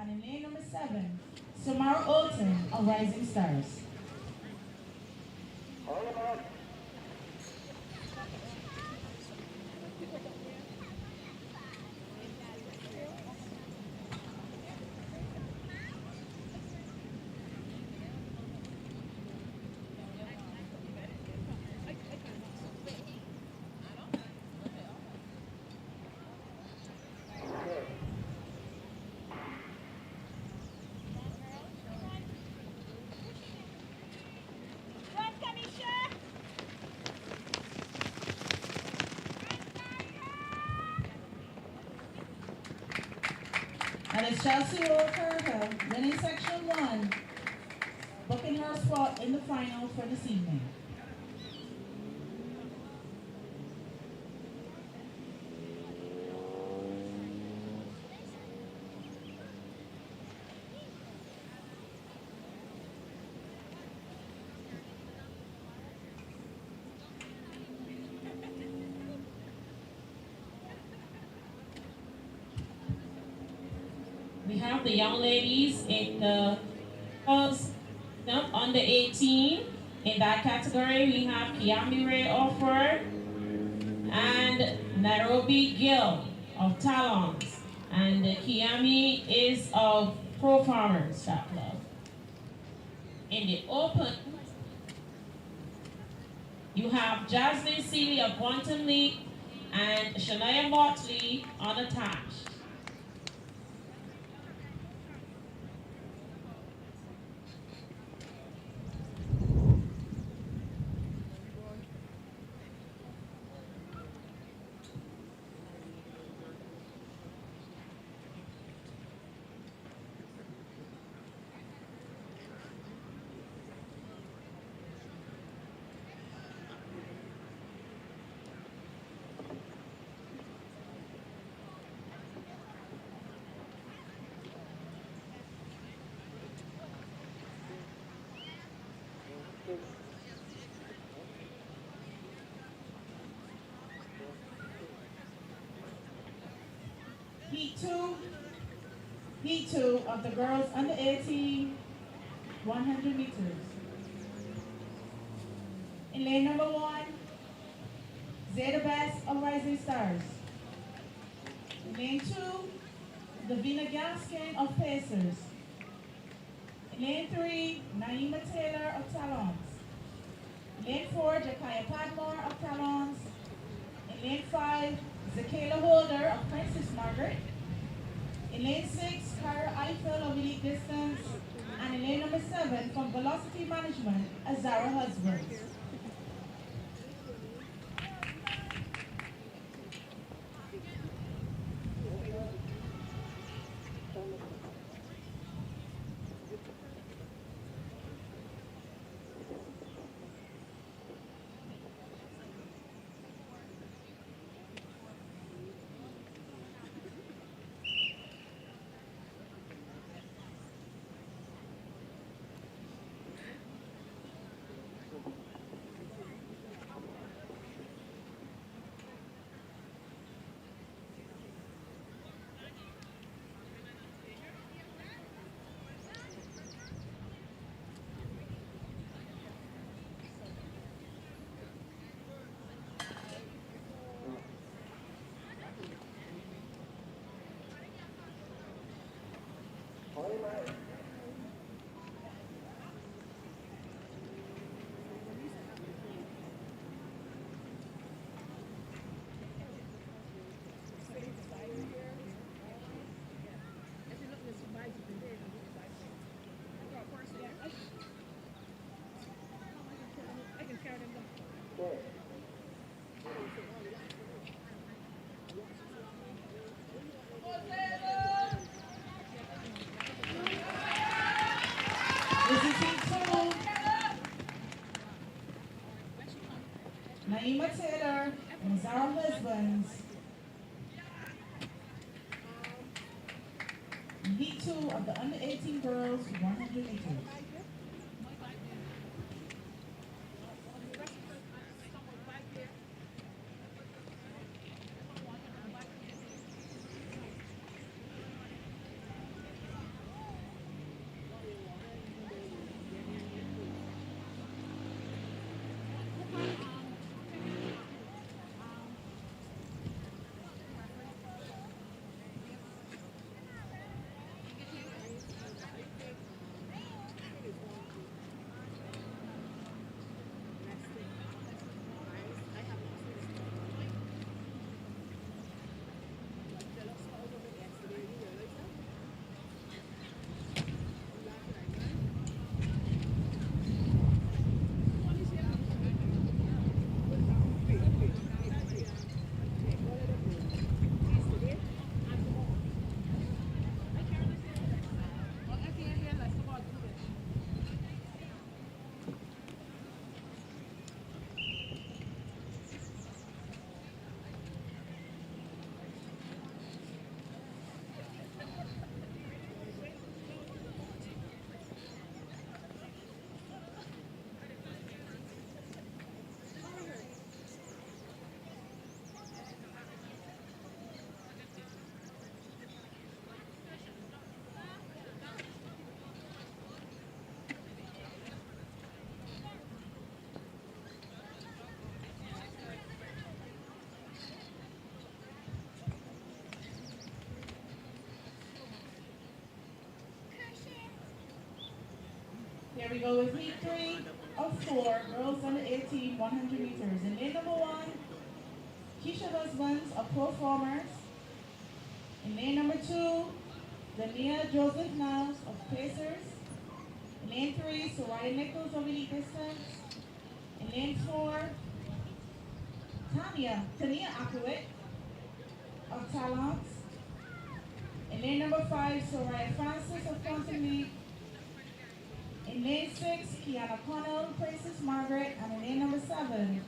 And in lane number 7, Samara Olton of Rising Stars. And it's Chelsea O'Carter winning section 1, booking her spot in the final for this evening. We have the young ladies in the girls jump under 18. In that category, we have Kiami Ray Offord and Nairobi Gill of Talons. And Kiami is of Pro Farmers Shop Club. In the open, you have Jasmine Seeley of Quantum League and Shania Motley unattached. Heat 2 of the girls under 18, 100 meters. In lane number 1, Zeta Best of Rising Stars. In lane 2, Davina Gaskin of Pacers. In lane 3, Naima Taylor of Talons. In lane 4, Jakaya Padmore of Talons. In lane 5, Zakayla Holder of Princess Margaret. In lane 6, Cara Eiffel of Elite Distance. And in lane number 7, from Velocity Management, Azara Husbands. Naima Taylor and Zara Husbands. Heat 2 of the under 18 girls, 100 meters. Here we go with heat 3 of 4, girls under 18, 100 meters. In lane number 1, Keisha Husbands of Performers. In lane number 2, Dania Joseph Niles of Pacers. In lane 3, Soraya Nichols of Elite Distance. In lane 4, Tania Akuit of Talents. In lane number 5, Soraya Francis of Quantum League. In lane 6, Kiana Connell, Princess Margaret. And in lane number 7,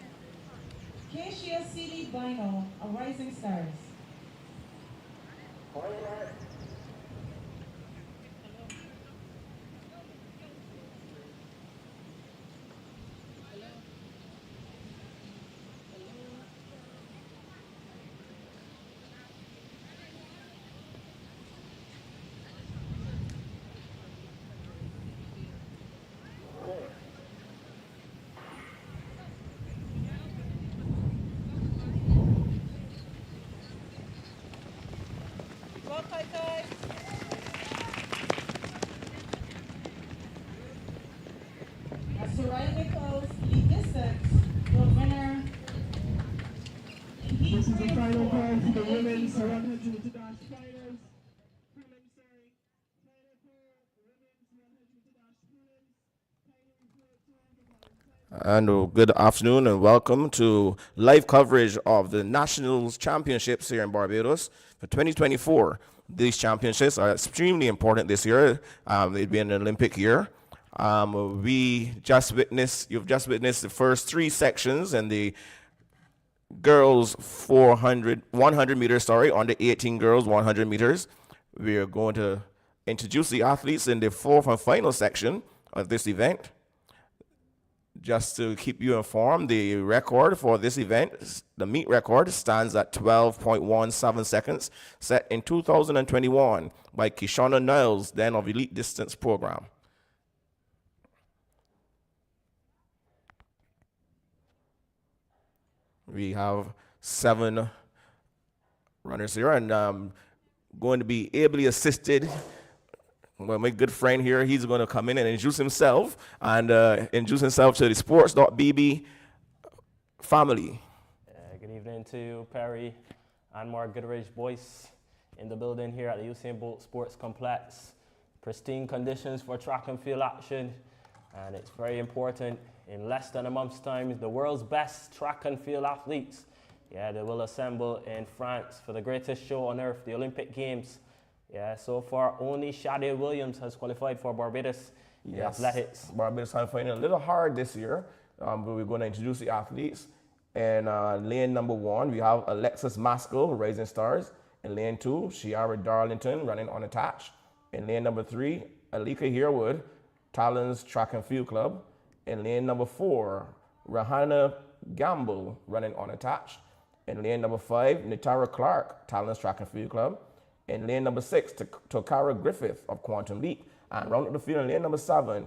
Keishia Seeley Bino of Rising Stars. Soraya Nichols, Elite Distance, the winner. This is the final call for the women's 100 meter dash finals. Prelim, sorry. Final call, women's 100 meter dash prelims. And good afternoon and welcome to live coverage of the Nationals Championships here in Barbados for 2024. These championships are extremely important this year. It'll be an Olympic year. You've just witnessed the first 3 sections in the girls 100 meters, on the 18 girls 100 meters. We are going to introduce the athletes in the 4th and final section of this event. Just to keep you informed, the record for this event, the meet record, stands at 12.17 seconds, set in 2021 by Kishonna Niles, then of Elite Distance Program. We have 7 runners here, and going to be ably assisted. Well, my good friend here, he's going to come in and introduce himself to the sports.bb family. Good evening to Perry and Mark Goodrich Boyce in the building here at the Usain Bolt Sports Complex. Pristine conditions for track and field action, and it's very important. In less than a month's time, the world's best track and field athletes, they will assemble in France for the greatest show on earth, the Olympic Games. So far, only Shade Williams has qualified for Barbados athletics. Barbados are finding it a little hard this year, but we're going to introduce the athletes. In lane number 1, we have Alexis Maskell, Rising Stars. In lane 2, Shiara Darlington, running unattached. In lane number 3, Alika Herwood, Talons Track and Field Club. In lane number 4, Rahana Gamble, running unattached. In lane number 5, Nitara Clark, Talons Track and Field Club. In lane number 6, Tokara Griffith of Quantum Leap. And round up the field in lane number 7,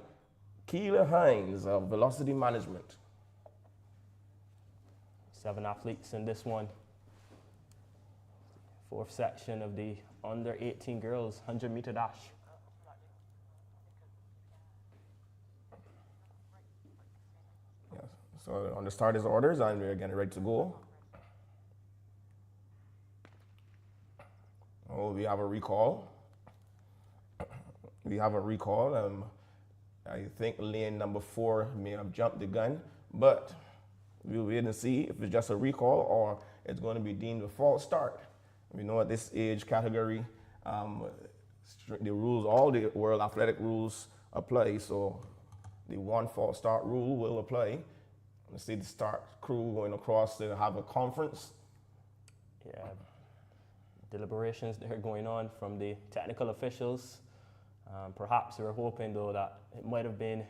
Keela Hines of Velocity Management. 7 athletes in this one. 4th section of the under 18 girls 100 meter dash. So on the starters' orders, and we're getting ready to go. Oh, we have a recall. I think lane number 4 may have jumped the gun, but we'll wait and see if it's just a recall or it's going to be deemed a false start. We know at this age category, the rules, all the world athletic rules apply, so the 1 false start rule will apply. Let's see the start crew going across to have a conference. Deliberations that are going on from the technical officials. Perhaps we're hoping though that it might have been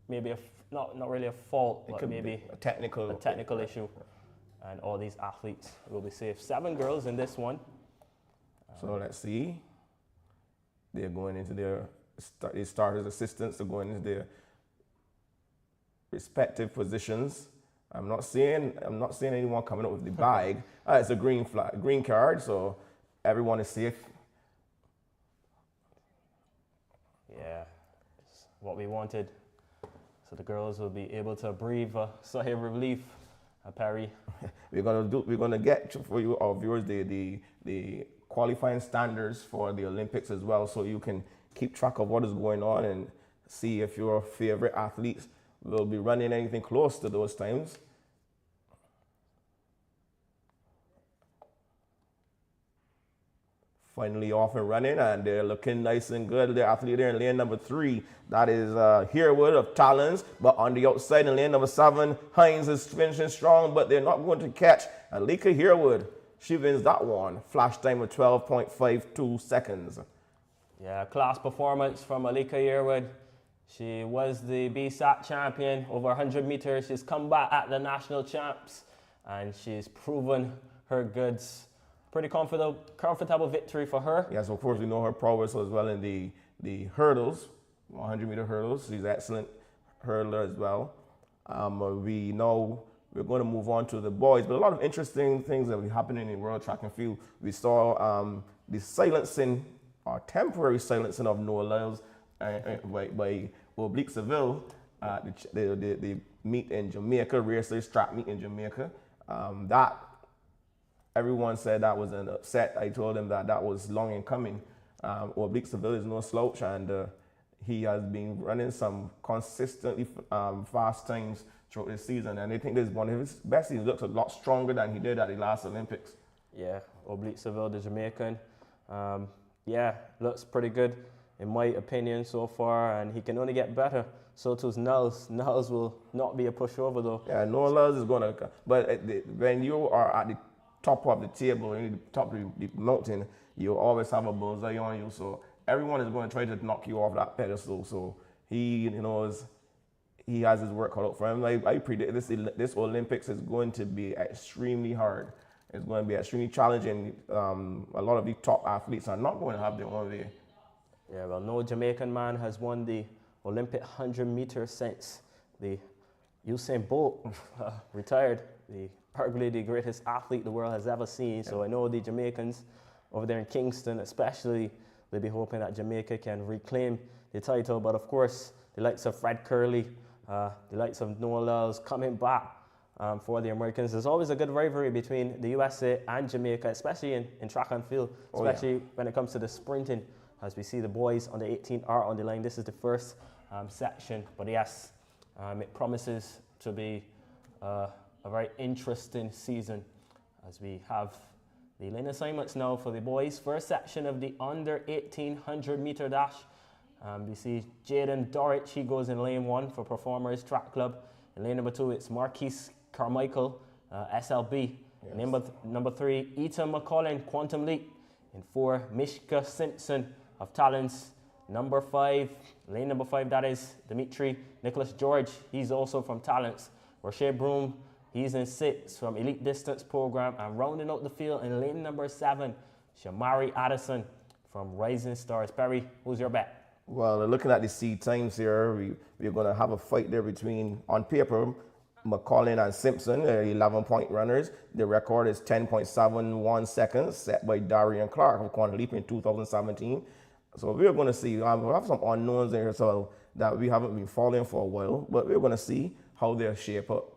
maybe not really a fault, but maybe a technical issue, and all these athletes will be safe. 7 girls in this one. So let's see. They're going into their starters assistants are going into their respective positions. I'm not seeing anyone coming up with the bag. It's a green card, so everyone is safe. what we wanted. So the girls will be able to breathe a sigh of relief. Perry. We're gonna get for you, our viewers, the qualifying standards for the Olympics as well, so you can keep track of what is going on and see if your favorite athletes will be running anything close to those times. Finally off and running, and they're looking nice and good. The athlete there in lane number 3, that is Herwood of Talons, but on the outside in lane number 7, Hines is finishing strong, but they're not going to catch Alika Herwood. She wins that one. Flash time of 12.52 seconds. Yeah, class performance from Alika Herwood. She was the BSAT champion over 100 meters. She's come back at the national champs, and she's proven her goods. Pretty comfortable victory for her. Yes, of course, we know her prowess as well in the hurdles, 100-meter hurdles. She's an excellent hurdler as well. We know we're going to move on to the boys, but a lot of interesting things that will be happening in World Track and Field. We saw the silencing, or temporary silencing of Noah Lyles by Oblique Seville, the meet in Jamaica, racers track meet in Jamaica. That everyone said that was an upset. I told them that was long in coming. Oblique Seville is no slouch, and he has been running some consistently fast times throughout this season. And I think this is one of his best. He looks a lot stronger than he did at the last Olympics. Yeah, Oblique Seville, the Jamaican. Yeah, looks pretty good in my opinion so far, and he can only get better. So too Nels. Nels will not be a pushover though. Yeah, Noah Lyles is going to, but when you are at the top of the table, the top of the mountain, you always have a bullseye on you. So everyone is going to try to knock you off that pedestal. So he knows he has his work cut out for him. I predict this Olympics is going to be extremely hard. It's going to be extremely challenging. A lot of the top athletes are not going to have their own way. Yeah, well, no Jamaican man has won the Olympic 100 meters since the Usain Bolt retired. Arguably the greatest athlete the world has ever seen. So I know the Jamaicans over there in Kingston especially, they'll be hoping that Jamaica can reclaim the title. But of course, the likes of Fred Curley, the likes of Noah Lyles coming back for the Americans. There's always a good rivalry between the USA and Jamaica, especially in track and field, especially when it comes to the sprinting. As we see the boys on the 18 are on the line. This is the first section. But yes, it promises to be a very interesting season as we have the lane assignments now for the boys. First section of the under 1800 meter dash. We see Jaden Dorich, he goes in lane 1 for Performers Track Club. In lane number 2, it's Marquise Carmichael, SLB. Yes. Number 3, Ethan McCollin, Quantum Leap. In 4, Mishka Simpson of Talents. Number 5, lane number 5, that is Dimitri Nicholas George. He's also from Talents. Roche Broom, he's in 6 from Elite Distance Program. And rounding out the field in lane number 7, Shamari Addison from Rising Stars. Perry, who's your bet? Well, looking at the seed times here, we're going to have a fight there between, on paper, McCollin and Simpson, 11-point runners. The record is 10.71 seconds, set by Darian Clark of Quantum Leap in 2017. So we're going to see, we have some unknowns there as well that we haven't been following for a while, but we're going to see how they'll shape up.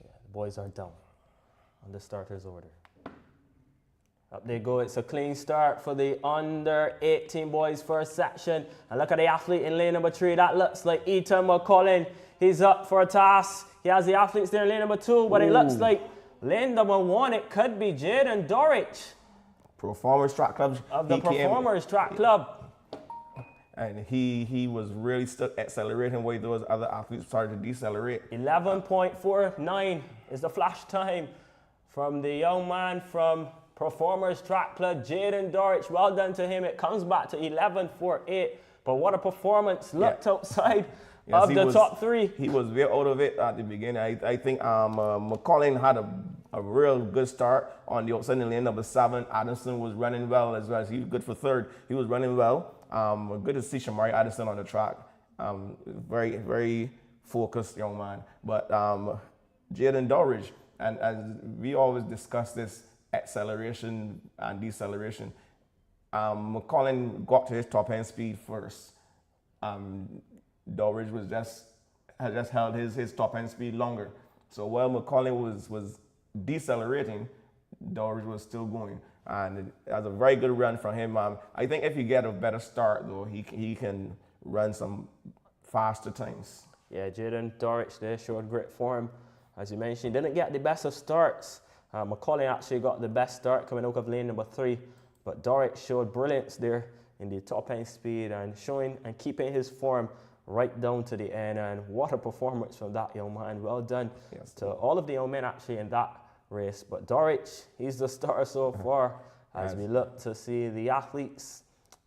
Yeah, the boys are down on the starters order. Up they go. It's a clean start for the under 18 boys first section. And look at the athlete in lane number 3. That looks like Ethan McCollin. He's up for a toss. He has the athletes there in lane number 2, but it looks like lane number 1, it could be Jaden Dorich. Performers Track Club. Of the Performers Track Club. And he was really stuck accelerating while those other athletes started to decelerate. 11.49 is the flash time from the young man from Performers Track Club, Jaden Dorich. Well done to him. It comes back to 11.48. But what a performance. Looked outside of the top 3. He was way out of it at the beginning. I think McCollin had a real good start on the outside in lane number 7. Addison was running well as well. He was good for 3rd. He was running well. Good to see Shamari Addison on the track. Very, very focused young man. But Jaden Dorich, and as we always discuss this, acceleration and deceleration. McCollin got to his top end speed first. Doridge had just held his top end speed longer. So while McCollum was decelerating, Doridge was still going. And it was a very good run from him. I think if you get a better start, though, he can run some faster times. Yeah, Jaden Dorich there showed great form. As you mentioned, didn't get the best of starts. McCollum actually got the best start coming out of lane number 3. But Dorich showed brilliance there in the top end speed and showing and keeping his form right down to the end. And what a performance from that young man. Well done to all of the young men actually in that race. But Dorich, he's the star so far as we look to see the athletes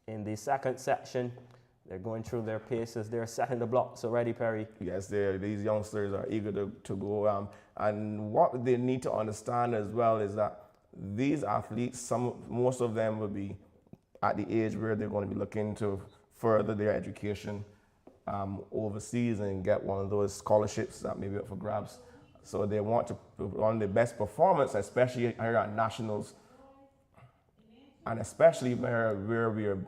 in the second section. They're going through their paces. They're setting the blocks already, Perry. Yes, these youngsters are eager to go. And what they need to understand as well is that these athletes, most of them will be at the age where they're going to be looking to further their education overseas and get one of those scholarships that may be up for grabs. So they want to put on their best performance, especially here at nationals, and especially where we are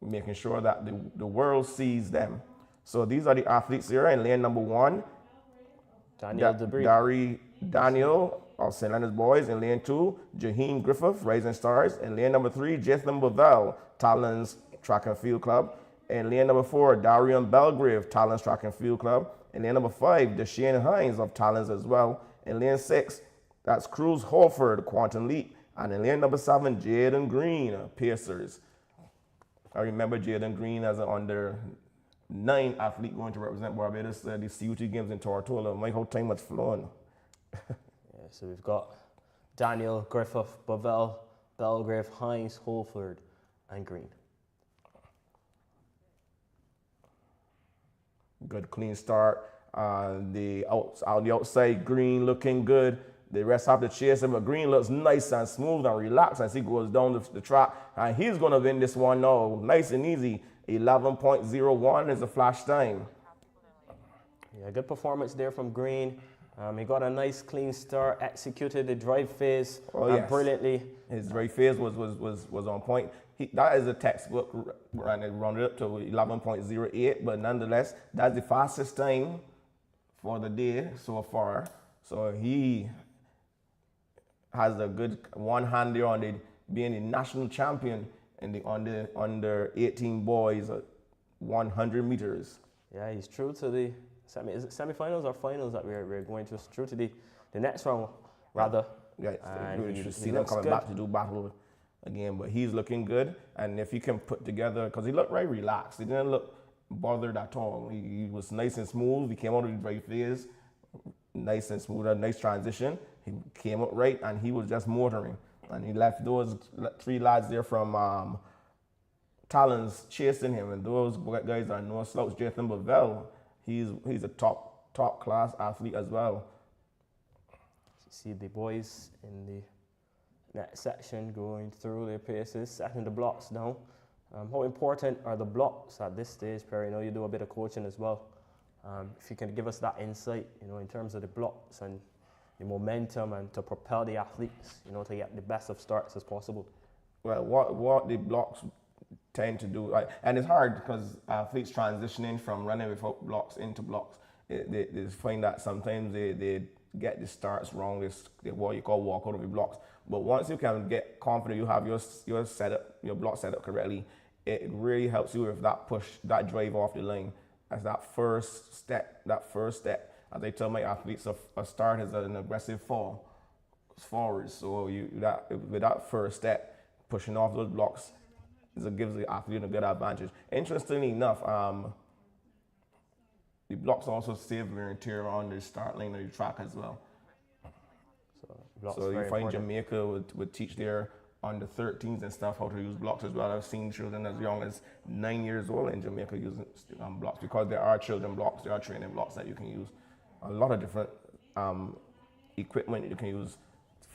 making sure that the world sees them. So these are the athletes here in lane number 1. Daniel of St. Leonard's Boys. In lane 2, Jaheen Griffith, Rising Stars. In lane number 3, Jason Bovell, Talons Track and Field Club. In lane number 4, Darian Belgrave, Talons Track and Field Club. In lane number 5, Deshane Hines of Talons as well. In lane 6, that's Cruz Holford, Quantum Leap. And in lane number 7, Jaden Green, Pacers. I remember Jaden Green as an under-9 athlete going to represent Barbados the CUT Games in Tortola. My whole time was flown. Yeah, so we've got Daniel, Griffith, Bovell, Belgrave, Hines, Holford, and Green. Good clean start. On the outside, Green looking good. The rest have to chase him, but Green looks nice and smooth and relaxed as he goes down the track. And he's going to win this one now. Nice and easy. 11.01 is the flash time. Yeah, good performance there from Green. He got a nice clean start, executed the drive phase brilliantly. His drive phase was on point. That is a textbook run. It rounded up to 11.08, but nonetheless, that's the fastest time for the day so far. So he has a good one hand there on being the national champion on the under 18 boys at 100 meters. Yeah, he's true to the semi-finals or finals that we're going to. True to the next round, rather. Yeah, we should see them coming back to do battle again, but he's looking good. And if he can put together, because he looked very relaxed, he didn't look bothered at all. He was nice and smooth. He came out of the drive phase, nice and smooth, a nice transition. He came up right, and he was just motoring. And he left those 3 lads there from Talons chasing him, and those guys are no slouch. Jason Bovell, he's a top class athlete as well. You see the boys in the next section going through their paces, setting the blocks down. How important are the blocks at this stage, Perry? I know you do a bit of coaching as well. If you can give us that insight, in terms of the blocks and the momentum and to propel the athletes, to get the best of starts as possible. Well, what the blocks tend to do, and it's hard because athletes transitioning from running without blocks into blocks, they find that sometimes they get the starts wrong. They what you call walk out of the blocks. But once you can get confident, you have your setup, your block set up correctly, it really helps you with that push, that drive off the line. As that first step, as I tell my athletes, a start is an aggressive fall forward. So with that first step, pushing off those blocks, it gives the athlete a good advantage. Interestingly enough, the blocks also save wear and tear on the start line of the track as well. So you find Jamaica would teach their under 13s and stuff how to use blocks as well. I've seen children as young as 9 years old in Jamaica using blocks, because there are children blocks, there are training blocks that you can use. A lot of different equipment you can use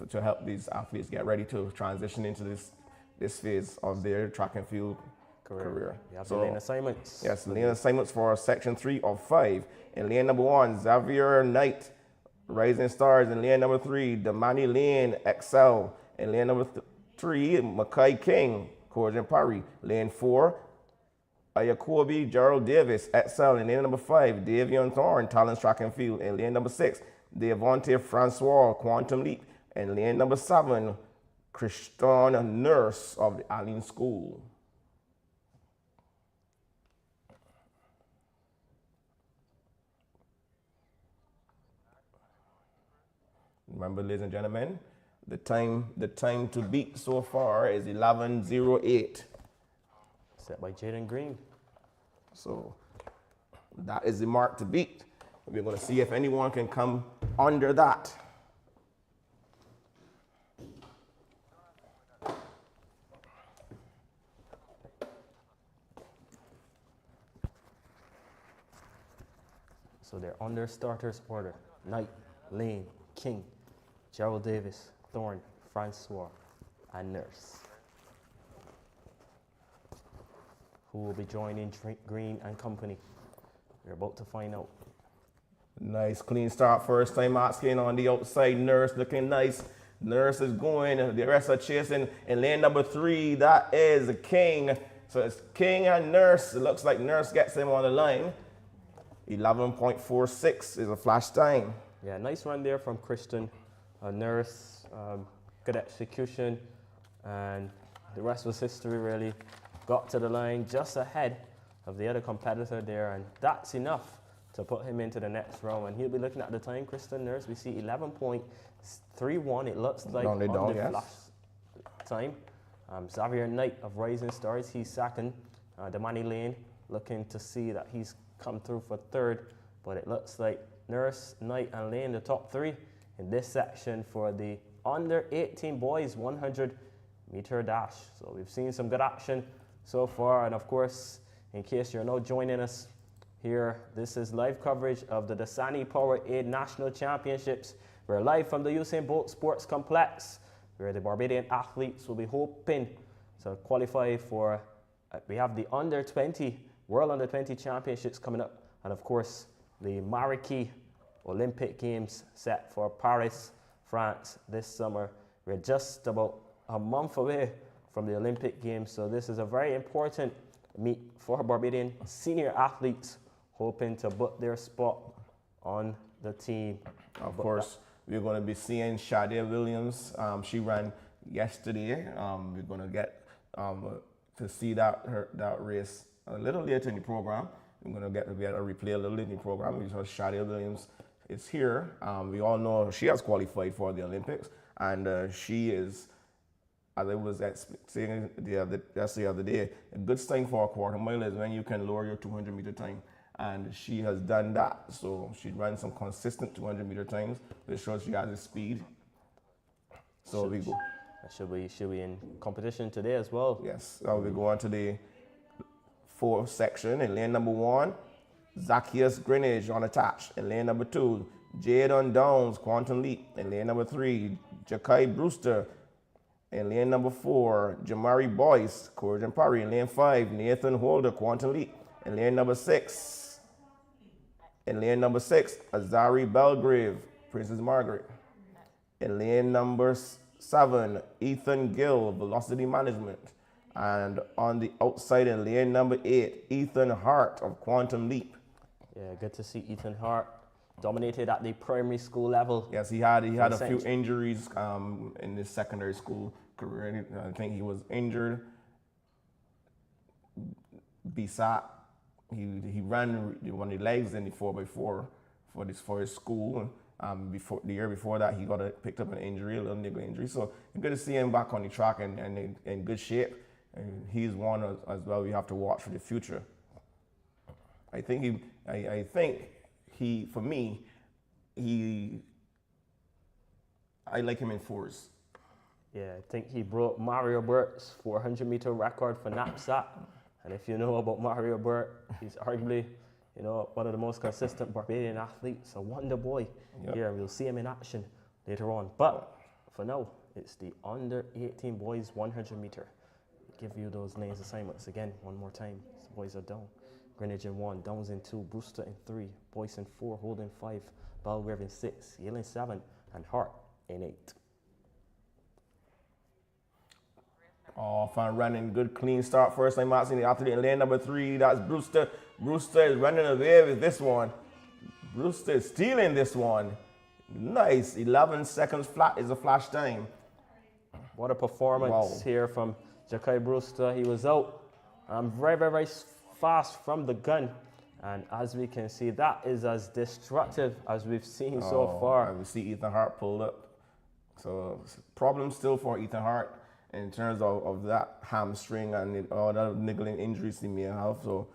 to help these athletes get ready to transition into this phase of their track and field career. You have the lane assignments. Yes, lane assignments for section 3 of 5. In lane number 1, Xavier Knight, Rising Stars. In lane number 3, Damani Lane, Excel. In lane number 3, Mackay King, Courage and Parry. Lane 4, Ayakobi Gerald Davis, Excel in lane number 5. Davion Thorne, Talents Track and Field in lane number 6. Devontae Francois, Quantum Leap in lane number 7. Christian Nurse of the Allen School. Remember, ladies and gentlemen, the time to beat so far is 11:08. Set by Jaden Green. So that is the mark to beat. We're going to see if anyone can come under that. So they're on their starters order. Knight, Lane, King, Gerald Davis, Thorne, Francois, and Nurse. Who will be joining Green and company? We're about to find out. Nice clean start, first time asking on the outside. Nurse looking nice. Nurse is going, the rest are chasing in lane number 3. That is King. So it's King and Nurse. It looks like Nurse gets him on the line. 11.46 is a flash time. Yeah, nice run there from Christian. Nurse, good execution, and the rest was history really. Got to the line just ahead of the other competitor there, and that's enough to put him into the next round. And he'll be looking at the time, Christian Nurse. We see 11.31. It looks like on the flash time. Xavier Knight of Rising Stars, he's second. Damani Lane looking to see that he's come through for third, but it looks like Nurse, Knight, and Lane the top 3 in this section for the under 18 boys 100-meter dash. So we've seen some good action so far, and of course, in case you're now joining us here, this is live coverage of the Dasani-Powerade National Championships. We're live from the Usain Bolt Sports Complex, where the Barbadian athletes will be hoping to qualify for, we have the under 20 World Under 20 Championships coming up, and of course, the Marrakech Olympic Games set for Paris, France this summer. We're just about a month away from the Olympic Games, so this is a very important meet for Barbadian senior athletes hoping to book their spot on the team. Of course, we're going to be seeing Shadia Williams. She ran yesterday. We're going to get to see that race a little later in the program. We're going to get a replay a little later in the program because Shadia Williams is here. We all know she has qualified for the Olympics, and she is, as I was saying the other day, a good sign for a quarter mile is when you can lower your 200-meter time. And she has done that. So she ran some consistent 200-meter times, which shows she has the speed. So we go. Should be in competition today as well. Yes. We go on to the 4th section. In lane number 1, Zacchaeus Greenwich on attach. In lane number 2, Jadon Downs, Quantum Leap. In lane number 3, Jakai Brewster. In lane number 4, Jamari Boyce, Courage and Parry. In lane 5, Nathan Holder, Quantum Leap. In lane number 6, Azari Belgrave, Princess Margaret. In lane number 7, Ethan Gill, Velocity Management. And on the outside in lane number 8, Ethan Hart of Quantum Leap. Yeah, good to see Ethan Hart dominated at the primary school level. Yes, he had a few injuries in his secondary school career. I think he was injured, BSAT. He ran one of the legs in the 4x4 for his school. Before the year before that, he picked up an injury, a little niggle injury. So it's good to see him back on the track and in good shape. And he's one as well we have to watch for the future. I think I like him in 4s. Yeah, I think he broke Mario Burt's 400-meter record for knapsack. And if you know about Mario Burt, he's arguably, one of the most consistent Barbadian athletes, a wonder boy. Yep. Here, we'll see him in action later on. But for now, it's the under 18 boys 100 meter. Give you those lanes assignments again one more time. The boys are down. Greenwich in 1, Downs in 2, Brewster in 3, Boyce in 4, Holden 5, Belgrave in 6, Yale in 7, and Hart in 8. Off and running, good clean start. First time out seeing the athlete in lane number 3. That's Brewster. Brewster is running away with this one. Brewster is stealing this one. Nice. 11 seconds flat is a flash time. What a performance here from Ja'Kai Brewster. He was out very, very, very fast from the gun. And as we can see, that is as destructive as we've seen so far. And we see Ethan Hart pulled up. So problem still for Ethan Hart in terms of that hamstring and all the niggling injuries he may have. So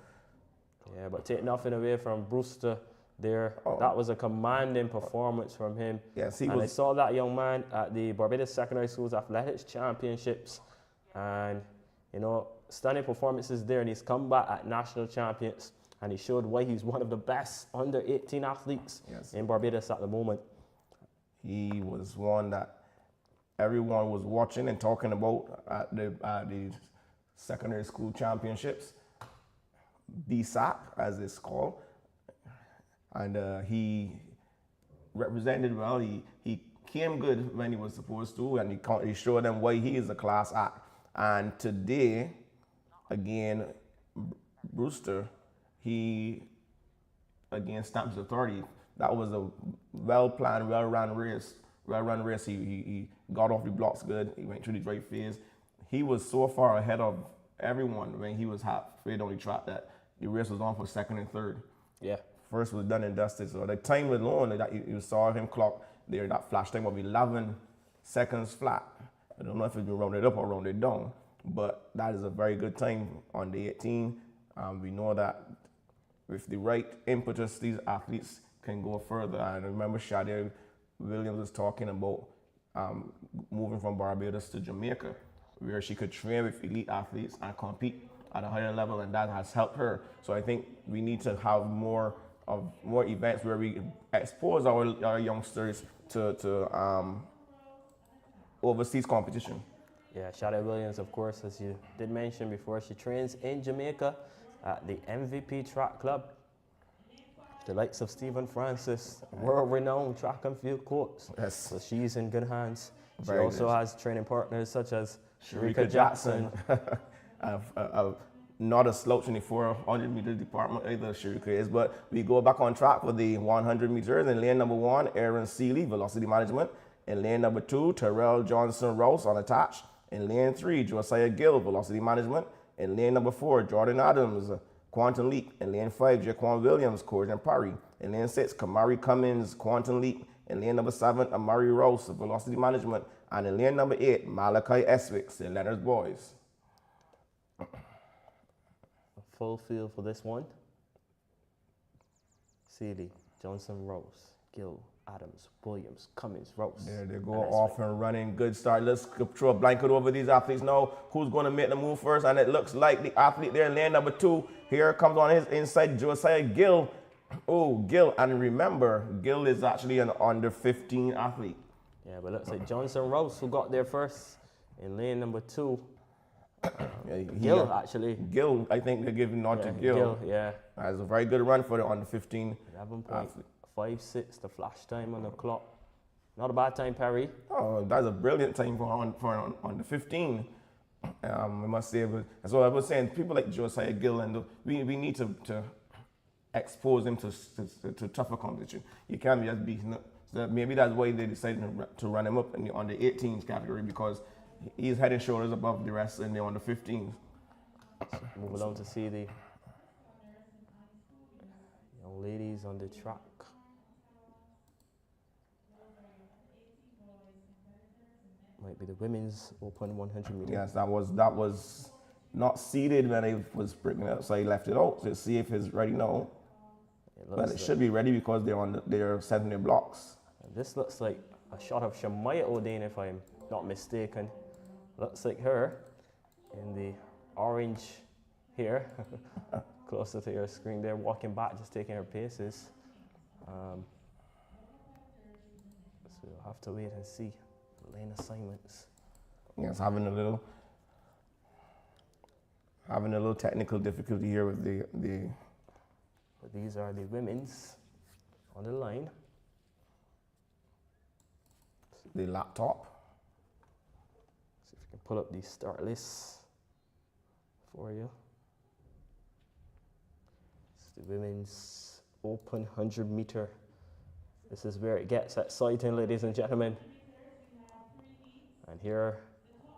yeah, but take nothing away from Brewster there. That was a commanding performance from him. Yes, I saw that young man at the Barbados Secondary Schools Athletics Championships. And, you know, stunning performances there. And he's come back at national champions. And he showed why he's one of the best under 18 athletes in Barbados at the moment. He was one that everyone was watching and talking about at the secondary school championships, BSAC as it's called, and he represented well. He came good when he was supposed to, and he showed them why he is a class act. And today, again, Brewster, he again stamps authority. That was a well-planned, well-run race. He got off the blocks good. He went through the right phase. He was so far ahead of everyone when he was halfway down the track that the race was on for second and third. Yeah. First was done and dusted. So the time alone that you saw him clock there, that flash time of 11 seconds flat. I don't know if it's been rounded up or rounded down, but that is a very good time on the 18. We know that with the right impetus, these athletes can go further. And I remember Shadi Williams was talking about moving from Barbados to Jamaica, where she could train with elite athletes and compete at a higher level, and that has helped her. So I think we need to have more events where we expose our youngsters to overseas competition. Yeah, Shadi Williams, of course, as you did mention before, she trains in Jamaica at the MVP Track Club. The likes of Stephen Francis, world-renowned track and field coach. Yes. So she's in good hands. She Very also good. has training partners such as Sharika Jackson. Not a slouch in the 400-meter department either, Sharika is. But we go back on track for the 100 meters. In lane number 1, Aaron Seeley, velocity management. In lane number 2, Terrell Johnson-Rouse, unattached. In lane 3, Josiah Gill, velocity management. In lane number 4, Jordan Adams, Quantum Leap. In lane 5, Jaquan Williams, Courage and Parry. In lane 6, Kamari Cummins, Quantum Leap. In lane number 7, Amari Rouse, velocity management. And in lane number 8, Malachi Eswicks, the Leonard's Boys. a full field for this one. Seeley, Johnson, Rose, Gill, Adams, Williams, Cummins, Rose. There they go, off and running. Good start. Let's throw a blanket over these athletes now. Who's going to make the move first? And it looks like the athlete there in lane number 2. Here comes on his inside, Josiah Gill. Oh, Gill. And remember, Gill is actually an under 15 athlete. Yeah, but looks like Johnson, Rose, who got there first in lane number 2. Gill, actually. Gill, I think they're giving nod to Gill. Gill, yeah. That's a very good run for the under 15. 11.56, the flash time on the clock. Not a bad time, Perry. Oh, that's a brilliant time for on the 15. I must say, that's what I was saying. People like Josiah Gill, and we need to expose him to tougher competition. You can't just be. So maybe that's why they decided to run him up on the 18s category, because he's head and shoulders above the rest in the under 15s. Moving on to see the young ladies on the track. Might be the women's open 100 meters. Yes, that was not seeded when I was bringing it up, so I left it out to see if it's ready now. But it should be ready because they're setting their blocks. This looks like a shot of Shamaya O'Dane, if I'm not mistaken. Looks like her in the orange here, closer to your screen there, walking back, just taking her paces. So we'll have to wait and see the lane assignments. Yes, having a little technical difficulty here with the. But these are the women's on the line. The laptop. See if we can pull up the start list for you. It's the women's open 100 meter. This is where it gets exciting, ladies and gentlemen. And here,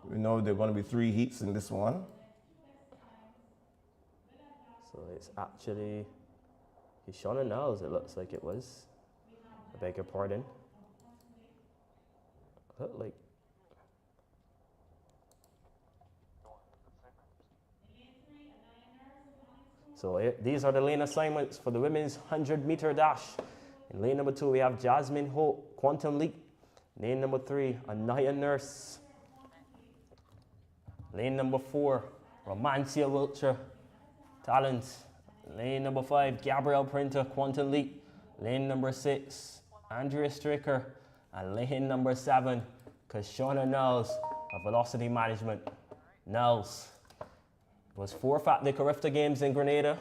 We know there are going to be 3 heats in this one. so it's actually Kishonna Niles, it looks like it was. I beg your pardon. Look like. So these are the lane assignments for the women's 100 meter dash. In lane number 2, we have Jasmine Hope, Quantum Leap. Lane number 3, Anaya Nurse. Lane number 4, Romancia Wiltshire, Talent. Lane number 5, Gabrielle Printer, Quantum Leap. Lane number 6, Andrea Stricker. And lane number 7, Kashona Niles of Velocity Management. Niles was 4th at the Carifta Games in Grenada.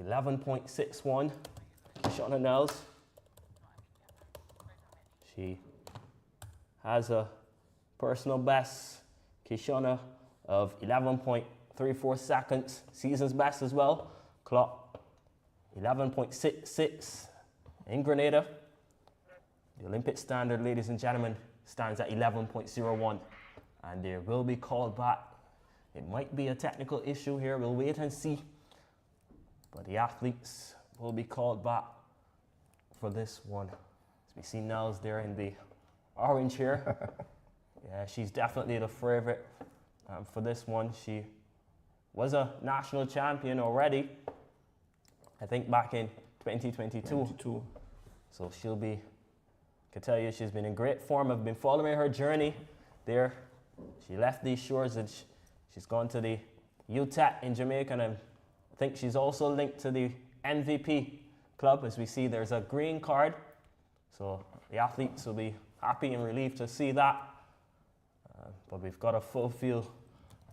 11.61, Kashona Niles. She has a personal best, Kishonna, of 11.34 seconds. Season's best as well. Clock 11.66 in Grenada. The Olympic standard, ladies and gentlemen, stands at 11.01. And there will be called back. It might be a technical issue here. We'll wait and see. But the athletes will be called back for this one. As we see Niles there in the orange here. Yeah, she's definitely the favorite for this one. She was a national champion already, I think back in 2022. So she'll be, I can tell you, she's been in great form. I've been following her journey there. She left these shores and she's gone to the UTEC in Jamaica, and I think she's also linked to the MVP club. As we see, there's a green card. So the athletes will be happy and relieved to see that. But we've got a full field.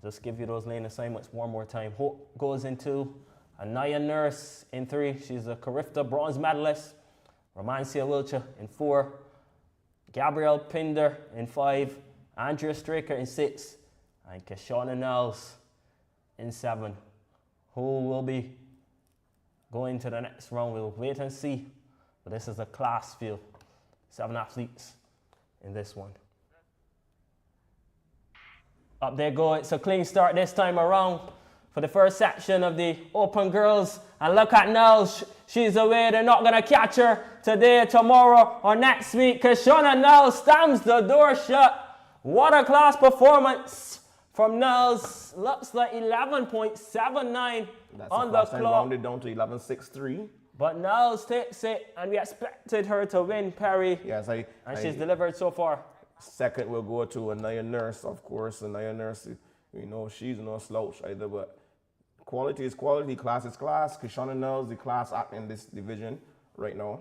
Just give you those lane assignments one more time. Hope goes into Anaya Nurse in 3. She's a Carifta bronze medalist. Romancia Wiltshire in 4. Gabrielle Pinder in 5. Andrea Straker in 6. And Kashona Niles in 7. Who will be going to the next round? We'll wait and see. But this is a class field. 7 athletes in this one. Up they go. It's a clean start this time around for the first section of the Open Girls. And look at Niles. She's away. They're not going to catch her today, tomorrow, or next week. Kashona Niles stamps the door shut. What a class performance from Niles. Looks like 11.79 on the clock. Rounded down to 11.63. But Niles takes it, and we expected her to win, Perry. Yes, she's delivered so far. Second will go to Anaya Nurse, of course. Anaya Nurse, you know, she's no slouch either, but quality is quality, class is class. Kashona Niles, the class act in this division right now.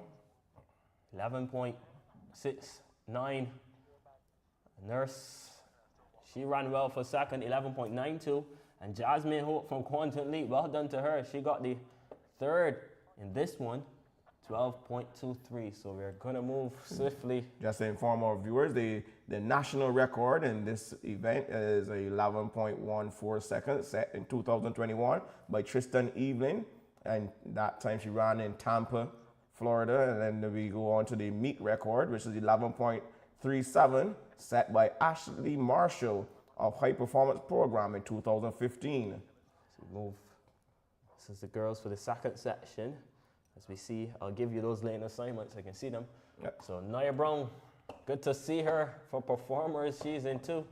11.69. Nurse, she ran well for second, 11.92. And Jasmine Hope from Quantum Leap, well done to her. She got the third in this one, 12.23. So we're gonna move swiftly. Just to inform our viewers, the national record in this event is 11.14 seconds, set in 2021 by Tristan Evelyn, and that time she ran in Tampa, Florida. And then we go on to the meet record, which is 11.37, set by Ashley Marshall of High Performance Program in 2015. So we move. This is the girls for the second section. As we see, I'll give you those lane assignments. I can see them. Yep. So Nia Brown, good to see her for performers. She's in 2.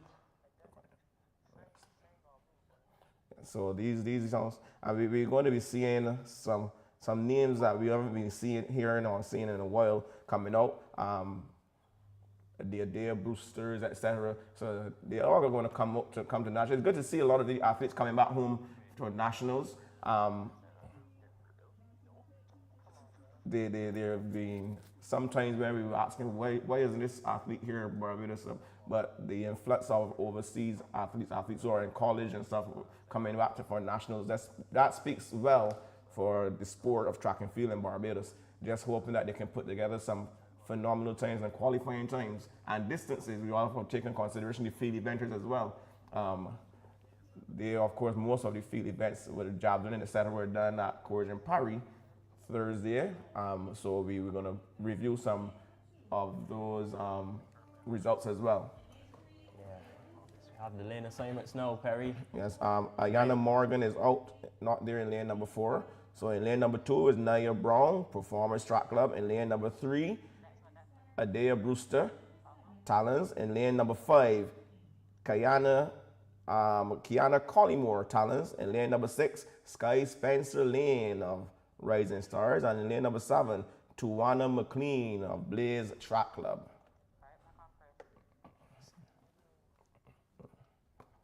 So these songs, we're going to be seeing some names that we haven't been hearing or seeing in a while coming out. The Adair Brewsters, etc. So they are all going to come to nationals. It's good to see a lot of the athletes coming back home to nationals. They're being sometimes when we were asking why isn't this athlete here in Barbados, but the influx of overseas athletes who are in college and stuff coming back for nationals, that speaks well for the sport of track and field in Barbados. Just hoping that they can put together some phenomenal times and qualifying times and distances. We also take into consideration the field eventers as well. They, of course, most of the field events with the javelin, etc., were done at Courage in Paris Thursday. So we were going to review some of those results as well. We have the lane assignments now, Perry. Yes, Ayana Morgan is out, not there in lane number 4. So in lane number 2 is Naya Brown, Performance Track Club. In lane number 3, Adea Brewster, Talons. In lane number 5, Kiana Collymore, Talons. In lane number 6, Sky Spencer Lane of Rising Stars. And in lane number 7, Tuwana McLean of Blaze Track Club.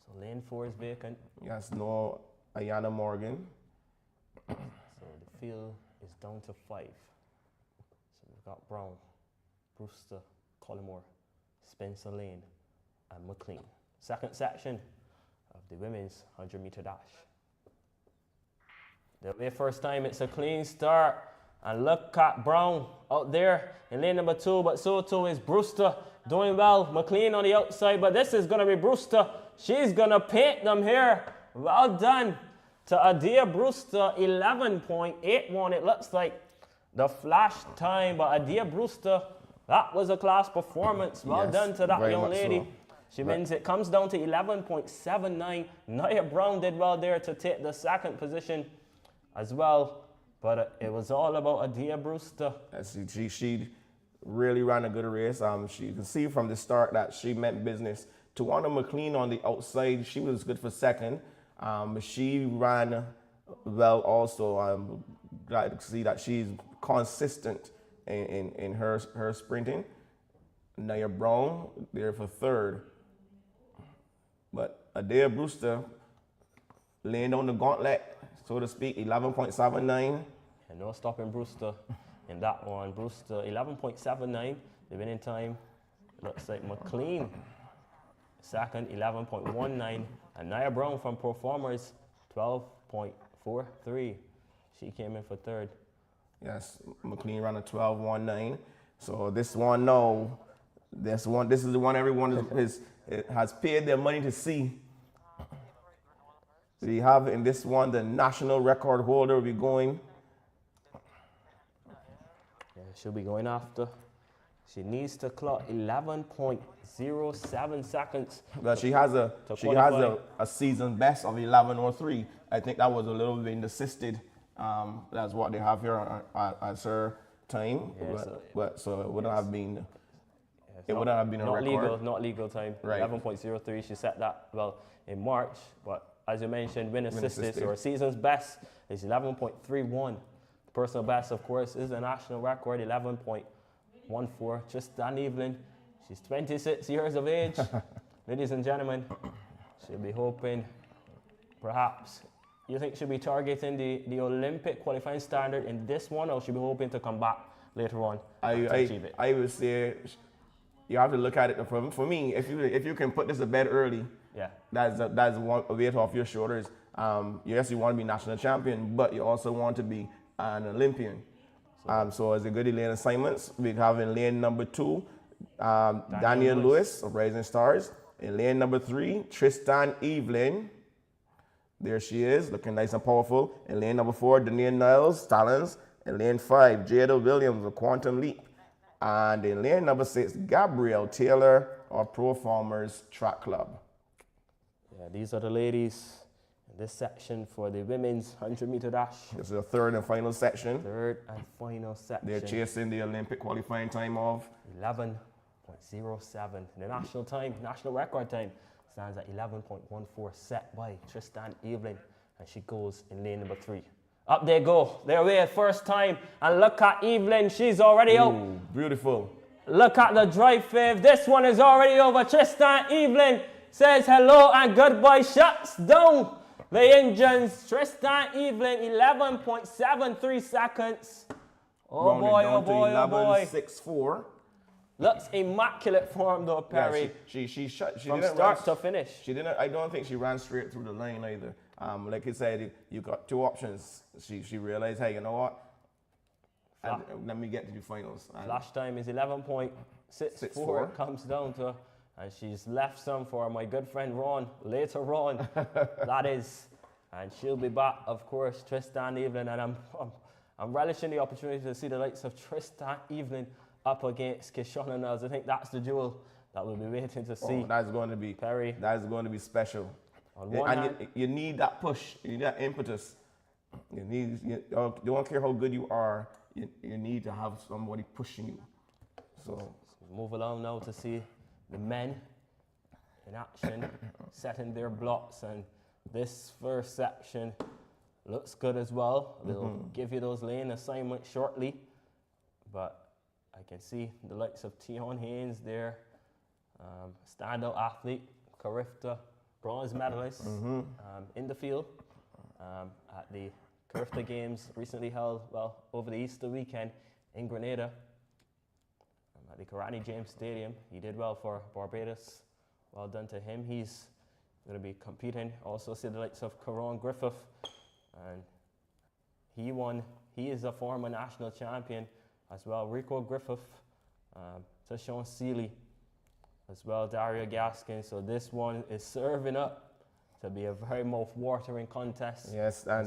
So lane 4 is vacant. Yes, no Ayana Morgan. So the field is down to 5. So we've got Brown, Brewster, Collymore, Spencer Lane, and McLean. Second section of the women's 100-meter dash. The very first time, it's a clean start. And look at Brown out there in lane number 2, but so too is Brewster doing well. McLean on the outside, but this is going to be Brewster. She's going to paint them here. Well done to Adea Brewster, 11.81. It looks like the flash time, but Adea Brewster, that was a class performance. Well done to that young lady. So. She means it comes down to 11.79. Nia Brown did well there to take the second position as well. But it was all about Adea Brewster. She really ran a good race. You can see from the start that she meant business. Tawana McLean on the outside, she was good for second. She ran well also. I'm glad to see that she's consistent in her sprinting. Nia Brown there for third. But Adea Brewster laying on the gauntlet, so to speak, 11.79. And no stopping Brewster in that one. Brewster, 11.79. The winning time looks like McLean. Second, 11.19. And Nia Brown from Performers, 12.43. She came in for third. Yes, McLean ran a 12.19. So this one, no. This is the one everyone has paid their money to see. We have in this one the national record holder will be going. Yeah, she'll be going after. She needs to clock 11.07 seconds. But she has a season best of 11:03. I think that was a little bit assisted. That's what they have here as her time. Yeah, so it wouldn't have been. It wouldn't have been a record. Not legal time. Right. 11.03. She set that in March, but as you mentioned, win assisted. So her season's best is 11.31. Personal best, of course, is a national record, 11.14. Tristan Evelyn, she's 26 years of age. Ladies and gentlemen, she'll be hoping, perhaps, you think she'll be targeting the Olympic qualifying standard in this one, or she'll be hoping to come back later on to achieve it? I would say you have to look at it for me. If you can put this to bed early, yeah, that's one weight off your shoulders. Yes, you want to be national champion, but you also want to be an Olympian. So as a good lane assignments, we have in lane number 2, Daniel Lewis of Rising Stars. In lane number 3, Tristan Evelyn. There she is, looking nice and powerful. In lane number 4, Danielle Niles, Talons. In lane 5, Jada Williams of Quantum Leap. And in lane number 6, Gabrielle Taylor of Pro Farmers Track Club. Yeah, these are the ladies in this section for the women's 100-meter dash. This is the third and final section. Third and final section. They're chasing the Olympic qualifying time of 11.07. The national record time, stands at 11.14, set by Tristan Evelyn, and she goes in lane number 3. Up they go. They're away first time, and look at Evelyn. She's already out. Beautiful. Look at the drive fave. This one is already over. Tristan Evelyn says hello and goodbye. Shuts down the engines. Tristan Evelyn, 11.73 seconds. Oh boy, oh boy, oh boy. 11.64. Looks immaculate form though, Perry. Yeah, she from start to finish. She didn't. I don't think she ran straight through the line either. Like you said, you got two options. She realized, hey, you know what? And let me get to the finals. And Flash time is 11.64. 6-4. It comes down to, and she's left some for my good friend Ron later on. That is, and she'll be back, of course, Tristan Evelyn, and I'm relishing the opportunity to see the likes of Tristan Evelyn up against Kishonna Nels. I think that's the duel that we'll be waiting to see. Oh, that's going to be Perry. That's going to be special. On one hand, You need that push. You need that impetus. You don't care how good you are. You need to have somebody pushing you. So move along now to see the men in action, setting their blocks, and this first section looks good as well. They'll give you those lane assignments shortly, but I can see the likes of Tion Haynes there, standout athlete, Carifta, bronze medalist in the field at the Carifta Games recently held, over the Easter weekend in Grenada at the Karani James Stadium. He did well for Barbados. Well done to him. He's going to be competing. Also see the likes of Caron Griffith, and he is a former national champion as well. Rico Griffith, Tashawn Seeley as well, Dario Gaskin. So this one is serving up to be a very mouth-watering contest. yes, and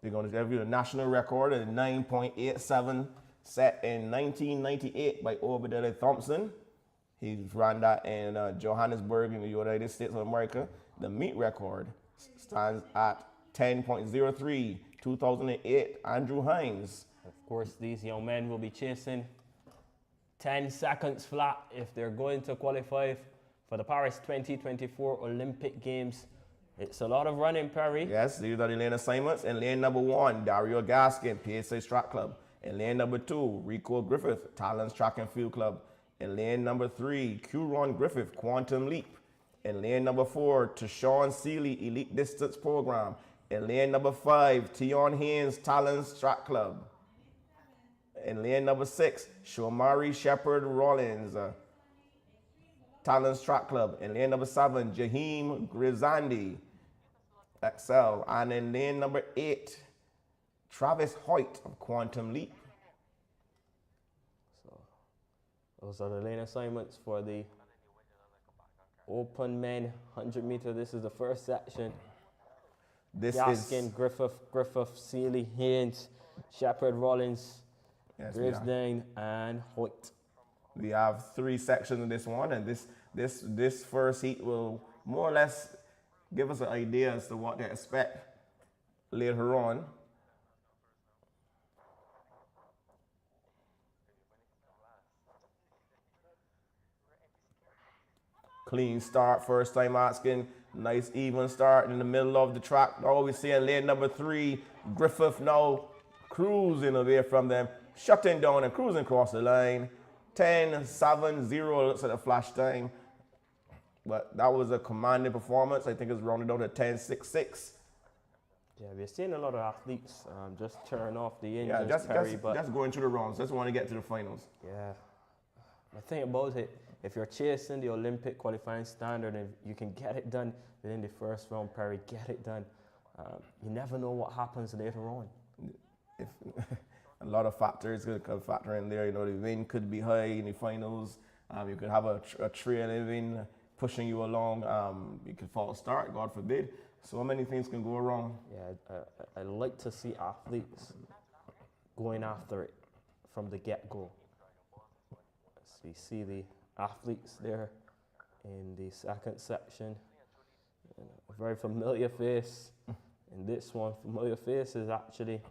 they're going to give you the national record at 9.87 set in 1998 by Obadiah Thompson. He ran that in Johannesburg in the United States of America. The meet record stands at 10.03, 2008, Andrew Hines. Of course, these young men will be chasing 10 seconds flat if they're going to qualify for the Paris 2024 Olympic Games. It's a lot of running, Perry. Yes, these are the lane assignments. In lane number 1, Dario Gaskin, PSA Track Club. In lane number 2, Rico Griffith, Talents Track and Field Club. In lane number 3, Curon Griffith, Quantum Leap. In lane number 4, Tashawn Seeley, Elite Distance Program. In lane number 5, Tion Haynes, Talents Track Club. In lane number 6, Shomari Shepherd Rollins, Talents Track Club. In lane number 7, Jaheim Grizandi, Excel. And in lane number 8, Travis Hoyt of Quantum Leap. So those are the lane assignments for the open men 100 meter. This is the first section. Gaskin, Griffith, Seeley, Haynes, Shepherd, Rollins, Yes, Gravesdale, and Hoyt. we have 3 sections in this one, and this first heat will more or less give us an idea as to what to expect later on. Clean start, first time asking. Nice even start in the middle of the track. Now we see in lane number 3, Griffith now cruising away from them, shutting down and cruising across the line. 10.70 looks at the flash time. But that was a commanding performance. I think it's rounded out at 10.66. Yeah, we're seeing a lot of athletes just turn off the engines, Yeah, just but going through the rounds. Just want to get to the finals. yeah, the thing about it, if you're chasing the Olympic qualifying standard and you can get it done within the first round, Perry, get it done. You never know what happens later on. If a lot of factors could factor in there. You know, the wind could be high in the finals. You could have a trailing wind pushing you along. You could fall start, God forbid. So many things can go wrong. Yeah, I like to see athletes going after it from the get-go. So you see the athletes there in the second section. And a very familiar face. In this one, familiar face is actually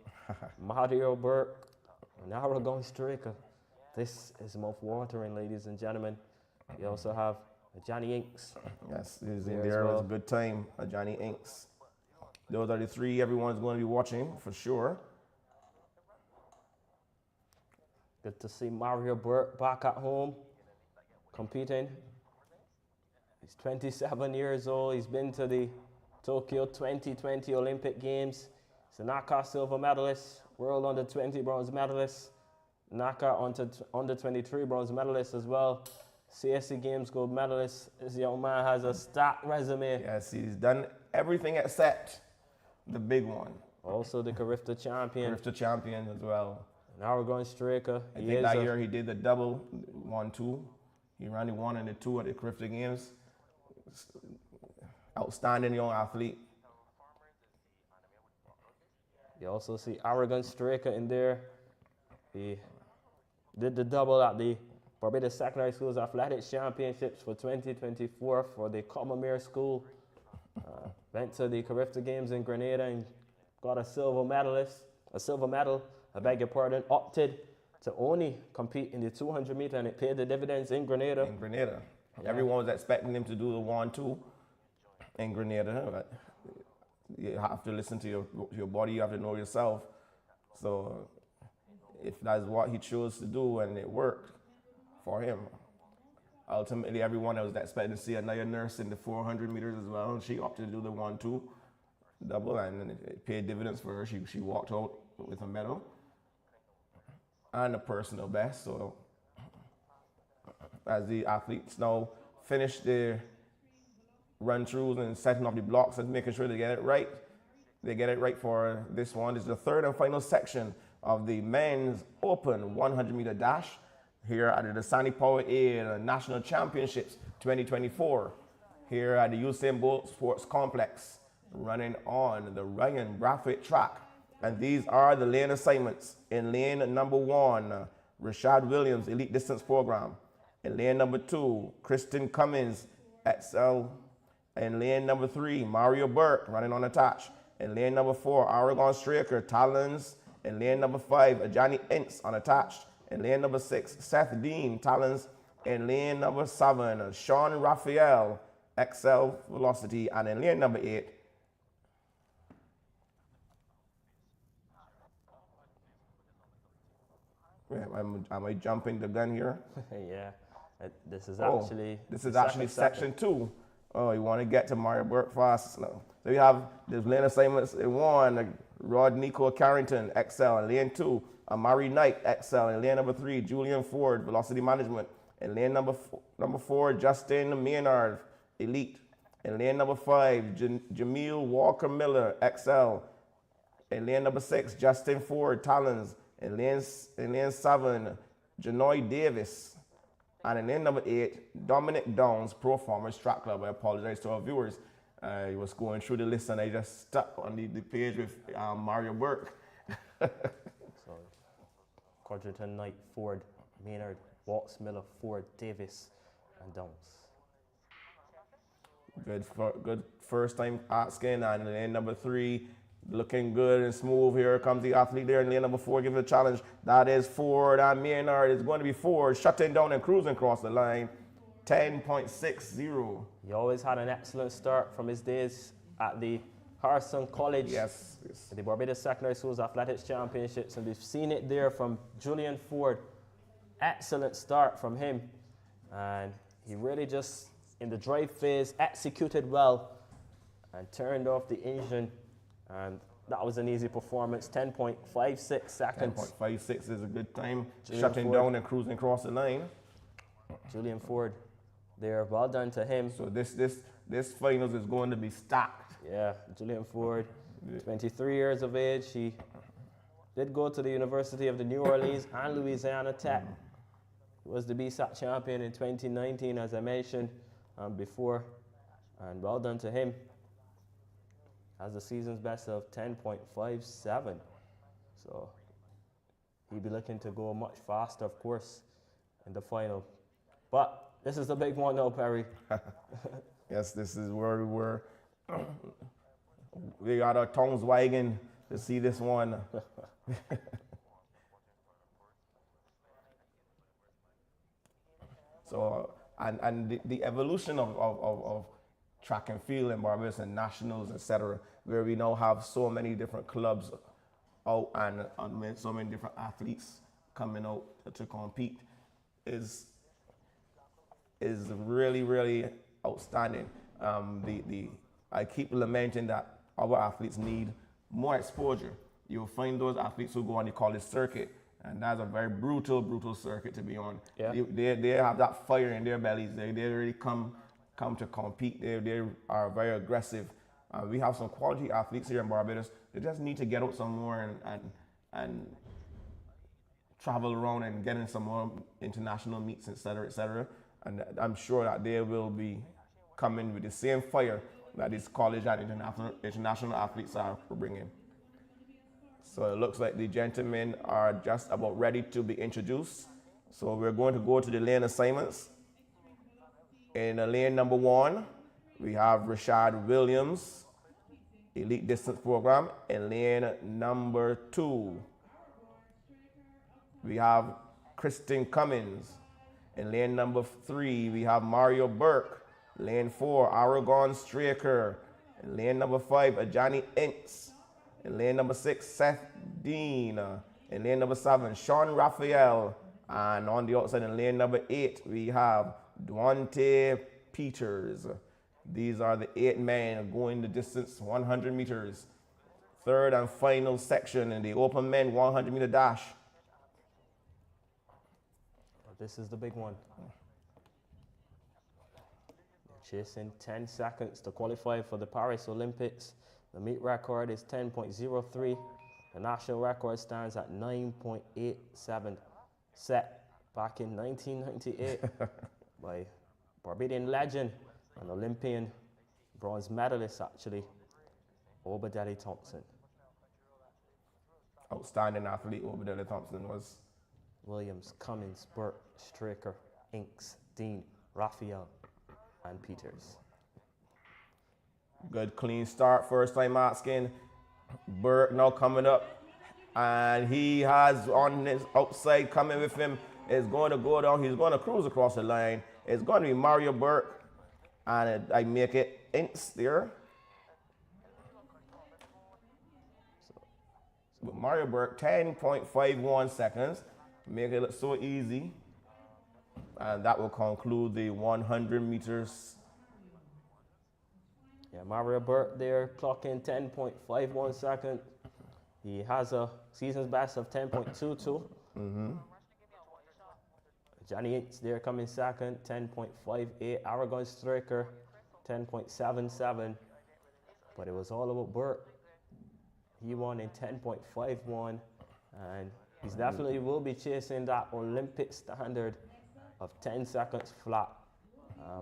Mario Burke, an Aragon striker. This is mouth-watering, ladies and gentlemen. We also have Johnny Inks. Yes, he's There in as there. It was well. a good time. Johnny Inks. Those are the 3 everyone's going to be watching for sure. Good to see Mario Burke back at home, competing. He's 27 years old. He's been to the Tokyo 2020 Olympic Games. He's a NACA silver medalist, World Under 20 bronze medalist, NACA Under 23 bronze medalist as well. CSC Games gold medalist. This young man has a stacked resume. Yes, he's done everything except the big one. Also the Carifta champion. Carifta champion as well. Now we're going striker. I think that year he did the double 1-2. He ran the 1 and the 2 at the Crifter Games. Outstanding young athlete. You also see Arrogant Striker in there. He did the double at the Barbados Secondary Schools Athletics Championships for 2024 for the Commonwealth School. Went to the Carifta Games in Grenada and got a silver medal, I beg your pardon, opted to only compete in the 200 meter and it paid the dividends in Grenada. In Grenada. Yeah. Everyone was expecting him to do the 1-2 in Grenada. But you have to listen to your body, you have to know yourself. So if that's what he chose to do and it worked for him. Ultimately, everyone was expecting to see another nurse in the 400 meters as well. And she opted to do the 1-2 double and it paid dividends for her. She walked out with a medal and a personal best. So as the athletes now finish their run throughs and setting up the blocks and making sure they get it right. They get it right for this one. This is the third and final section of the men's open 100 meter dash here at the Dasani-Powerade National Championships 2024 here at the Usain Bolt Sports Complex running on the Ryan Brathwaite track. And these are the lane assignments. In lane number 1, Rashad Williams, Elite Distance Program. In lane number 2, Kristen Cummins, XL. In lane number 3, Mario Burke, running on attach. In lane number 4, Oregon Straker, Talons. In lane number 5, Ajani Ince, unattached. In lane number 6, Seth Dean, Talons. In lane number 7, Sean Raphael, XL Velocity. And in lane number 8, am I jumping the gun here? Yeah, this is actually section 2. Oh, you want to get to Mario Burke fast. So we have the lane assignments in 1, Rod Nico Carrington, XL. In lane 2, Amari Knight, XL. In lane number 3, Julian Ford, Velocity Management. In lane number 4, Justin Maynard, Elite. In lane number 5, Jameel Walker Miller, XL. In lane number 6, Justin Ford, Talons. In lane 7, Janoy Davis. And in lane number 8, Dominic Downs, Pro Farmers Track Club. I apologize to our viewers. I was going through the list and I just stuck on the page with Mario Burke. So, Quadriton Knight, Ford, Maynard, Watts, Miller, Ford, Davis, and Downs. Good first time asking. And in lane number 3, looking good and smooth. Here comes the athlete there in lane number 4, give it a challenge. That is Ford, and Maynard is going to be Ford, shutting down and cruising across the line. 10.60. He always had an excellent start from his days at the Harrison College. Yes. The Barbados Secondary Schools Athletics Championships, and we've seen it there from Julian Ford. Excellent start from him. And he really just, in the drive phase, executed well and turned off the engine. And that was an easy performance, 10.56 seconds. 10.56 is a good time. Julian Shutting Ford. down and cruising across the line. Julian Ford there, well done to him. So this finals is going to be stacked. Yeah, Julian Ford, 23 years of age. He did go to the University of the New Orleans and Louisiana Tech. He was the BSAT champion in 2019, as I mentioned before. And well done to him. Has the season's best of 10.57. So he'll be looking to go much faster, of course, in the final. But this is the big one now, Perry. Yes, this is where we were. We got our tongues wagging to see this one. So, and the evolution of track and field in Barbados and nationals, etc., where we now have so many different clubs out and so many different athletes coming out to compete is really, really outstanding. I keep lamenting that our athletes need more exposure. You'll find those athletes who go on the college circuit, and that's a very brutal circuit to be on. Yeah. They have that fire in their bellies. They really come to compete. They are very aggressive. We have some quality athletes here in Barbados. They just need to get out some more and travel around and get in some more international meets, etc. And I'm sure that they will be coming with the same fire that these college and international athletes are bringing. So it looks like the gentlemen are just about ready to be introduced. So we're going to go to the lane assignments. In lane number 1, we have Rashad Williams, Elite Distance Program. In lane number 2, we have Kristen Cummins. In lane number 3, we have Mario Burke. Lane 4, Aragon Straker. In lane number 5, Ajani Ince. In lane number 6, Seth Dean. In lane number 7, Sean Raphael. And on the outside in lane number 8, we have Duante Peters. These are the 8 men going the distance 100 meters. Third and final section in the open men 100 meter dash. This is the big one. They're chasing 10 seconds to qualify for the Paris Olympics. The meet record is 10.03. The national record stands at 9.87, set back in 1998 by Barbadian legend and Olympian bronze medalist, actually, Obadeli Thompson. Outstanding athlete Obadeli Thompson was. Williams, Cummins, Burke, Straker, Inks, Dean, Raphael, and Peters. Good clean start, first time asking. Burke now coming up, and he has on his outside coming with him. Is going to go down, he's going to cruise across the line. It's going to be Mario Burke, and I make it Inks there. But Mario Burke, 10.51 seconds. Make it look so easy. And that will conclude the 100 meters. Yeah, Mario Burke there clocking 10.51 seconds. He has a season's best of 10.22. Johnny Inks there coming second, 10.58. Aragon Striker, 10.77. But it was all about Burke. He won in 10.51, and he's definitely will be chasing that Olympic standard of 10 seconds flat.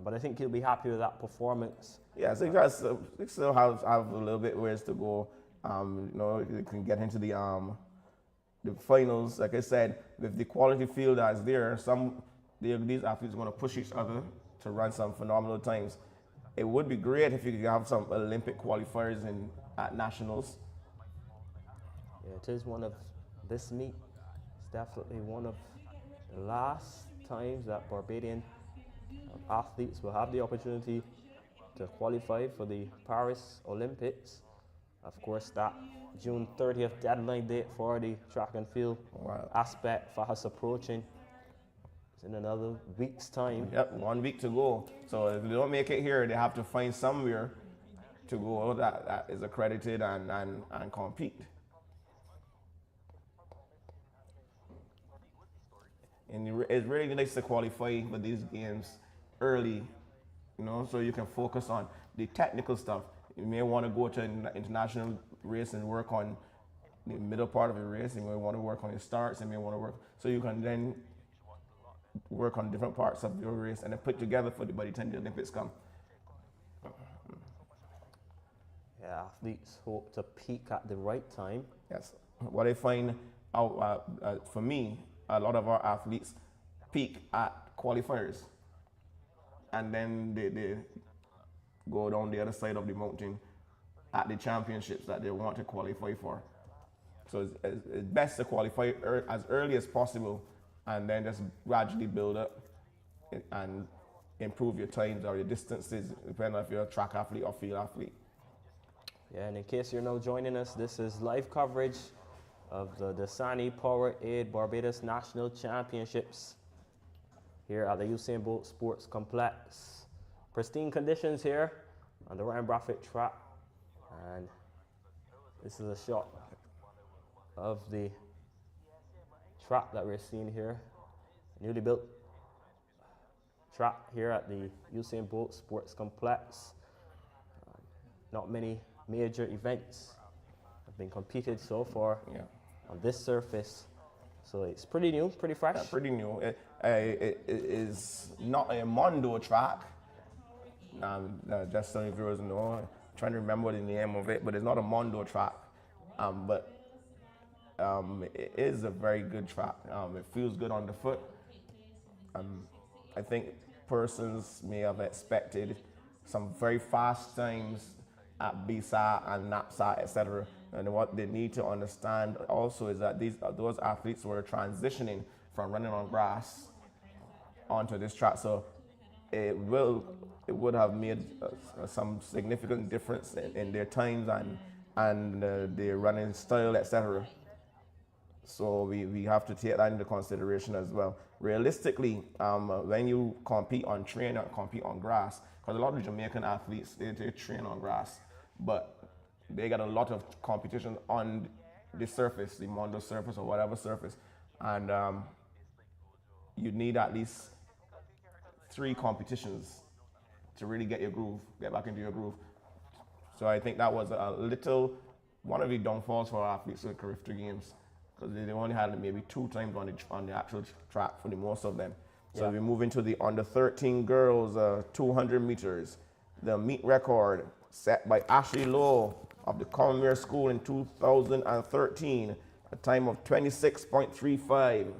But I think he'll be happy with that performance. Yeah, so he still have a little bit ways to go. You know, you can get into the finals. Like I said, with the quality field that's there, these athletes are going to push each other to run some phenomenal times. It would be great if you could have some Olympic qualifiers at nationals. Yeah, it is one of this meet. It's definitely one of the last times that Barbadian athletes will have the opportunity to qualify for the Paris Olympics. Of course, that June 30th deadline date for the track and field aspect fast approaching. It's in another week's time. Yep, 1 week to go. So if they don't make it here, they have to find somewhere to go that is accredited and compete. And it's really nice to qualify for these games early, you know, so you can focus on the technical stuff. You may want to go to an international race and work on the middle part of the race. You may want to work on your starts. You may want to work, so you can then work on different parts of your race and then put together by the time the Olympics come. Yeah, athletes hope to peak at the right time. Yes. What I find out, for me, a lot of our athletes peak at qualifiers, and then they go down the other side of the mountain at the championships that they want to qualify for. So it's best to qualify as early as possible, and then just gradually build up and improve your times or your distances, depending on if you're a track athlete or field athlete. Yeah, and in case you're now joining us, this is live coverage of the Dasani-Powerade Barbados National Championships here at the Usain Bolt Sports Complex. Pristine conditions here on the Ryan Braffett track, and this is a shot of the track that we're seeing here. Newly built track here at the Usain Bolt Sports Complex. Not many major events have been competed so far on this surface. So it's pretty new, pretty fresh. Pretty new. It is not a Mondo track. Just so you viewers know, I'm trying to remember the name of it, but it's not a Mondo track. But it is a very good track. It feels good on the foot. I think persons may have expected some very fast times at BSA and NAPSA, etc. And what they need to understand also is that those athletes were transitioning from running on grass onto this track. So it would have made some significant difference in their times and their running style, etc. So we have to take that into consideration as well. Realistically, when you compete on train or compete on grass, because a lot of Jamaican athletes, they train on grass, but they got a lot of competition on the surface, the Mondo surface or whatever surface. And you need at least 3 competitions to really get back into your groove. So I think that was one of the downfalls for athletes with Carifta Games, because they only had maybe 2 times on the actual track for the most of them. So we move into the under 13 girls 200 meters. The meet record set by Ashley Lowe of the Commonwealth School in 2013, a time of 26.35.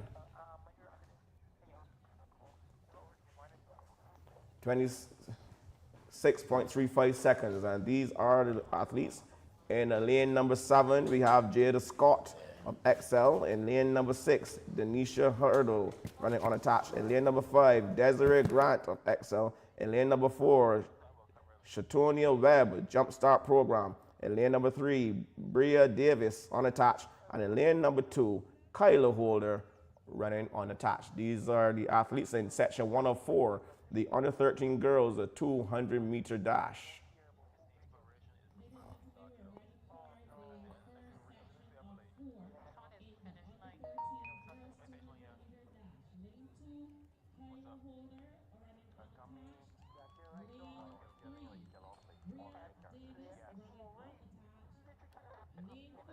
26.35 seconds, and these are the athletes. In lane number 7, we have Jada Scott of Excel. In lane number 6, Denisha Hurdle running unattached. In lane number 5, Desiree Grant of Excel. In lane number 4, Shatonia Webb Jumpstart Program. In lane number 3, Bria Davis unattached. And in lane number 2, Kyla Holder running unattached. These are the athletes in section 1 of 4, the under 13 girls, a 200-meter dash. Ladies and gentlemen, we're ready for the first section of 4 in the under 13 girls 200-meter dash. Lane 2, Kyla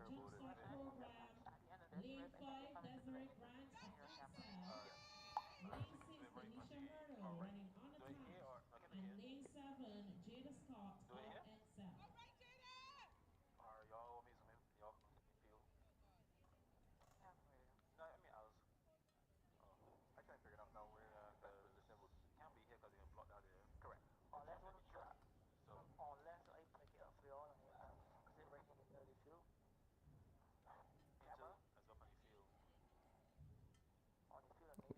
Holder running unattached. Lane 3, Bria Davis running unattached. Lane 4, Shatonia Webb of Jumpstart Program. Lane 5, Desiree Grant of Excel. Lane 6, Denisha Hurdle running unattached. And lane 7, Jada Scott of Excel.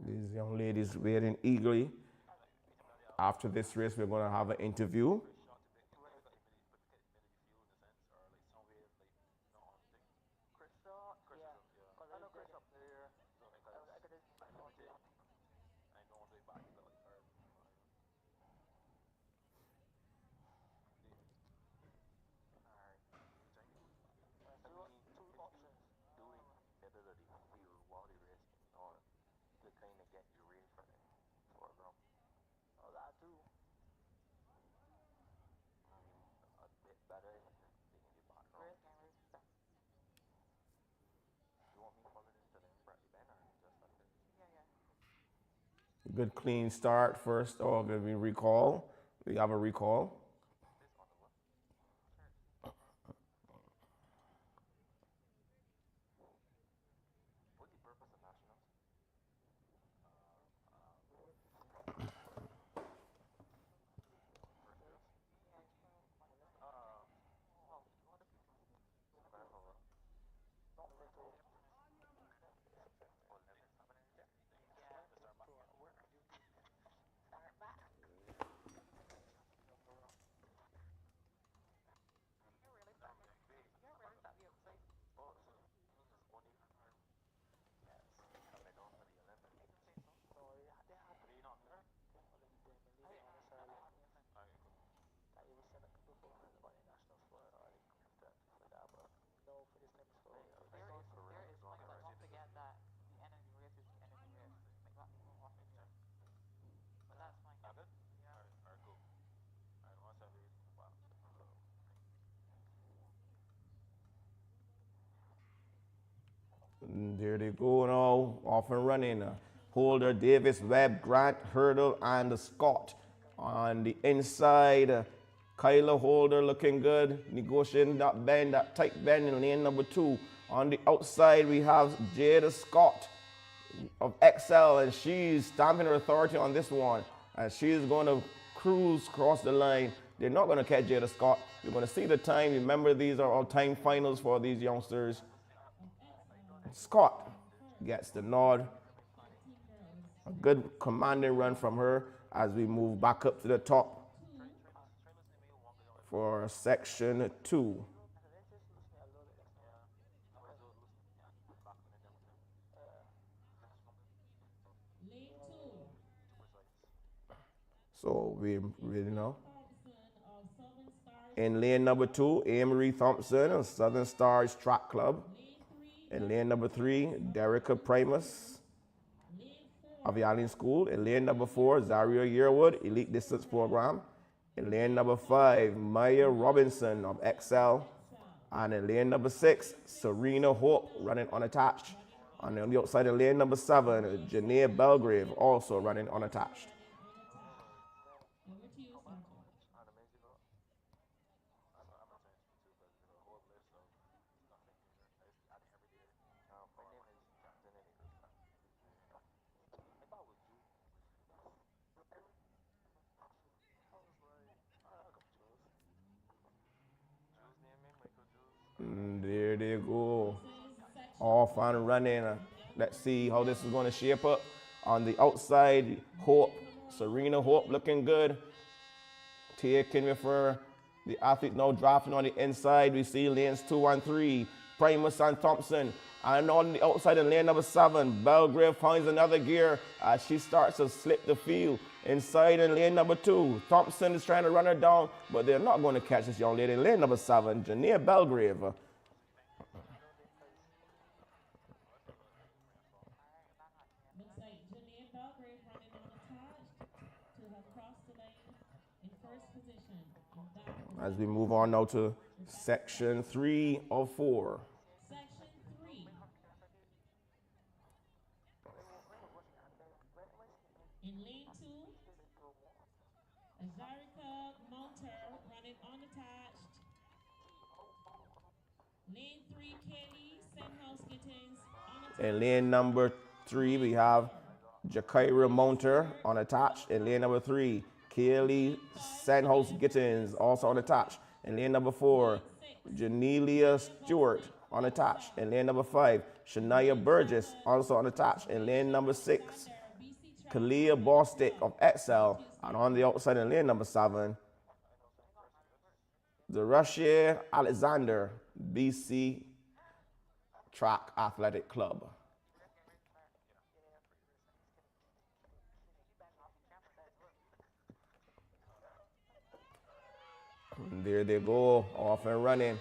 These young ladies waiting eagerly. After this race, we're going to have an interview. Good clean start first. Oh, we recall. We have a recall. And there they go now, off and running. Holder, Davis, Webb, Grant, Hurdle, and Scott. On the inside, Kyla Holder looking good, negotiating that bend, that tight bend in lane number 2. On the outside, we have Jada Scott of XL, and she's stamping her authority on this one. And she's going to cruise across the line. They're not going to catch Jada Scott. You're going to see the time. Remember, these are all time finals for these youngsters. Scott gets the nod. A good commanding run from her as we move back up to the top for section 2. So we really know. In lane number 2, Amory Thompson of Southern Stars Track Club. In lane number 3, Derica Primus of Yalin School. In lane number 4, Zaria Yearwood, Elite Distance Program. In lane number 5, Maya Robinson of XL. And in lane number 6, Serena Hope running unattached. And on the outside in lane number 7, Janae Belgrave also running unattached. And there they go, off and running. Let's see how this is going to shape up. On the outside, Hope, Serena Hope looking good. Taking with her. The athlete now drafting on the inside. We see lanes 2 and 3, Primus and Thompson. And on the outside in lane number 7, Belgrave finds another gear as she starts to slip the field. Inside in lane number 2, Thompson is trying to run her down, but they're not going to catch this young lady. In lane number 7, Janae Belgrave. Looks like Janae Belgrave running unattached to have crossed the line in first position. As we move on now to section 3 of 4. Section 3. In lane 2, Azarica Mounter running unattached. Lane 3, Kelly Senhouse Gittins unattached. In lane number 3, we have Jakaira Mounter unattached. In lane number 3, Kaylee Sandhouse Gittins also unattached. In lane number 4, Janelia Stewart unattached. In lane number 5, Shania Burgess also unattached. In lane number 6, Kalia Bostick of XL. And on the outside in lane number 7, the Russia Alexander BC Track Athletic Club. And there they go, off and running.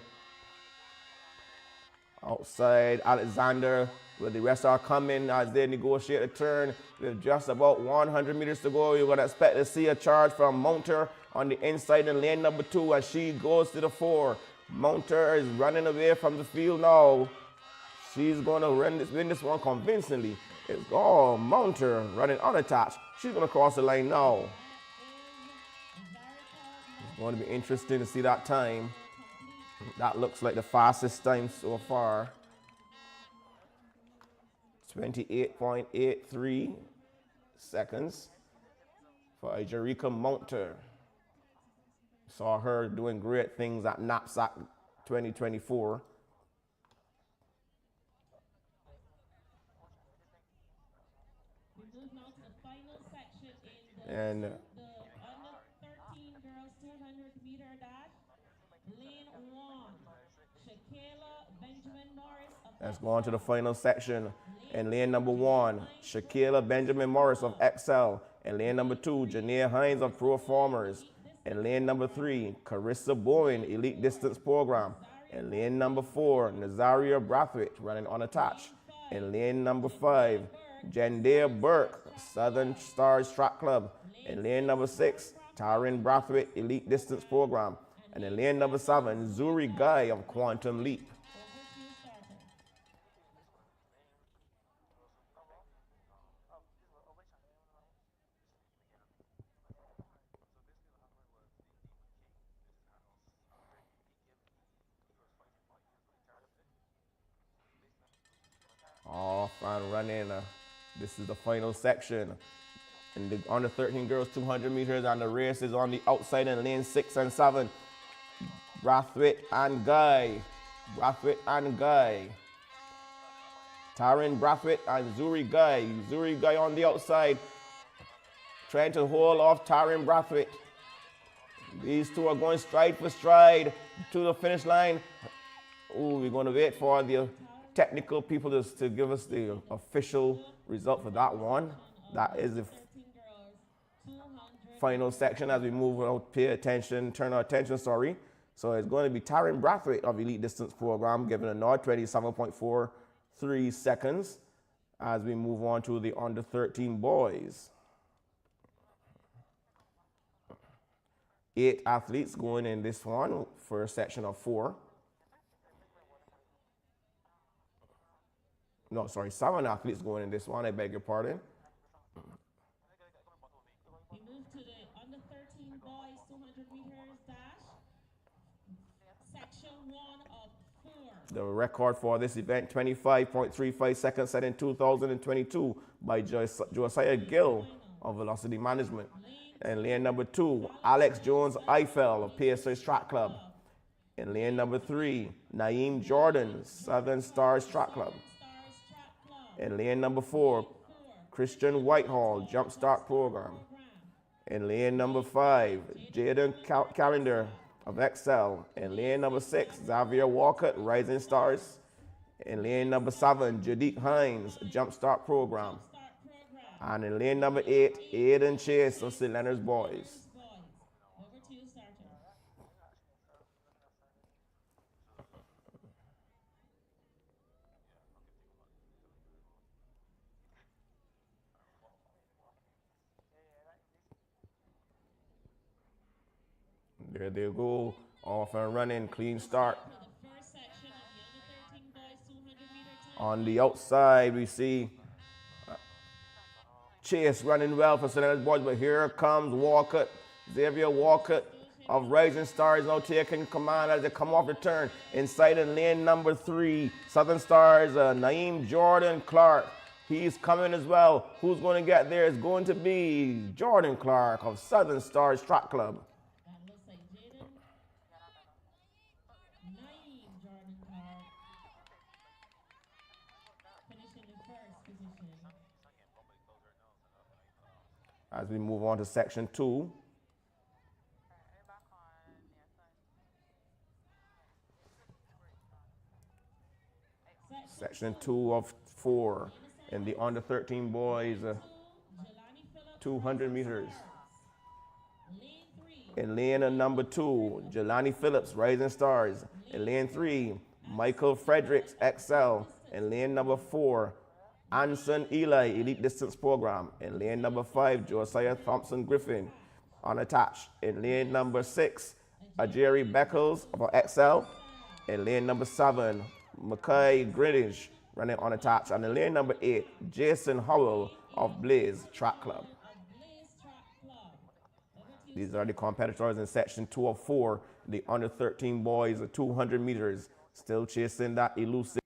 Outside, Alexander, where the rest are coming as they negotiate a turn. With just about 100 meters to go, you're going to expect to see a charge from Mounter on the inside in lane number 2 as she goes to the 4. Mounter is running away from the field now. She's going to win this one convincingly. It's Mounter running unattached. She's going to cross the line now. It's going to be interesting to see that time. That looks like the fastest time so far. 28.83 seconds for Ajarica Mounter. Saw her doing great things at Knapsack 2024. And the under 13 girls 200 meter dash. Lane 1, Shaquilla Benjamin Morris. let's go on to the final section. In lane number 1, Shaquilla Benjamin Morris of XL. In lane number 2, Janaea Hines of Proformers. In lane number 3, Carissa Bowen, Elite Distance Program. In lane number 4, Nazaria Brathwaite, running unattached. In lane number 5, Jendea Burke, Southern Stars Track Club. In lane number 6, Taryn Brathwaite, Elite Distance Program. And in lane number 7, Zuri Guy of Quantum Leap. and running. This is the final section. In the under 13 girls 200 meters, and the race is on the outside in lane 6 and 7. Brathwaite and Guy. Brathwaite and Guy. Taryn Brathwaite and Zuri Guy. Zuri Guy on the outside, trying to hold off Taryn Brathwaite. These two are going stride for stride to the finish line. Ooh, we're going to wait for the technical people to give us the official result for that one. That is the final section as we move out, turn our attention, sorry. So it's going to be Taryn Brathwaite of Elite Distance Program giving a nod, 27.43 seconds as we move on to the under 13 boys. 8 athletes going in this one for a section of 4. No, sorry, 7 athletes going in this one, I beg your pardon. We move to the under 13 boys 200 meters dash, section 1 of 4. The record for this event, 25.35 seconds, set in 2022 by Josiah Gill of Velocity Management. In lane number 2, Alex Jones Eiffel of Pacers Track Club. In lane number 3, Naeem Jordan, Southern Stars Track Club. In lane number 4, Christian Whitehall, Jumpstart Program. In lane number 5, Jaden Calendar of Excel. In lane number 6, Xavier Walcott, Rising Stars. In lane number 7, Jadique Hines, Jumpstart Program. And in lane number 8, Aiden Chase of St. Leonard's Boys. Over to you, Sergeant. There they go, off and running, clean start. For the first section of the under 13 boys 200 meter time. On the outside, we see Chase running well for St. Leonard's Boys, but here comes Walcott, Xavier Walcott of Rising Stars now taking command as they come off the turn. Inside in lane number 3, Southern Stars, Naeem Jordan Clark. He's coming as well. Who's going to get there is going to be Jordan Clark of Southern Stars Track Club. That looks like Jaden. Naeem Jordan Clark. Finishing in first position. As we move on to section 2. Section 2 of 4 in the under 13 boys 200 meters. In lane number 2, Jelani Phillips, Rising Stars. In lane 3, Michael Fredericks, XL. In lane number 4, Anson Eli, Elite Distance Program. In lane number 5, Josiah Thompson Griffin, unattached. In lane number 6, Ajeri Beckles of XL. In lane number 7, Mackay Greenwich, running unattached. And in lane number 8, Jason Howell of Blaze Track Club. These are the competitors in section 2 of 4, the under 13 boys, 200 meters, still chasing that elusive.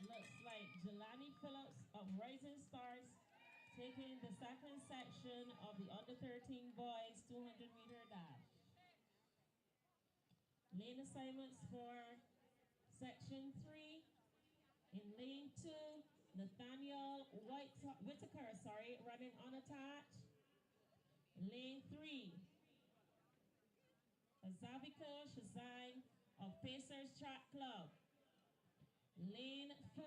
Looks like Jelani Phillips of Rising Stars taking the second section of the under 13 boys 200 meter dash. Lane assignments for section 3. In lane 2, Nathaniel Whitaker, running unattached. Lane 3, Azaviko Shazai of Pacers Track Club. Lane 4,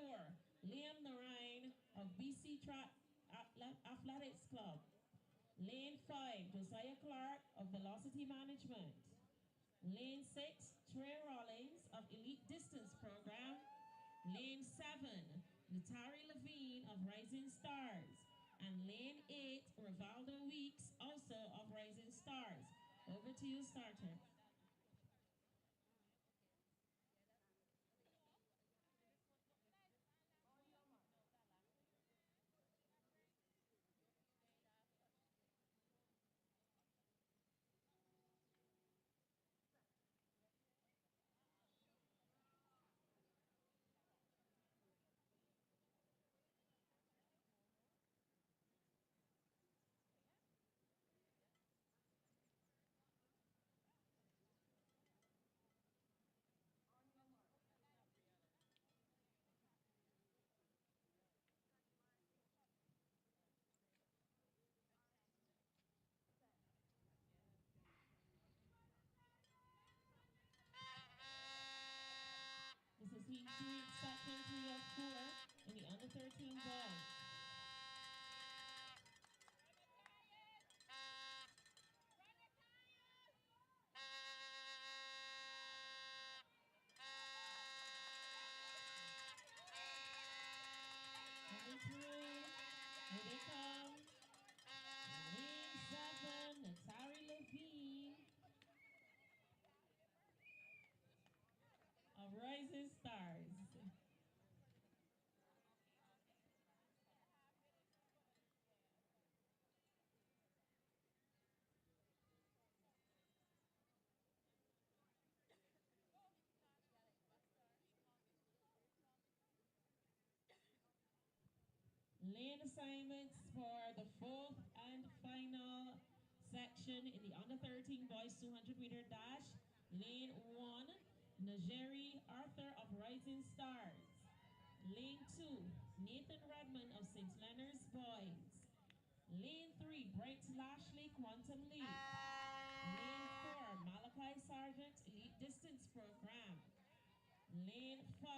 Liam Narine of BC Track Athletics Club. Lane 5, Josiah Clark of Velocity Management. Lane 6, Trey Rollins of Elite Distance Program. Lane 7, Natari Levine of Rising Stars. And Lane 8, Rivaldo Weeks, also of Rising Stars. Over to you, starter. This is heat 3, section 3 of 4 in the under 13 boys. Coming through, here they come. Lane 7, Natari Levine of Rising Stars. Lane assignments for the fourth and final section in the under 13 boys 200 meter dash. Lane 1, Najeri Arthur of Rising Stars. Lane 2, Nathan Redmond of St. Leonard's Boys. Lane 3, Bright Lashley Quantum Leap. Lane 4, Malachi Sargent Elite Distance Program. Lane 5,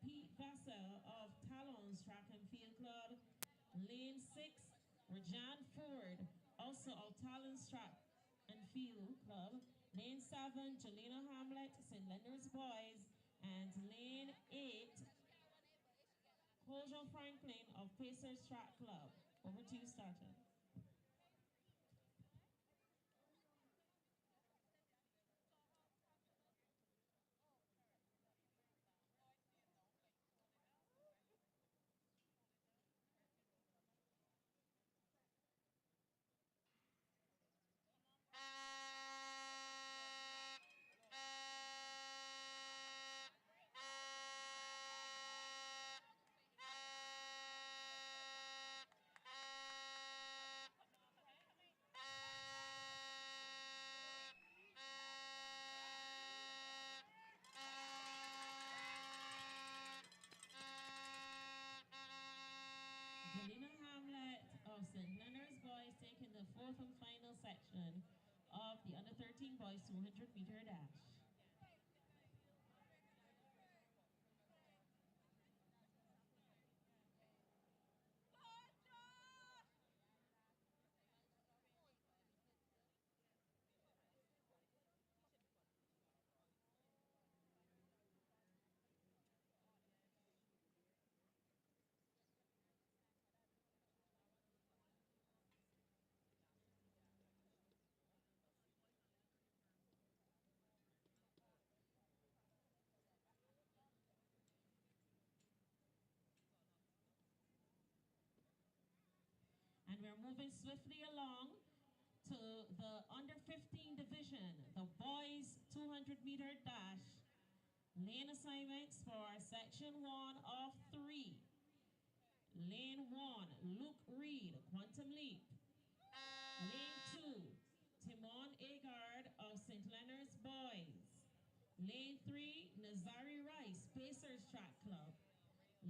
Pete Vassell of Talons Track and Field Club. Lane 6, Rajan Ford, also of Talons Track and Field Club. Lane 7, Jelena Hamlet, St. Leonard's Boys. And Lane 8, Kojo Franklin of Pacers Track Club. Over to you, starter. Jelena Hamlet of St. Leonard's Boys taking the fourth and final section of the under 13 boys 200 meter dash. And we're moving swiftly along to the under 15 division, the boys 200 meter dash. Lane assignments for section 1 of 3. Lane 1, Luke Reed, Quantum Leap. Lane 2, Timon Agard of St. Leonard's Boys. Lane 3, Nazari Rice, Pacers Track Club.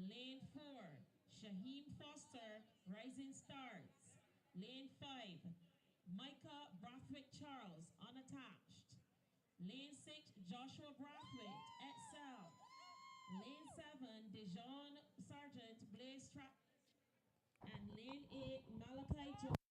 Lane 4, Shaheem Foster, Rising Stars. Lane 5, Micah Brathwaite Charles, unattached. Lane 6, Joshua Brathwaite, Excel. Lane 7, Dijon Sargent, Blaze Track. And Lane 8, Malachi Jones.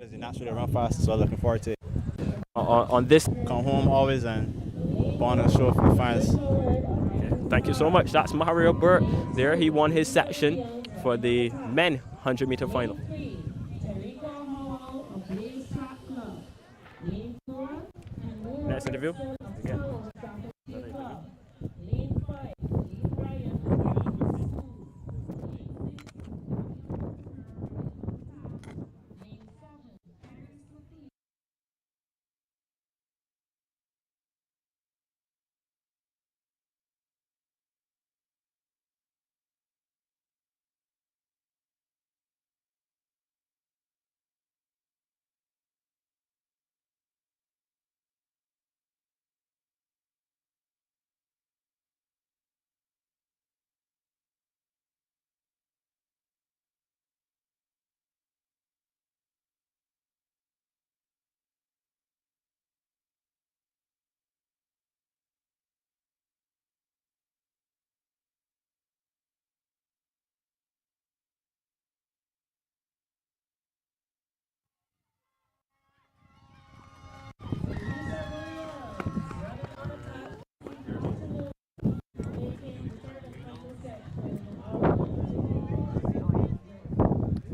Because he naturally run fast, so looking forward to it. On this. Come home always and put on a show for the fans. Okay, thank you so much. That's Mario Burt there. He won his section for the men 100-meter final. Next interview. Again.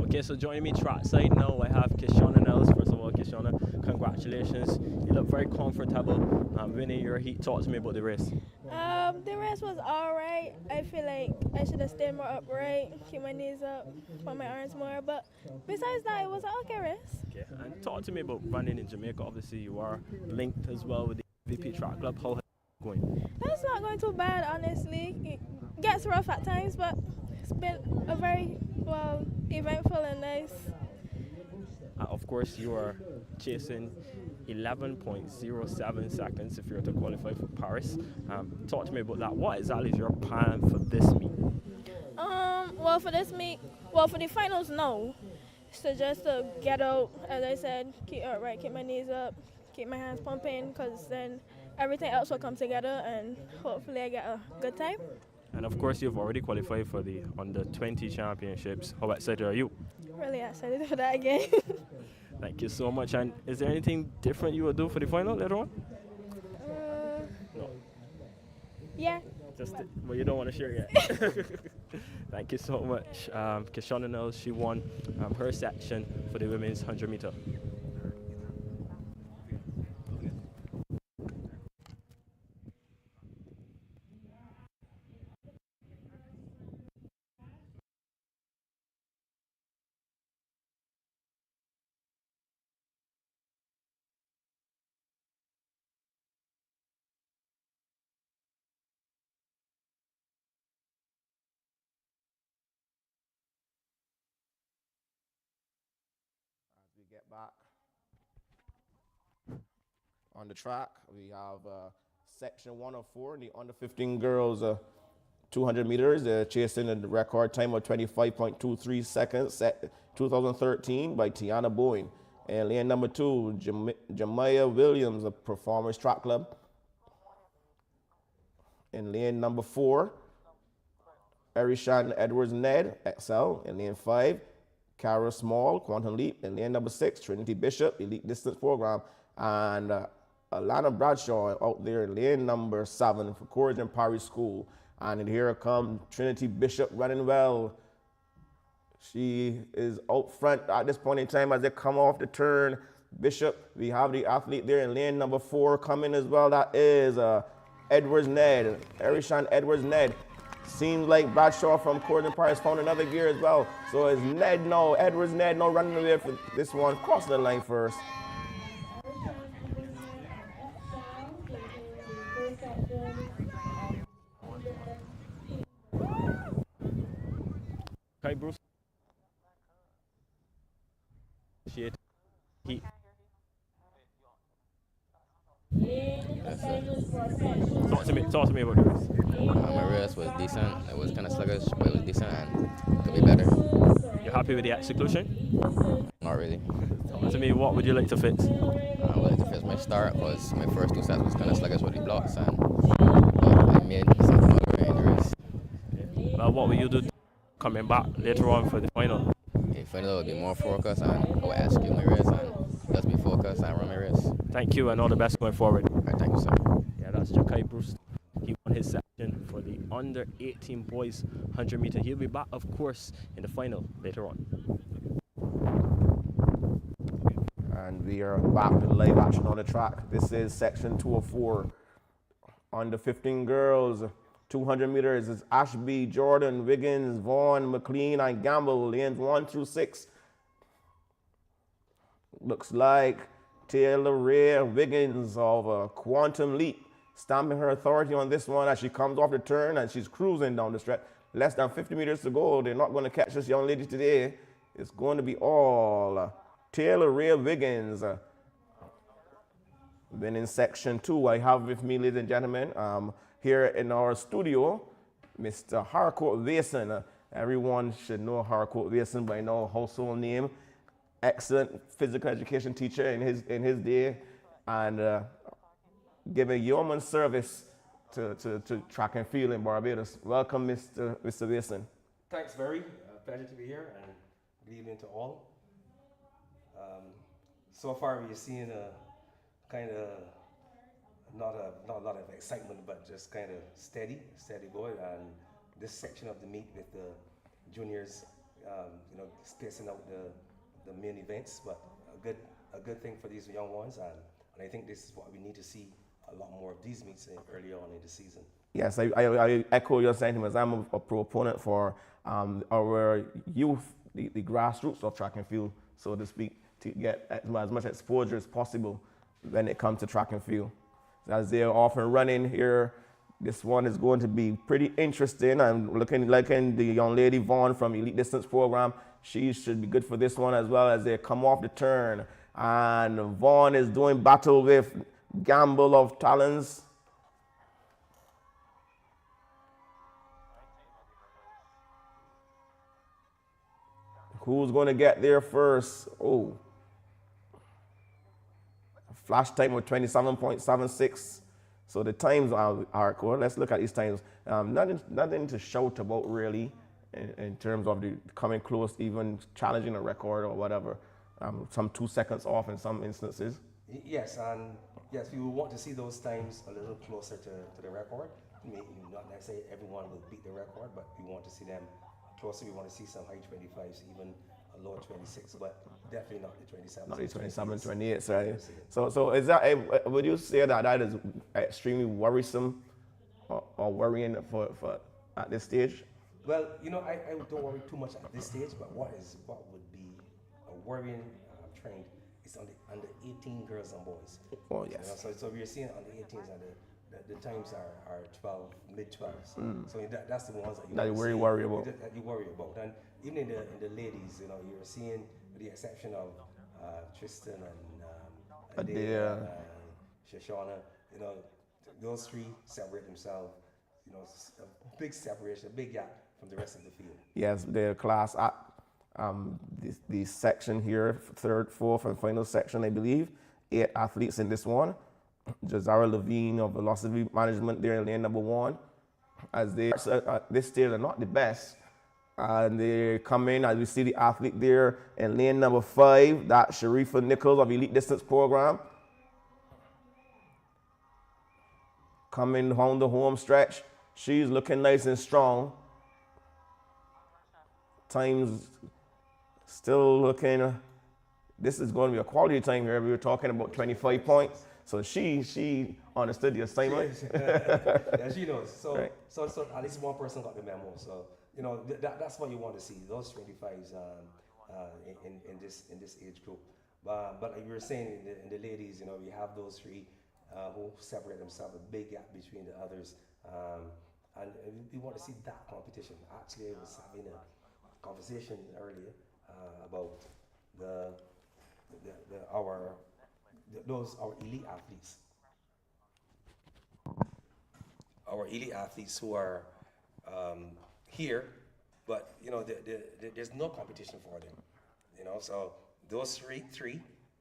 Okay, so joining me trackside now, I have Kishonna Nels. First of all, Kishonna, congratulations. You look very comfortable winning your heat. Talk to me about the race. The race was alright. I feel like I should have stayed more upright, keep my knees up, put my arms more. But besides that, it was an okay race. Okay, and talk to me about running in Jamaica. Obviously, you are linked as well with the VP Track Club. How is it going? That's not going too bad, honestly. It gets rough at times, but it's been a very, eventful and nice. Of course, you are chasing 11.07 seconds if you're to qualify for Paris. Talk to me about that. What exactly is your plan for this meet? For this meet, for the finals, no. So just to get out, as I said, keep upright, keep my knees up, keep my hands pumping, because then everything else will come together and hopefully I get a good time. And of course, you've already qualified for the Under-20 Championships. How excited are you? Really excited for that again. Thank you so much. And is there anything different you will do for the final later on? No. Yeah. Well, you don't want to share yet. Thank you so much. Kishonna Nels, she won her section for the women's 100-meter. We get back on the track. We have section 1 of 4 in the under 15 girls 200 meters. They're chasing a record time of 25.23 seconds, set 2013 by Tiana Bowen. And lane number 2, Jemiah Williams of Performers Track Club. In lane number 4, Erishan Edwards Ned, XL. In lane 5, Cara Small, Quantum Leap. In lane number 6, Trinity Bishop, Elite Distance Program. And Alana Bradshaw out there in lane number 7 for Courage and Paris School. And here comes Trinity Bishop running well. She is out front at this point in time as they come off the turn. Bishop, we have the athlete there in lane number 4 coming as well. That is Edwards Ned, Erishan Edwards Ned. Seems like Bradshaw from Courage and Paris found another gear as well. So it's Ned now, Edwards Ned now running away for this one. Cross the line first. Okay, Bruce. Heat. Talk to me about this. My race was decent. It was kind of sluggish, but it was decent and could be better. You're happy with the execution? Not really. Talk to me, what would you like to fix? I would like to fix my start because my first 2 sets was kind of sluggish with the blocks, and I made some other injuries. Well, what will you do coming back later on for the final? If I know, it'll be more focused and I will execute my race and just be focused and run my race. Thank you, and all the best going forward. All right, thank you, sir. Yeah, that's Jakai Bruce. He won his section for the under 18 boys 100 meter. He'll be back, of course, in the final later on. And we are back with live action on the track. This is section 204. Under 15 girls, 200 meters is Ashby, Jordan, Wiggins, Vaughn, McLean, and Gamble, lanes 1 through 6. Looks like Taylor Ray Wiggins of Quantum Leap stamping her authority on this one as she comes off the turn and she's cruising down the stretch. Less than 50 meters to go. They're not going to catch this young lady today. It's going to be all Taylor Ray Wiggins. Then in section 2, I have with me, ladies and gentlemen, here in our studio, Mr. Harcourt Vason. Everyone should know Harcourt Vason by now, household name. Excellent physical education teacher in his day, and giving yeoman service to track and field in Barbados. Welcome, Mr. Vason. Thanks, very. Pleasure to be here, and good evening to all. So far, we're seeing a kind of not a lot of excitement, but just kind of steady going. And this section of the meet with the juniors, spacing out the main events, but a good thing for these young ones. And I think this is what we need to see a lot more of these meets early on in the season. Yes, I echo your sentiments. I'm a proponent for our youth, the grassroots of track and field, so to speak, to get as much exposure as possible when it comes to track and field. As they're often running here, this one is going to be pretty interesting. I'm looking the young lady Vaughn from Elite Distance Program. She should be good for this one as well as they come off the turn. And Vaughn is doing battle with Gamble of Talons. Who's going to get there first? Oh. Flash time of 27.76. So the times are cool. Let's look at these times. Nothing to shout about really in terms of the coming close, even challenging a record or whatever. Some 2 seconds off in some instances. Yes, and yes, we will want to see those times a little closer to the record. Maybe not necessarily everyone will beat the record, but we want to see them closer. We want to see some high 25s, even a low 26, but definitely not the 27. Not the 27, 28, right? So is that, would you say that is extremely worrisome or worrying for at this stage? Well, I don't worry too much at this stage, but what would be a worrying trend is on the under 18 girls and boys. Oh, yes. So we're seeing under 18s and the times are 12, mid-12s. So that's the ones that you worry about. That you worry about. And even in the ladies, you're seeing, with the exception of Tristan and Adair, Shoshana, those three separate themselves. A big separation, a big gap from the rest of the field. Yes, the class the section here, third, fourth, and final section, I believe. 8 athletes in this one. Jazara Levine of Velocity Management there in lane number 1. As they at this stage are not the best. And they come in, as we see the athlete there in lane number 5, that's Sharifa Nichols of Elite Distance Program. Coming home the home stretch. She's looking nice and strong. Times still looking, this is going to be a quality time here. We were talking about 25 points. So she understood the assignment. Yeah, she knows. So, right. so at least one person got the memo. So, that's what you want to see, those 25s in this age group. But like you were saying, in the ladies, we have those three who separate themselves, a big gap between the others. And we want to see that competition. Actually, I was having a conversation earlier about our elite athletes. Our elite athletes who are here, but there's no competition for them. So those three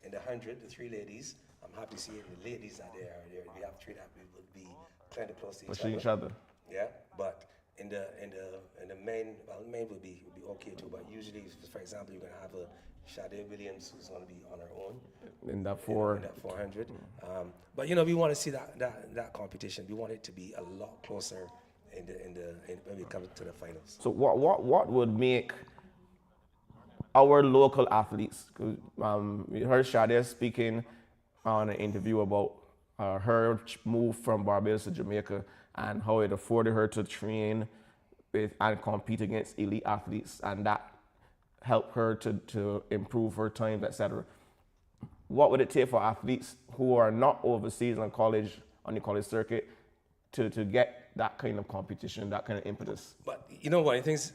in the 100, the 3 ladies. I'm happy to see the ladies that they have 3 that we would be kind of close to each other. Yeah, but in the men, well, men would be okay too, but usually, for example, you're gonna have a Sade Williams who's gonna be on her own In that in that 400. But we want to see that competition. We want it to be a lot closer when we come to the finals. So what would make our local athletes? 'Cause, we heard Sade speaking on an interview about her move from Barbados to Jamaica and how it afforded her to train with and compete against elite athletes, and that helped her to improve her times, etc. What would it take for athletes who are not overseas on the college circuit to get that kind of competition, that kind of impetus? But one of the things,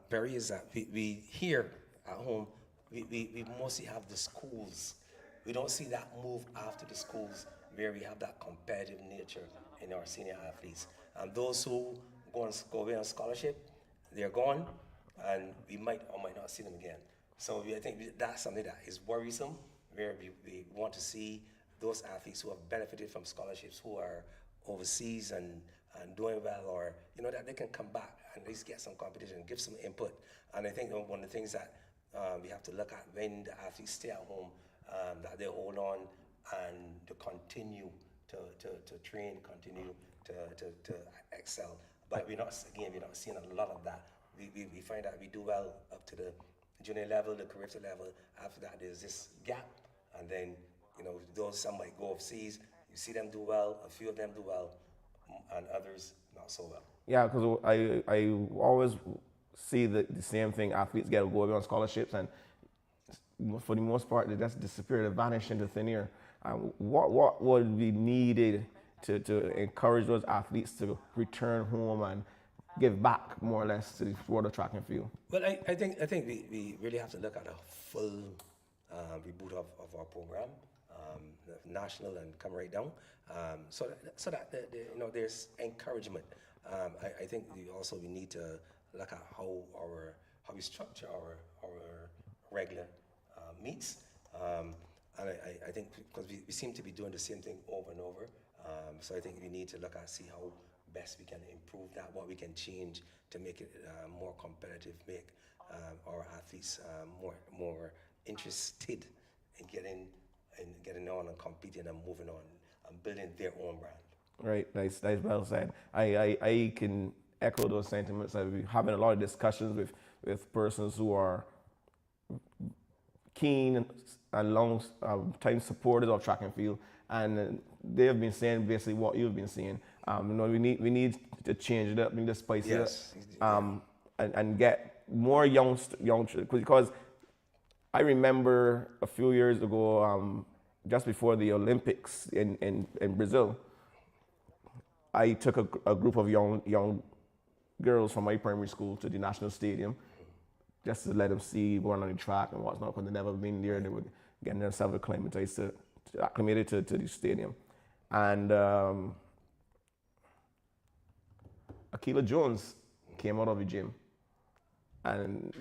Perry, is that we here at home, we mostly have the schools. We don't see that move after the schools where we have that competitive nature in our senior athletes. And those who go away on scholarship, they're gone, and we might or might not see them again. So I think that's something that is worrisome, where we want to see those athletes who have benefited from scholarships, who are overseas and doing well, or that they can come back and at least get some competition, give some input. And I think one of the things that we have to look at when the athletes stay at home, that they hold on and to continue to train, continue to excel. But we're not seeing a lot of that. We find that we do well up to the junior level, the career level. After that, there's this gap, and then some might go overseas. You see them do well, a few of them do well, and others not so well. Yeah, because I always see the same thing. Athletes go away on scholarships, and for the most part, they just disappear, they vanish into thin air. What would be needed to encourage those athletes to return home and give back more or less to the sport of track and field? Well, I think we really have to look at a full reboot of our program, national and come right down, so that there's encouragement. I think we need to look at how we structure our regular meets, and I think because we seem to be doing the same thing over and over, so I think we need to see how best we can improve that, what we can change to make it more competitive, make our athletes more interested in getting on and competing and moving on and building their own brand. Right, that's well said. I can echo those sentiments. I've been having a lot of discussions with persons who are keen and long time supporters of track and field, and they have been saying basically what you've been saying. We need to change it up, we need to spice it up, and get more young, because I remember a few years ago, just before the Olympics in Brazil, I took a group of young girls from my primary school to the national stadium just to let them see going on the track and what's not, because they've never been there. They were getting themselves acclimated to the stadium. And Akila Jones came out of the gym. And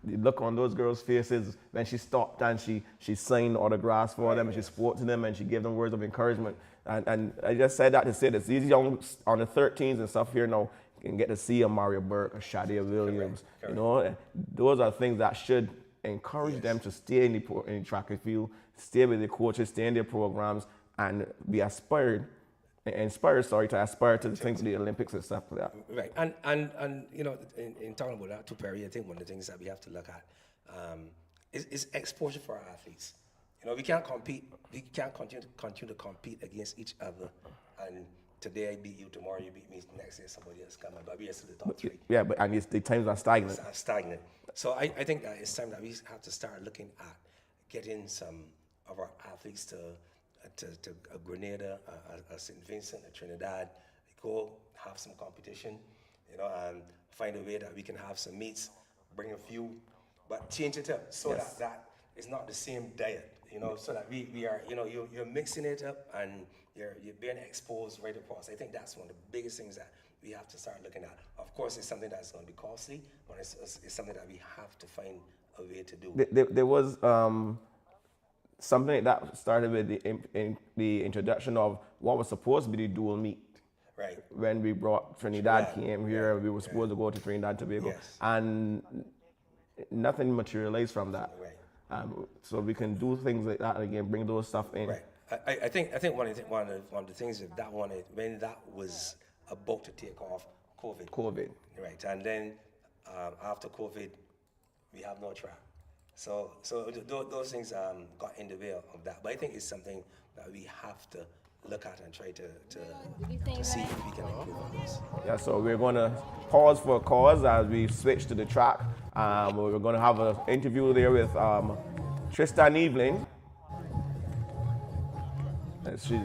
the look on those girls' faces when she stopped and she signed autographs for them, and she spoke to them, and she gave them words of encouragement. And I just said that to say that these young on the 13s and stuff here now can get to see a Mario Burke, a Sade Williams. Correct. Those are things that should encourage them to stay in the track and field, stay with the coaches, stay in their programs, and be inspired to aspire to the things of the Olympics and stuff like that. Right, and in talking about that too, Perry, I think one of the things that we have to look at is exposure for our athletes. We can't compete. We can't continue to compete against each other. And today I beat you, tomorrow you beat me, next day somebody else coming, but we are still the top three. Yeah, but and the times are stagnant. Stagnant. So I think that it's time that we have to start looking at getting some of our athletes to a Grenada, a St. Vincent, a Trinidad, go have some competition, and find a way that we can have some meets, bring a few, but change it up so that it's not the same diet, so that we are, you're mixing it up and you're being exposed right across. I think that's one of the biggest things that we have to start looking at. Of course, it's something that's going to be costly, but it's something that we have to find a way to do. There was something that started with the introduction of what was supposed to be the dual meet. Right. when we brought Trinidad Trinidad, came here, we were supposed to go to Trinidad and Tobago, Yes. and nothing materialized from that. Right. So we can do things like that again, bring those stuff in. Right. I think one of the things with that one is when that was about to take off, COVID. Right. And then after COVID, we have no track. So those things got in the way of that. But I think it's something that we have to look at and try to see if we can improve on this. Yeah, so we're going to pause for a cause as we switch to the track. We're going to have an interview there with Tristan Evelyn. Let's see.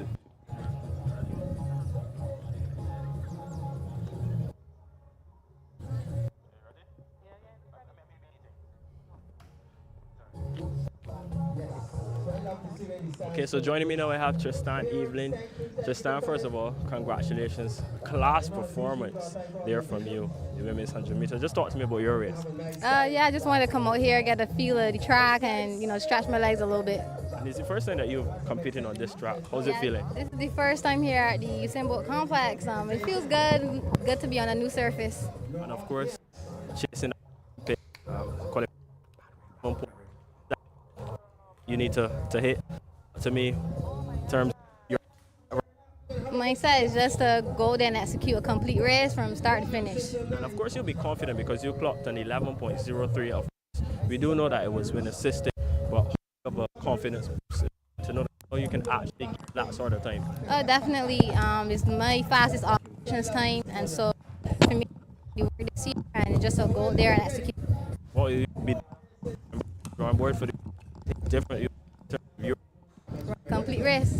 Okay, so joining me now I have Tristan Evelyn. Tristan, first of all, congratulations. Class performance there from you, the women's 100 meters. Just talk to me about your race. Yeah, I just wanted to come out here, get a feel of the track and, stretch my legs a little bit. And it's the first time that you're competing on this track. How's it feeling? This is the first time here at the Usain Bolt complex. It feels good to be on a new surface. And of course, chasing you need to hit. To me, in terms of your mindset is just to go there and execute a complete race from start to finish. And of course, you'll be confident because you clocked an 11.03. Of course, we do know that it was wind assisted, but have a confidence to know that you can actually get that sort of time. Definitely, it's my fastest options time, and so for me, you work this year and just to go there and execute. What will you be drawing board for the different? Complete race.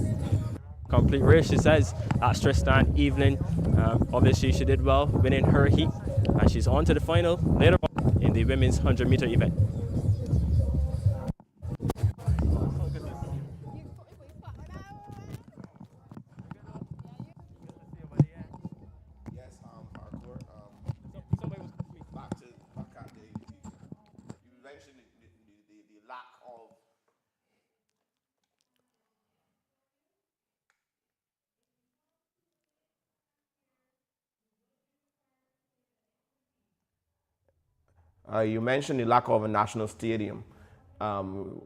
Complete race, she says. That's Tristan Evelyn. Obviously, she did well, winning her heat, and she's on to the final later on in the women's 100-meter event. You mentioned the lack of a national stadium. And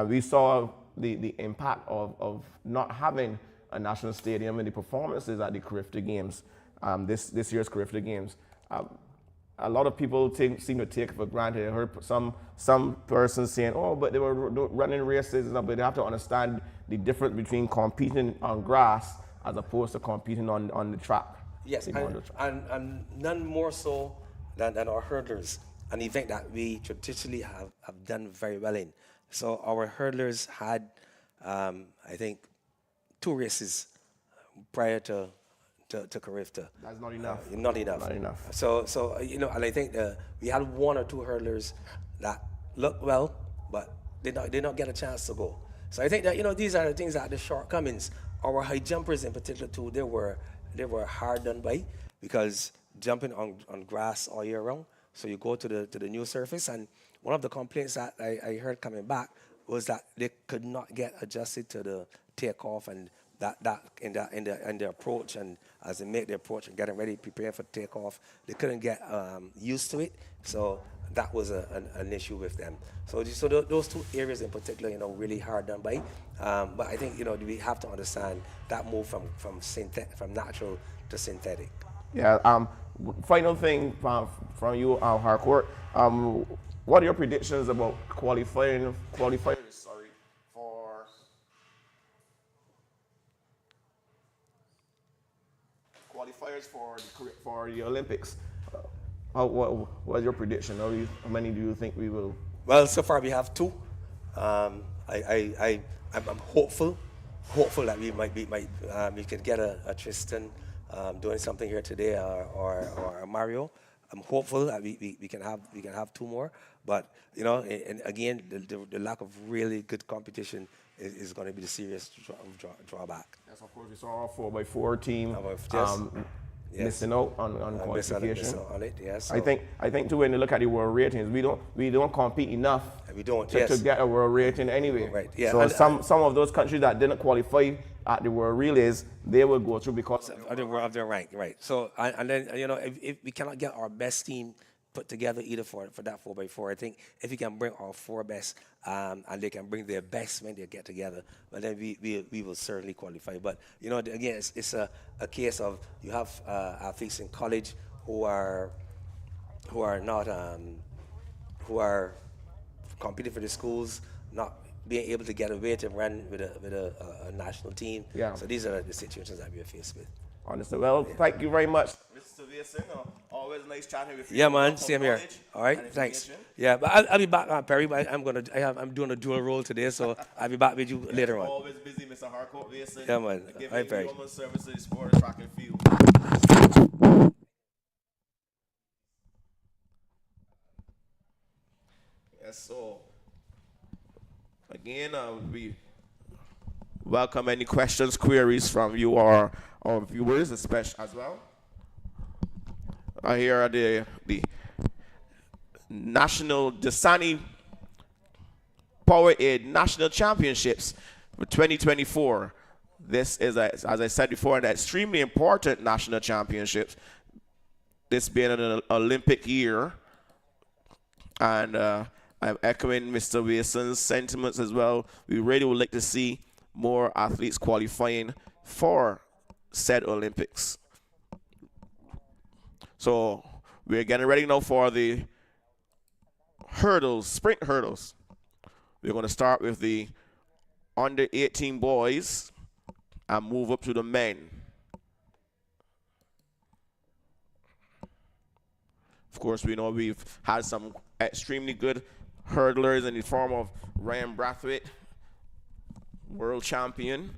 we saw the impact of not having a national stadium in the performances at the Carifta Games, this year's Carifta Games. A lot of people seem to take it for granted. I heard some persons saying, oh, but they were running races, but they have to understand the difference between competing on grass as opposed to competing on the track. Yes, and none more so than our hurdlers, an event that we traditionally have done very well in. So our hurdlers had, I think, 2 races prior to Carifta. That's not enough. Not enough. Not enough. So and I think we had 1 or 2 hurdlers that looked well, but did not get a chance to go. So I think that these are the things that are the shortcomings. Our high jumpers in particular too, they were hard done by because jumping on grass all year round. So you go to the new surface, and one of the complaints that I heard coming back was that they could not get adjusted to the takeoff and that in the approach, and as they make the approach and getting ready, preparing for takeoff, they couldn't get used to it. So that was an issue with them. So those 2 areas in particular, really hard done by. But I think we have to understand that move from natural to synthetic. Yeah. Final thing from you, Harcourt. What are your predictions about qualifiers? Sorry, for the Olympics. What's your prediction? How many do you think we will? Well, so far we have 2. I'm hopeful that we can get a Tristan doing something here today, or a Mario. I'm hopeful that we can have 2 more, but and again, the lack of really good competition is going to be the serious drawback. Yes, of course, we saw our 4x4 team missing out on qualification. On it, yes. I think too, when you look at the world ratings, we don't compete enough. We don't to get a world rating anyway. Right. Yeah. So some of those countries that didn't qualify at the World Relays, they will go through because of their rank, right? So and then if we cannot get our best team put together either for that 4x4, I think if we can bring our 4 best and they can bring their best when they get together, but then we will certainly qualify. But again, it's a case of you have athletes in college who are not who are competing for the schools, not being able to get away to run with a national team. Yeah. So these are the situations that we are faced with. Understood. Well, thank you very much, Mr. Usain. Always nice chatting with you. Yeah, man. Same here. All right. Thanks. Yeah, but I'll be back, Perry. But I'm doing a dual role today, so I'll be back with you later on. Always busy, Mr. Harcourt. Usain. Yeah, man. Giving Hi, Perry. human service to the sport of track and field. Yes, so again, we welcome any questions, queries from you or our viewers, especially as well. Here are the National Dasani-Powerade National Championships for 2024. This is, as I said before, an extremely important national championships. This being an Olympic year, and I'm echoing Mr. Wilson's sentiments as well. We really would like to see more athletes qualifying for said Olympics. So we're getting ready now for the hurdles, sprint hurdles. We're going to start with the under 18 boys and move up to the men. Of course, we know we've had some extremely good hurdlers in the form of Ryan Brathwaite, world champion,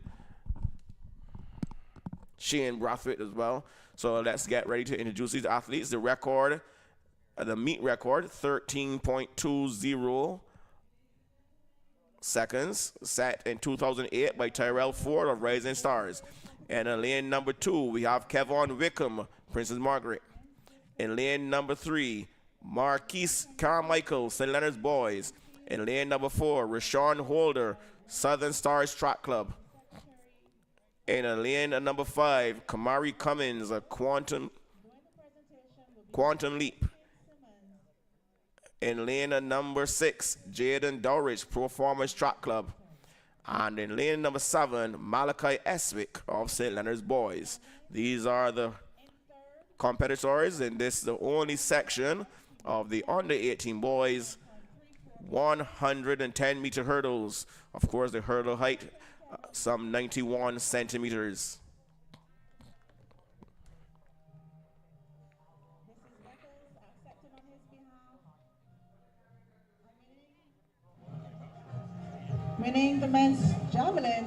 Shane Brathwaite as well. So let's get ready to introduce these athletes. The record, the meet record, 13.20 seconds, set in 2008 by Tyrell Ford of Rising Stars. And in lane number 2, we have Kevon Wickham, Princess Margaret. In lane number 3, Marquise Carmichael, St. Leonard's Boys. In lane number 4, Rashawn Holder, Southern Stars Track Club. In lane number 5, Kamari Cummins, a Quantum Leap. In lane number 6, Jaden Dowrich, Proformers Track Club. And in lane number 7, Malachi Eswick of St. Leonard's Boys. These are the competitors in this, the only section of the under 18 boys 110-meter hurdles. Of course, the hurdle height, some 91 centimeters. Winning the men's javelin,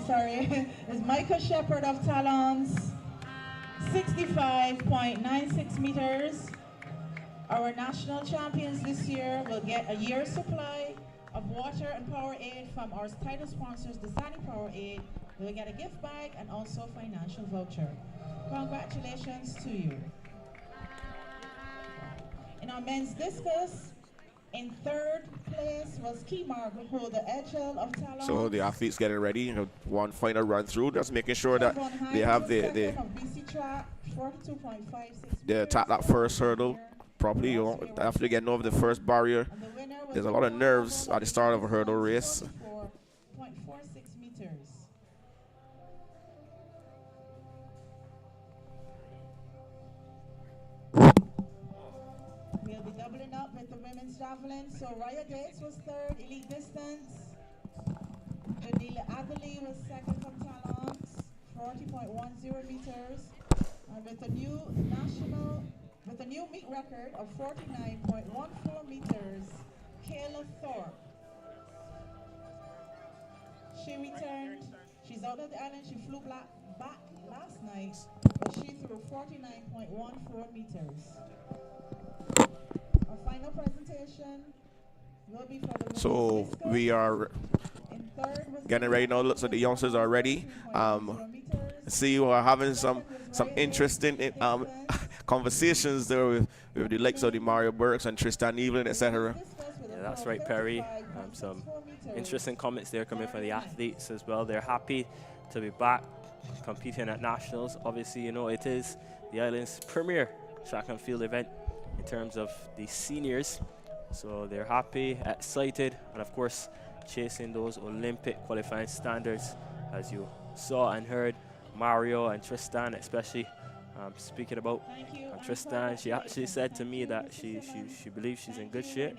is Michael Shepard of Talons, 65.96 meters. Our national champions this year will get a year's supply of water and Powerade from our title sponsors, Dasani-Powerade. They'll get a gift bag and also a financial voucher. Congratulations to you. In our men's discus, in 3rd place was Kemar Holder Edgel of Talons. So the athletes getting ready, one final run through, just making sure that they have they attack that first hurdle properly. After getting over the first barrier, there's a lot of nerves at the start of a hurdle race. 0.46 meters. We'll be doubling up with the women's javelin. So Raya Gates was 3rd, elite distance. Janila Adderley was 2nd from Talons, 40.10 meters. And with a new meet record of 49.14 meters, Kayla Thorpe. She returned. She's out of the island. She flew back last night, but she threw 49.14 meters. Our final presentation will be for the So we are getting ready now. Looks like the youngsters are ready. See, you are having some interesting conversations there with the likes of the Mario Burks and Tristan Evelyn, etc. Yeah, that's right, Perry. Some interesting comments there coming from the athletes as well. They're happy to be back competing at nationals. Obviously, you know, it is the island's premier track and field event in terms of the seniors. So they're happy, excited, and of course, chasing those Olympic qualifying standards, as you saw and heard Mario and Tristan, especially speaking about Tristan. She actually said to me that she believes she's in good shape.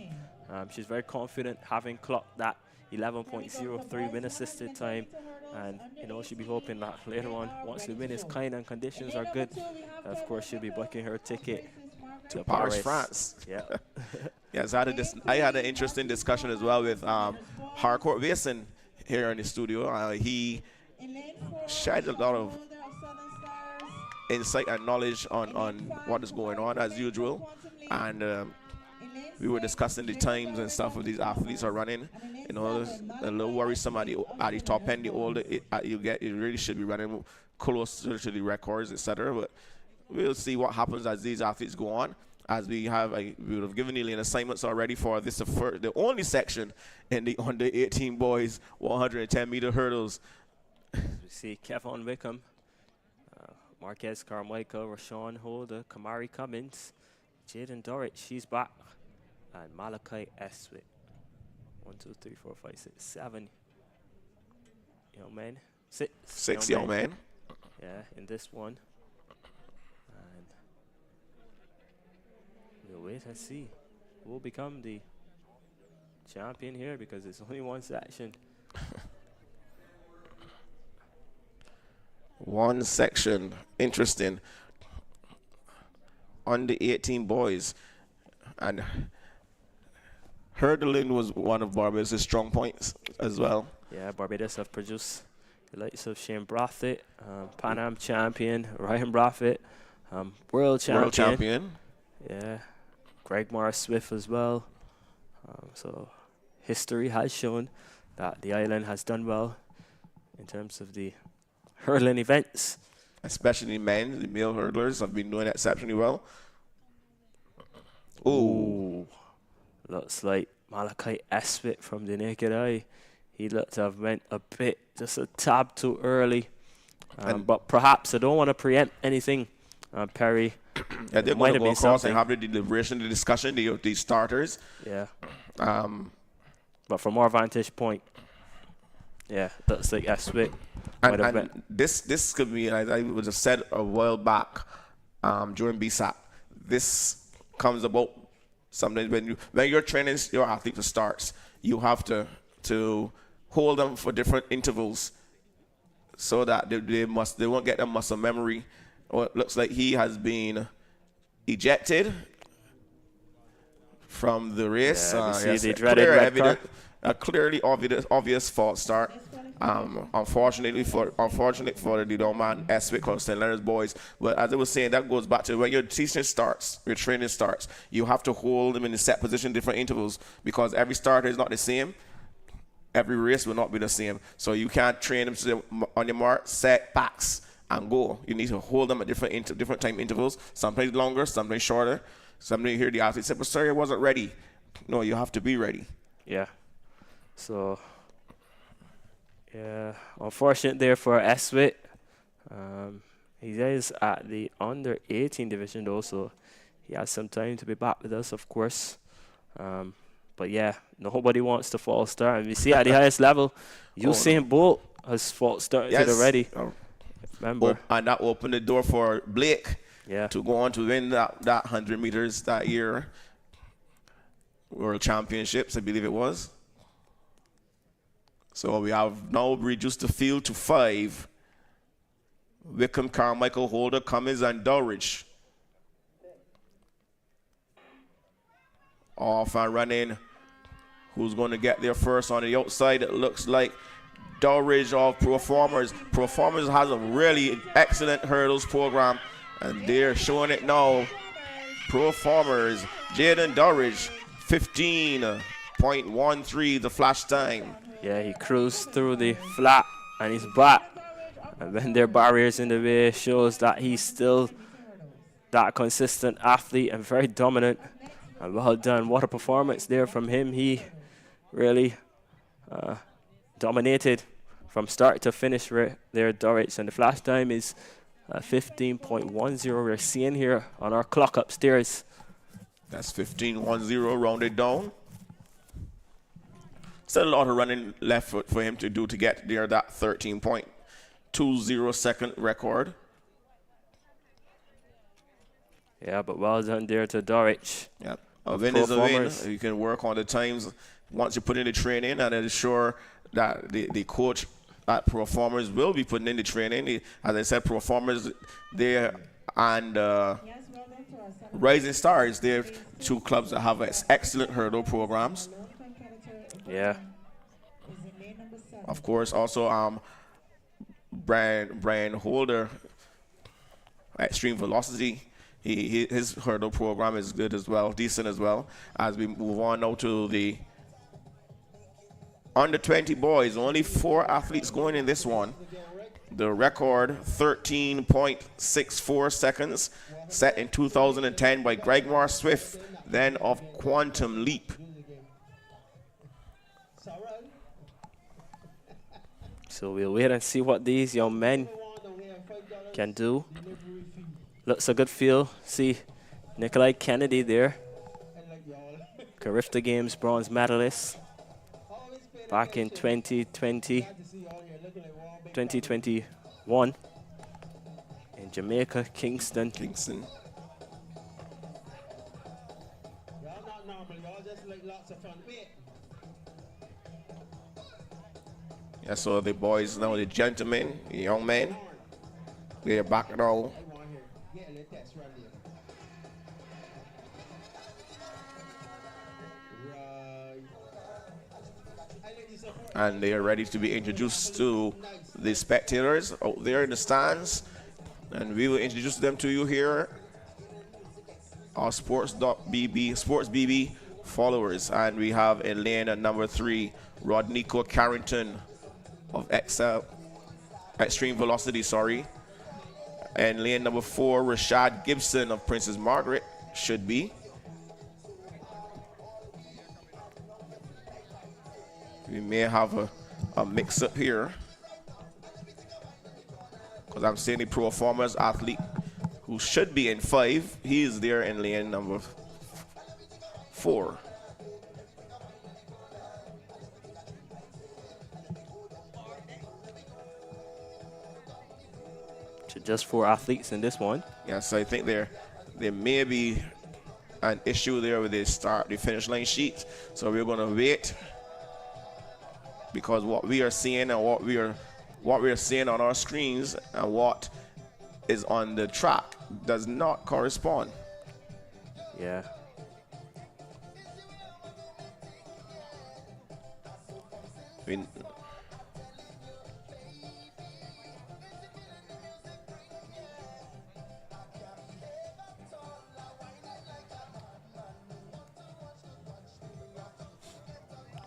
She's very confident, having clocked that 11.03 win assisted time, and you know, she'll be hoping that later on, once the win is kind and conditions are good, of course she'll be booking her ticket to Paris, France. Yeah. Yes, I had an interesting discussion as well with Harcourt Basin here in the studio. He shared a lot of insight and knowledge on what is going on as usual, and we were discussing the times and stuff of these athletes are running. You know, a little worrisome at the top end. The older you get, you really should be running closer to the records, etc. But we'll see what happens as these athletes go on. As we would have given Neely an assignments already for this, the only section in the under 18 boys 110-meter hurdles. We see Kevin Wickham, Marquez Carmichael, Rashawn Holder, Kamari Cummins, Jaden Dorrit, she's back, and Malachi Eswick. 1, 2, 3, 4, 5, 6, 7 young men. Six young men. Yeah, in this one. And we'll wait and see who will become the champion here, because it's only one section. One section. Interesting. Under 18 boys. And hurdling was one of Barbados' strong points as well. Yeah, Barbados have produced the likes of Shane Brathwaite, Pan Am champion, Ryan Brathwaite, world champion. Yeah, Greg Morris Swift as well. So history has shown that the island has done well in terms of the hurdling events. Especially men, the male hurdlers have been doing exceptionally well. Ooh. Looks like Malachi Eswick from the naked eye. He looked to have went a bit, just a tad too early. But perhaps, I don't want to preempt anything, Perry. Yeah, they're going to go across and have the deliberation, the discussion, the starters. Yeah. But from our vantage point, yeah, looks like Eswick. And this could be, I was just said a while back during BSAP, this comes about sometimes when you're training your athlete for starts, you have to hold them for different intervals so that they won't get a muscle memory. Or it looks like he has been ejected from the race. See the dreaded red card. A clearly obvious false start. Unfortunately for the young man Eswick or St. Leonard's boys. But as I was saying, that goes back to when your teaching starts, your training starts, you have to hold them in a set position, different intervals, because every starter is not the same. Every race will not be the same. So you can't train them to on your mark, set, backs, and go. You need to hold them at different time intervals, sometimes longer, sometimes shorter. Sometimes you hear the athlete say, but sorry, I wasn't ready. No, you have to be ready. Yeah. So, yeah, unfortunate there for Eswick. He is at the under 18 division though, so he has some time to be back with us, of course. But yeah, nobody wants to false start. And we see at the highest level, Usain Bolt has false started already. Remember. And that opened the door for Blake to go on to win that 100 meters that year. World Championships, I believe it was. So we have now reduced the field to 5. Wickham, Carmichael, Holder, Cummins, and Dulwich. Off and running. Who's going to get there first on the outside? It looks like Dulwich of Proformers. Proformers has a really excellent hurdles program, and they're showing it now. Proformers, Jaden Dulwich, 15.13 the flash time. Yeah, he cruised through the flat and he's back. And when there are barriers in the way, shows that he's still that consistent athlete and very dominant. And well done. What a performance there from him. He really dominated from start to finish there, Dorich, and the flash time is 15.10. We're seeing here on our clock upstairs. That's 15.10 rounded down. Still a lot of running left for him to do to get there, that 13.20 second record. Yeah, but well done there to Dorich. Yeah, a win is a win. You can work on the times once you put in the training, and ensure that the coach at Performers will be putting in the training. As I said, Performers there and Rising Stars, they're two clubs that have excellent hurdle programs. Yeah. Of course, also Brian Holder, Extreme Velocity. His hurdle program is good as well, decent as well. As we move on now to the under 20 boys, only 4 athletes going in this one. The record 13.64 seconds, set in 2010 by Gregmar Swift, then of Quantum Leap. So we'll wait and see what these young men can do. Looks a good feel. See Nikolai Kennedy there, Carifta Games bronze medalist back in 2021 in Jamaica, Kingston. Yeah, so the boys now, the gentlemen, the young men, they're back now. And they are ready to be introduced to the spectators out there in the stands. And we will introduce them to you here, our Sports BB followers. And we have in lane at number 3, Rodnico Carrington of Extreme Velocity, sorry. And lane number 4, Rashad Gibson of Princess Margaret, should be. We may have a mix-up here, because I'm seeing the Performers athlete who should be in 5. He is there in lane number 4. So just 4 athletes in this one. Yes, I think there may be an issue there with the finish line sheet. So we're going to wait, because what we are seeing and what we are seeing on our screens and what is on the track does not correspond. Yeah.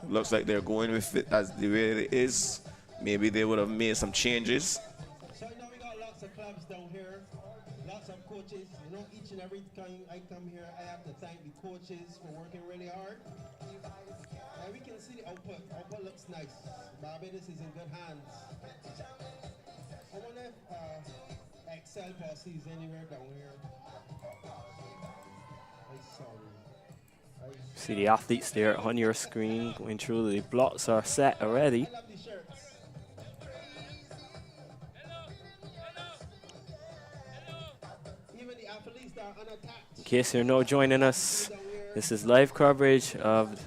Looks like they're going with it as the way it is. Maybe they would have made some changes. So now we got lots of clubs down here, lots of coaches. You know, each and every time I come here, I have to thank the coaches for working really hard. And we can see the output. Output looks nice. Barbados is in good hands. I wonder if Excel Posse is anywhere down here. I'm sorry. See the athletes there on your screen going through. The blocks are set already. In case you're now joining us, this is live coverage of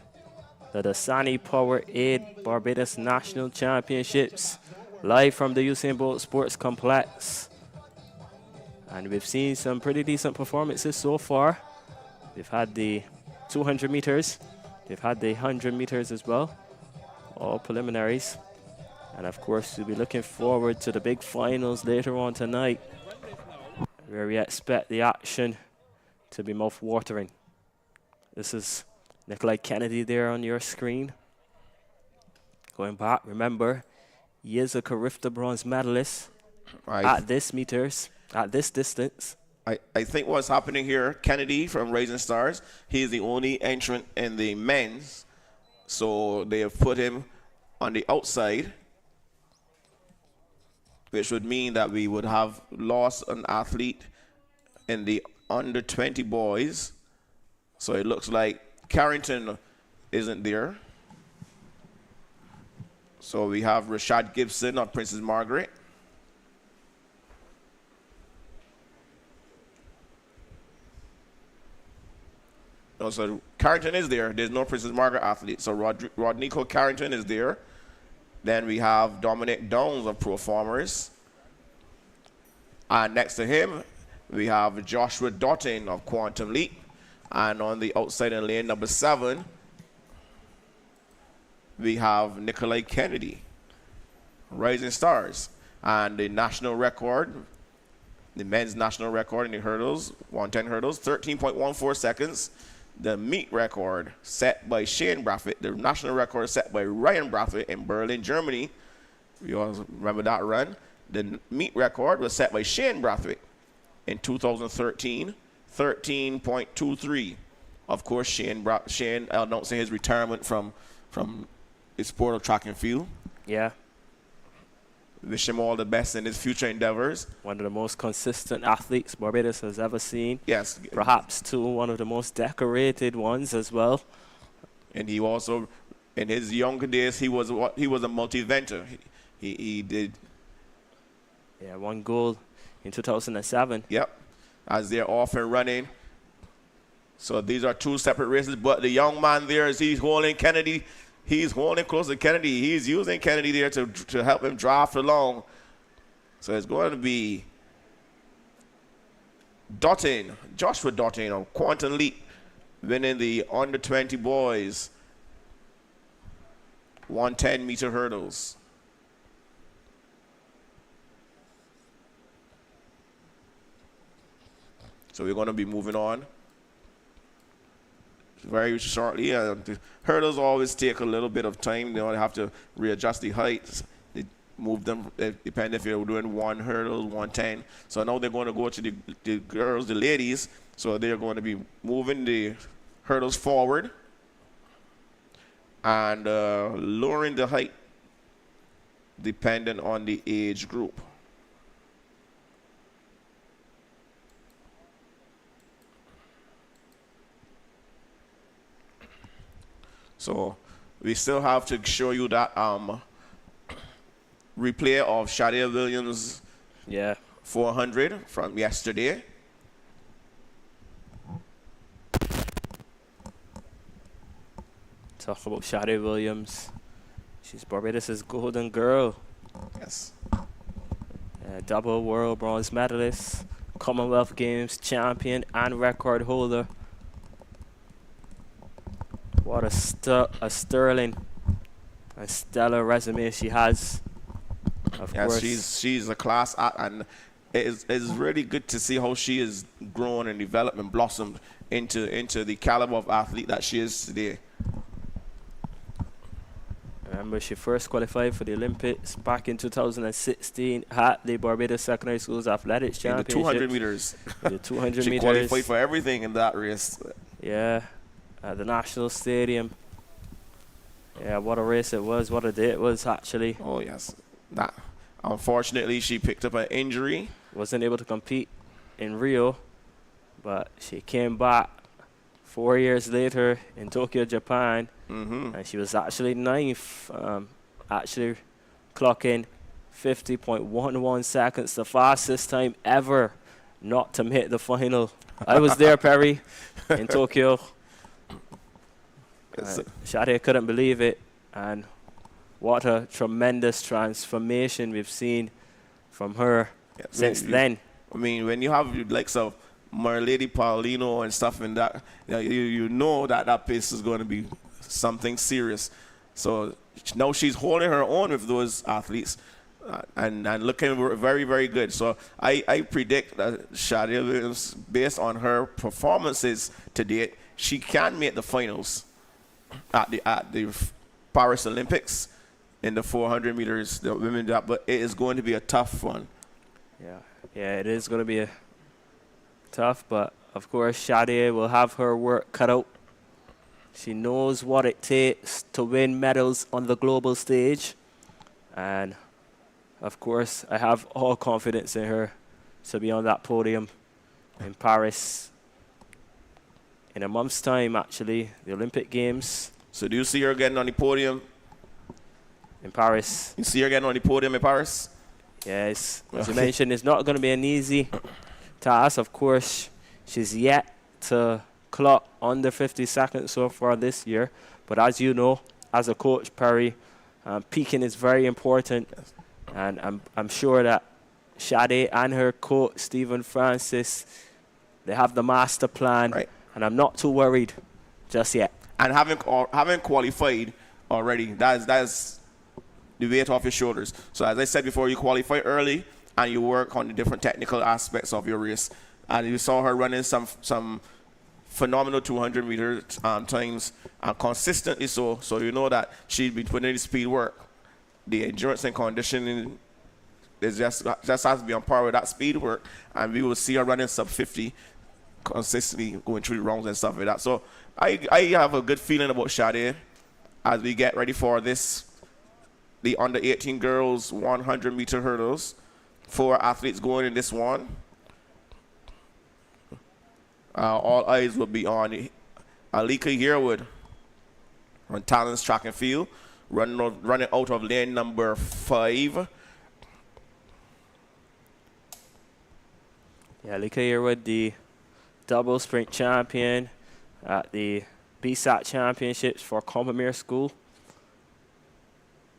the Dasani-Powerade Barbados National Championships, live from the Usain Bolt Sports Complex. And we've seen some pretty decent performances so far. We've had the 200 meters. They've had the 100 meters as well, all preliminaries. And of course, we'll be looking forward to the big finals later on tonight, where we expect the action to be mouth-watering. This is Nikolai Kennedy there on your screen. Going back, remember, he is a Carifta bronze medalist at this distance. I think what's happening here, Kennedy from Rising Stars, he's the only entrant in the men's, so they have put him on the outside. which would mean that we would have lost an athlete in the under 20 boys. So it looks like Carrington isn't there. So we have Rashad Gibson of Princess Margaret. No, so Carrington is there. There's no Princess Margaret athlete. So Rodnico Carrington is there. Then we have Dominic Downs of Pro Farmers. And next to him, we have Joshua Dottin of Quantum Leap. And on the outside in lane number 7, we have Nikolai Kennedy, Rising Stars. And the national record, the men's national record in the hurdles, 110 hurdles, 13.14 seconds. The meet record set by Shane Brathwaite, the national record set by Ryan Brathwaite in Berlin, Germany. You all remember that run? The meet record was set by Shane Brathwaite in 2013, 13.23. Of course, Shane announcing his retirement from the sport of track and field. Yeah. Wish him all the best in his future endeavors. One of the most consistent athletes Barbados has ever seen. Yes. Perhaps, too, one of the most decorated ones as well. And he also, in his younger days, he was a multi-eventer. He did. Yeah, 1 goal in 2007. Yep. As they're off and running. So these are 2 separate races, but the young man there, as he's holding Kennedy, he's holding close to Kennedy. He's using Kennedy there to help him draft along. So it's going to be Joshua Dottin of Quantum Leap, winning the under 20 boys 110-meter hurdles. So we're going to be moving on very shortly. The hurdles always take a little bit of time. They have to readjust the heights. They move them, depending if you're doing 1 hurdle, 110. So now they're going to go to the girls, the ladies. So they're going to be moving the hurdles forward and lowering the height depending on the age group. So we still have to show you that replay of Shadia Williams' 400 from yesterday. Talk about Shadia Williams. She's Barbados' golden girl. Yes. Double world bronze medalist, Commonwealth Games champion, and record holder. What a sterling and stellar resume she has. Of course, she's a class act, and it's really good to see how she has grown and developed and blossomed into the caliber of athlete that she is today. Remember, she first qualified for the Olympics back in 2016 at the Barbados Secondary Schools Athletics Championship. In the 200 meters. The 200 she meters. She qualified for everything in that race. Yeah, at the National Stadium. Yeah, what a race it was. What a day it was, actually. Oh, yes. Unfortunately, she picked up an injury. Wasn't able to compete in Rio, but she came back 4 years later in Tokyo, Japan, and she was actually 9th, actually clocking 50.11 seconds, the fastest time ever not to make the final. I was there, Perry, in Tokyo. Shadia couldn't believe it, and what a tremendous transformation we've seen from her since then. I mean, when you have like some Marlady Paulino and stuff in that, you know that pace is going to be something serious. So now she's holding her own with those athletes and looking very, very good. So I predict that Shadia Williams, based on her performances to date, she can make the finals at the Paris Olympics in the 400 meters, the women, but it is going to be a tough one. Yeah, it is going to be tough, but of course Shadia will have her work cut out. She knows what it takes to win medals on the global stage, and of course, I have all confidence in her to be on that podium in Paris in a month's time, actually, the Olympic Games. So do you see her getting on the podium in Paris? You see her getting on the podium in Paris? Yes. As you mentioned, it's not going to be an easy task. Of course, she's yet to clock under 50 seconds so far this year. But as you know, as a coach, Perry, peaking is very important. And I'm sure that Sade and her coach, Stephen Francis, they have the master plan. Right. And I'm not too worried just yet. And having qualified already, that's the weight off your shoulders. So as I said before, you qualify early and you work on the different technical aspects of your race. And you saw her running some phenomenal 200-meter times, and consistently so. So you know that she'd be putting in the speed work. The endurance and conditioning is just has to be on par with that speed work, and we will see her running sub 50 consistently going through the rounds and stuff like that. So I have a good feeling about Sade as we get ready for the under 18 girls 100-meter hurdles. 4 athletes going in this one. All eyes will be on Alika Yearwood on Talents Track and Field, running out of lane number 5. Yeah, Alika Yearwood, the double sprint champion at the BSAT Championships for Combermere School.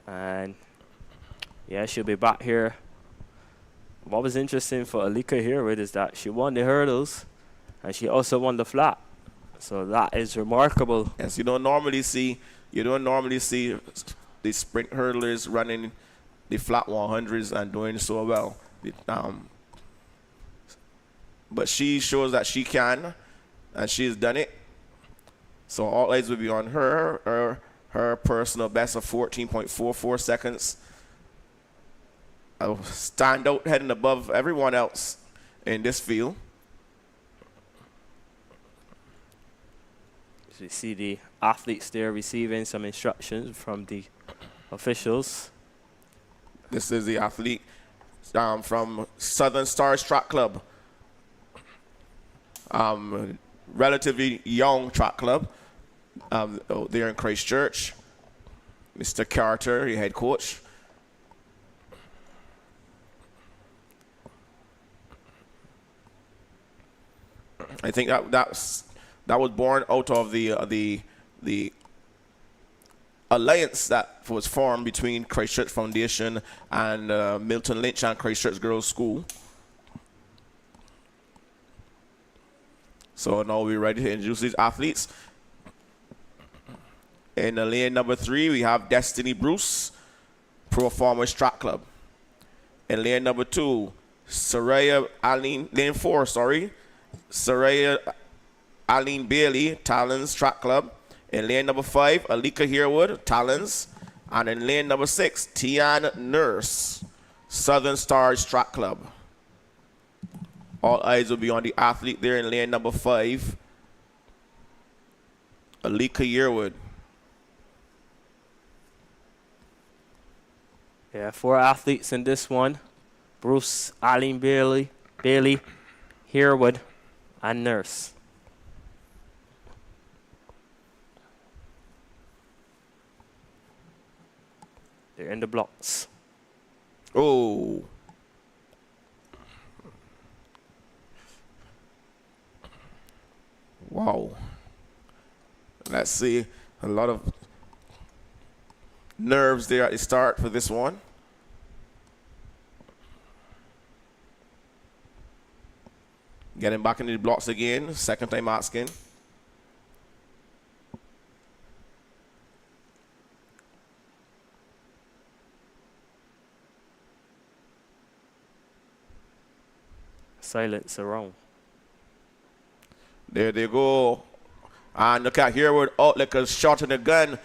And yeah, she'll be back here. What was interesting for Alika Yearwood is that she won the hurdles and she also won the flat. So that is remarkable. Yes, you don't normally see the sprint hurdlers running the flat 100s and doing so well. But she shows that she can, and she's done it. So all eyes will be on her. Her personal best of 14.44 seconds. Stand out heading above everyone else in this field. So you see the athletes there receiving some instructions from the officials. This is the athlete from Southern Stars Track Club. Relatively young track club. There in Christchurch. Mr. Carter, your head coach. I think that was born out of the alliance that was formed between Christchurch Foundation and Milton Lynch and Christchurch Girls School. So now we're ready to introduce these athletes. In the lane number 3, we have Destiny Bruce, Pro Farmers Track Club. In lane number 2, lane 4, Saraya Aline Bailey, Talons Track Club. In lane number 5, Alika Yearwood, Talons. And in lane number 6, Tian Nurse, Southern Stars Track Club. All eyes will be on the athlete there in lane number 5, Alika Yearwood. Yeah, 4 athletes in this one. Bruce, Aline Bailey, Yearwood, and Nurse. They're in the blocks. Oh. Wow. Let's see. A lot of nerves there at the start for this one. Getting back into the blocks again. Second time asking. Silence around. There they go. And look at Yearwood out like a shot in a gun.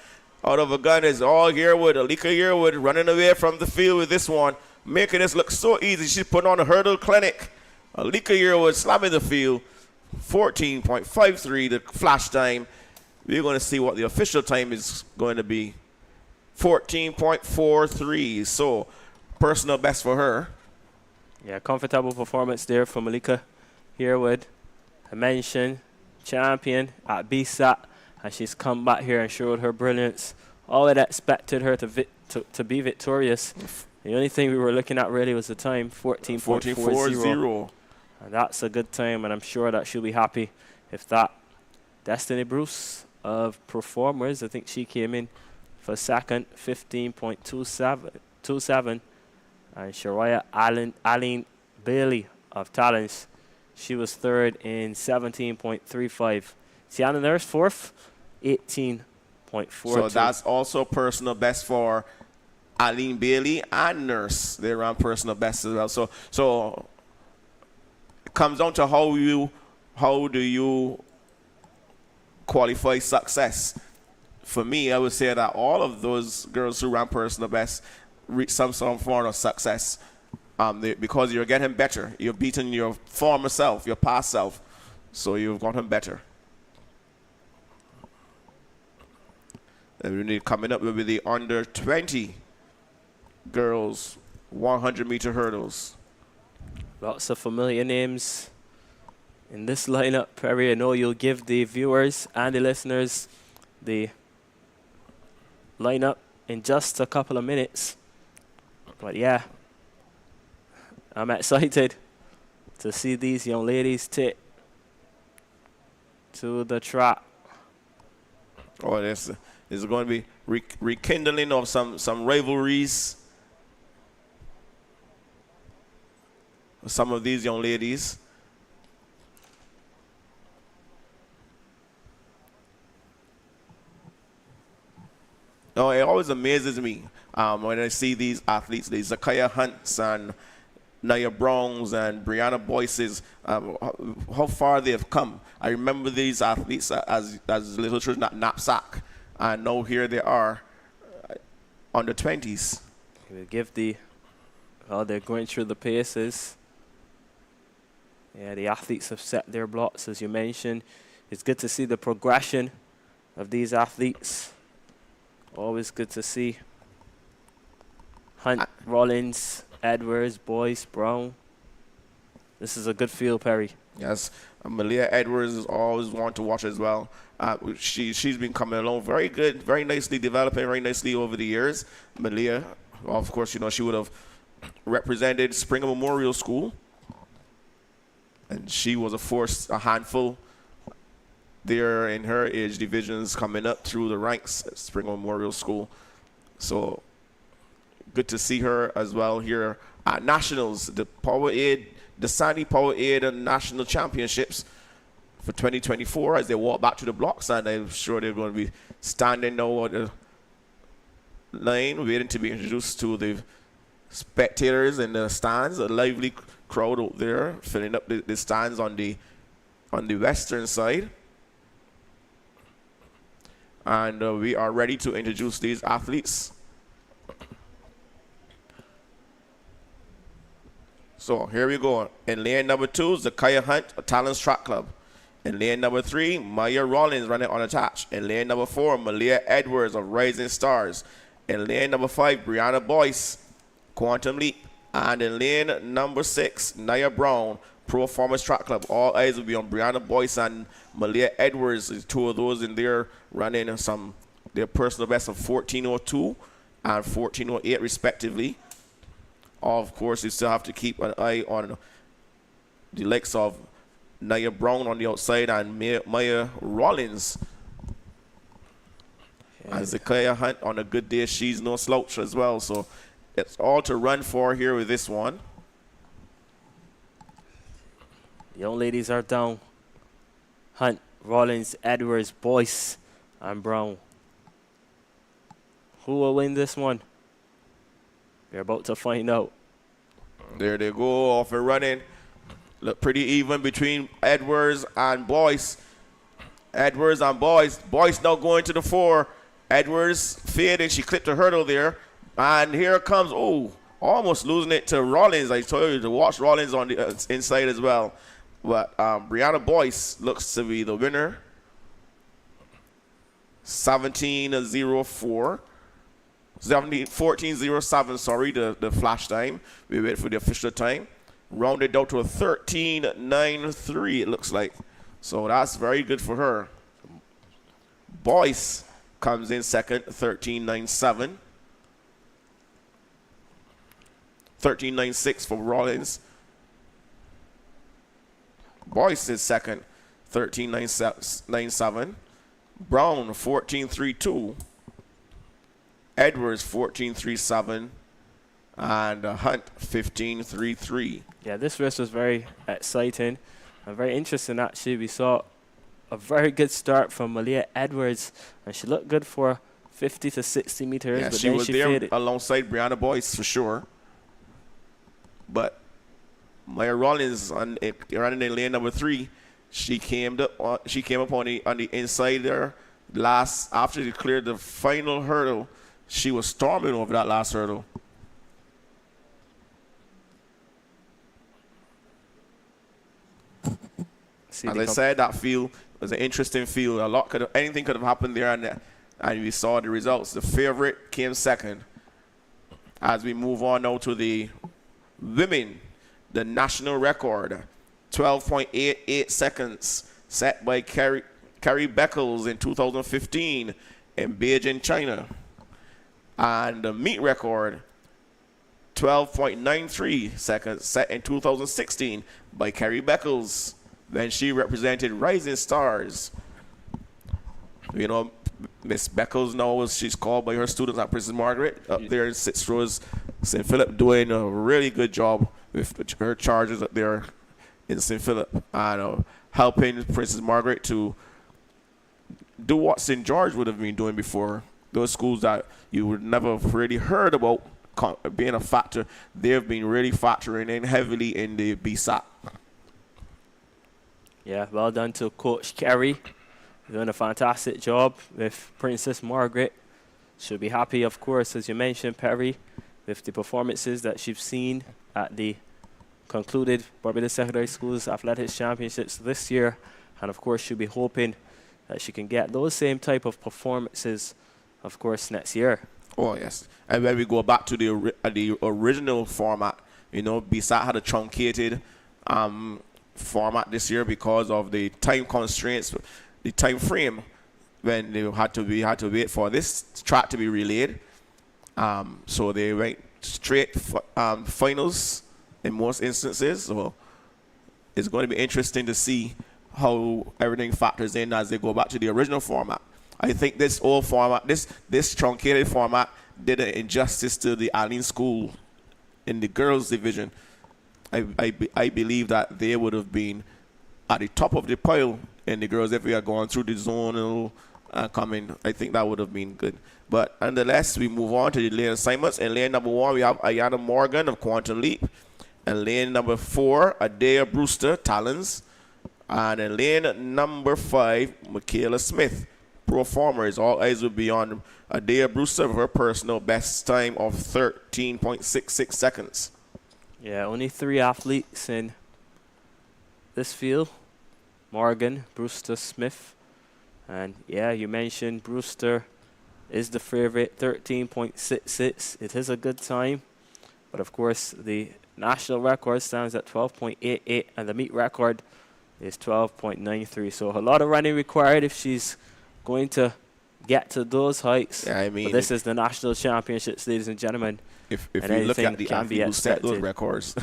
Out of a gun is all Yearwood. Alika Yearwood running away from the field with this one. Making this look so easy. She's putting on a hurdle clinic. Alika Yearwood slamming the field. 14.53 the flash time. We're going to see what the official time is going to be. 14.43. So personal best for her. Yeah, comfortable performance there for Malika Herwood. I mentioned champion at BSAT, and she's come back here and showed her brilliance. All had expected her to be victorious. The only thing we were looking at really was the time, 14.40. And that's a good time, and I'm sure that she'll be happy if that. Destiny Bruce of Performers, I think she came in for second, 15.27. And Shariah Aline Bailey of Talents, she was third in 17.35. Sienna Nurse, fourth, 18.42. So that's also personal best for Aline Bailey and Nurse. They ran personal best as well. So it comes down to how do you qualify success. For me, I would say that all of those girls who ran personal best reach some form of success because you're getting better. You're beating your former self, your past self. So you've gotten better. And we need coming up with the under 20 girls 100-meter hurdles. Lots of familiar names in this lineup, Perry. I know you'll give the viewers and the listeners the lineup in just a couple of minutes. But yeah, I'm excited to see these young ladies take to the track. Oh, this is going to be rekindling of some rivalries. Some of these young ladies. No, it always amazes me when I see these athletes, the Zakaya Hunts and Nia Browns and Brianna Boyces, how far they have come. I remember these athletes as little children at knapsack, and now here they are under 20s. We'll give they're going through the paces. Yeah, the athletes have set their blocks, as you mentioned. It's good to see the progression of these athletes. Always good to see. Hunt, Rollins, Edwards, Boyce, Brown. This is a good field, Perry. Yes, Malia Edwards is always one to watch as well. She's been coming along very good, very nicely developing, very nicely over the years. Malia, of course, she would have represented Springer Memorial School, and she was a handful there in her age divisions coming up through the ranks at Springer Memorial School. So good to see her as well here at Nationals, the Dasani-Powerade and National Championships for 2024 as they walk back to the blocks, and I'm sure they're going to be standing now at the line waiting to be introduced to the spectators in the stands. A lively crowd out there filling up the stands on the western side. And we are ready to introduce these athletes. So here we go. In lane number 2, Zakaya Hunt, Talents Track Club. In lane number 3, Maya Rollins running unattached. In lane number 4, Malia Edwards of Rising Stars. In lane number 5, Brianna Boyce, Quantum Leap. And in lane number 6, Nia Brown, Pro Farmers Track Club. All eyes will be on Brianna Boyce and Malia Edwards. The two of those in there running their personal best of 14:02 and 14:08 respectively. Of course, you still have to keep an eye on the likes of Nia Brown on the outside and Maya Rollins. Yeah. And Zakaya Hunt on a good day, she's no slouch as well. So it's all to run for here with this one. The young ladies are down. Hunt, Rollins, Edwards, Boyce, and Brown. Who will win this one? We're about to find out. There they go, off and running. Look pretty even between Edwards and Boyce. Edwards and Boyce. Boyce now going to the 4. Edwards fading. She clipped the hurdle there. And here comes, almost losing it to Rollins. I told you to watch Rollins on the inside as well. But Brianna Boyce looks to be the winner. 17:04. 14:07, sorry, the flash time. We wait for the official time. Rounded down to a 13:93, it looks like. So that's very good for her. Boyce comes in second, 13:97. 13:96 for Rollins. Boyce is second, 13:97. Brown, 14:32. Edwards, 14:37. And Hunt, 15:33. Yeah, this race was very exciting and very interesting, actually. We saw a very good start from Malia Edwards, and she looked good for 50 to 60 meters. Yeah, but she then was she there faded. alongside Brianna Boyce for sure. But Maya Rollins running in lane number 3. She came up on the inside there. After she cleared the final hurdle, she was storming over that last hurdle. As I said, that field was an interesting field. Anything could have happened there, and we saw the results. The favorite came second. As we move on now to the women, the national record, 12.88 seconds, set by Carrie Beckles in 2015 in Beijing, China. And the meet record, 12.93 seconds, set in 2016 by Carrie Beckles when she represented Rising Stars. You know, Miss Beckles now, she's called by her students at Princess Margaret up there in Citrus, St. Philip, doing a really good job with her charges up there in St. Philip and helping Princess Margaret to do what St. George would have been doing before. Those schools that you would never have really heard about being a factor, they've been really factoring in heavily in the BSAT. Yeah, well done to Coach Kerry. Doing a fantastic job with Princess Margaret. She'll be happy, of course, as you mentioned, Perry, with the performances that she's seen at the concluded Barbados Secondary Schools Athletics Championships this year. And, of course, she'll be hoping that she can get those same type of performances, of course, next year. Oh, yes. And when we go back to the original format, you know, BSAT had a truncated format this year because of the time constraints, the time frame when they had to wait for this track to be relayed. So they went straight finals in most instances. So it's going to be interesting to see how everything factors in as they go back to the original format. I think this old format, this truncated format, did an injustice to the Allen School in the girls division. I believe that they would have been at the top of the pile in the girls if we had gone through the zonal coming. I think that would have been good. But nonetheless, we move on to the lane assignments. In lane number 1, we have Ayana Morgan of Quantum Leap. In lane number 4, Adea Brewster, Talons. And in lane number 5, Michaela Smith, Proformers. All eyes will be on Adea Brewster for her personal best time of 13.66 seconds. Yeah, only 3 athletes in this field. Morgan, Brewster, Smith. And yeah, you mentioned Brewster is the favorite, 13.66. It is a good time. But of course, the national record stands at 12.88 and the meet record is 12.93. So a lot of running required if she's going to get to those heights. Yeah, I mean, but this is the national championships, ladies and gentlemen. If you look at the athlete who set those records,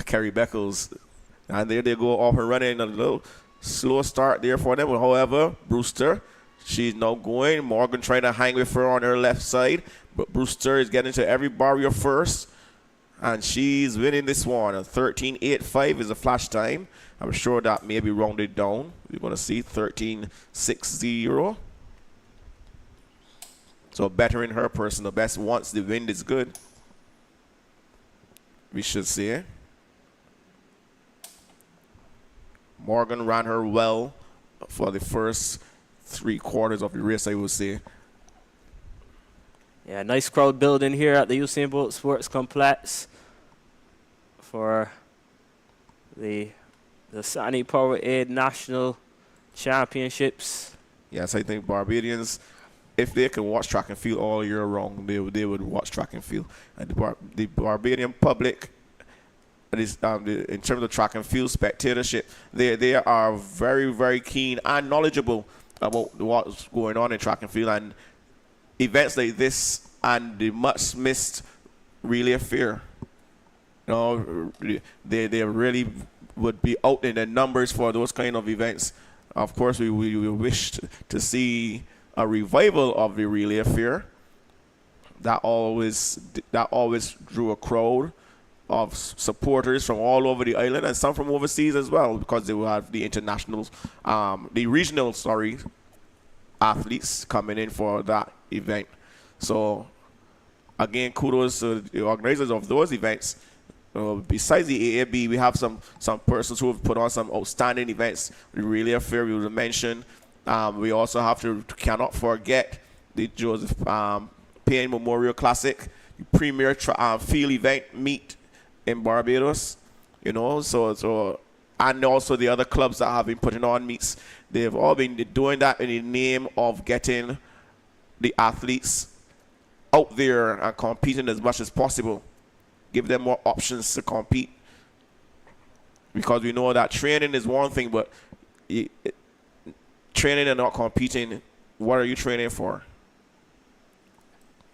Carrie Beckles, and there they go off and running, a little slow start there for them. However, Brewster, she's now going. Morgan trying to hang with her on her left side, but Brewster is getting to every barrier first, and she's winning this one. 13.85 is a flash time. I'm sure that may be rounded down. We're going to see 13.60. So bettering her personal best once the wind is good. We should see. Morgan ran her well for the first 3 quarters of the race, I would say. Yeah, nice crowd building here at the Usain Bolt Sports Complex for the Dasani-Powerade National Championships. Yes, I think Barbadians if they can watch track and field all year long, they would watch track and field. And the Barbadian public, in terms of track and field spectatorship, they are very, very keen and knowledgeable about what's going on in track and field, and events like this and the much missed relay fair. You know, they really would be out in the numbers for those kind of events. Of course, we wish to see a revival of the relay fair. That always drew a crowd of supporters from all over the island and some from overseas as well, because they will have the regional athletes coming in for that event. So again, kudos to the organizers of those events. Besides the AAB, we have some persons who have put on some outstanding events. The relay fair we will mention. We also cannot forget the Joseph Payne Memorial Classic, the premier field event meet in Barbados. You know, so and also the other clubs that have been putting on meets. They've all been doing that in the name of getting the athletes out there and competing as much as possible. Give them more options to compete. Because we know that training is one thing, but training and not competing, what are you training for?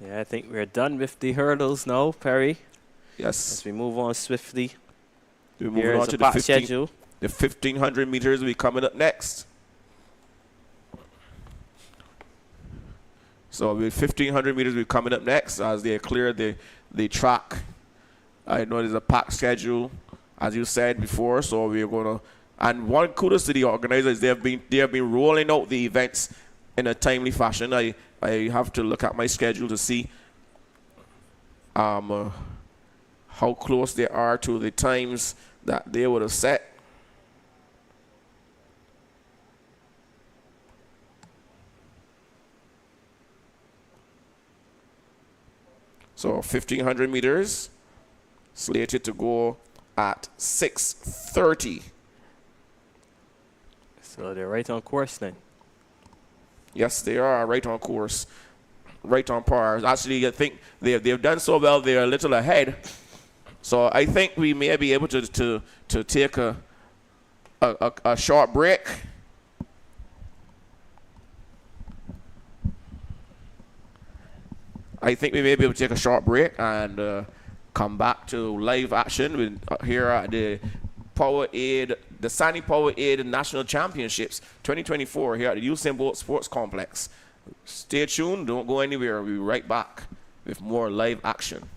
Yeah, I think we're done with the hurdles now, Perry. Yes. As we move on swiftly. We're moving on to the 1500 meters will be coming up next. So the 1500 meters will be coming up next as they clear the track. I know there's a packed schedule, as you said before, so we're gonna. And one kudos to the organizers, they have been rolling out the events in a timely fashion. I have to look at my schedule to see how close they are to the times that they would have set. So 1500 meters slated to go at 6:30. So they're right on course then. Yes, they are right on course, right on par. Actually, I think they've done so well, they're a little ahead. So I think we may be able to take a short break. I think we may be able to take a short break and come back to live action here at the Dasani-Powerade National Championships 2024 here at the Usain Bolt Sports Complex. Stay tuned, don't go anywhere. We'll be right back with more live action.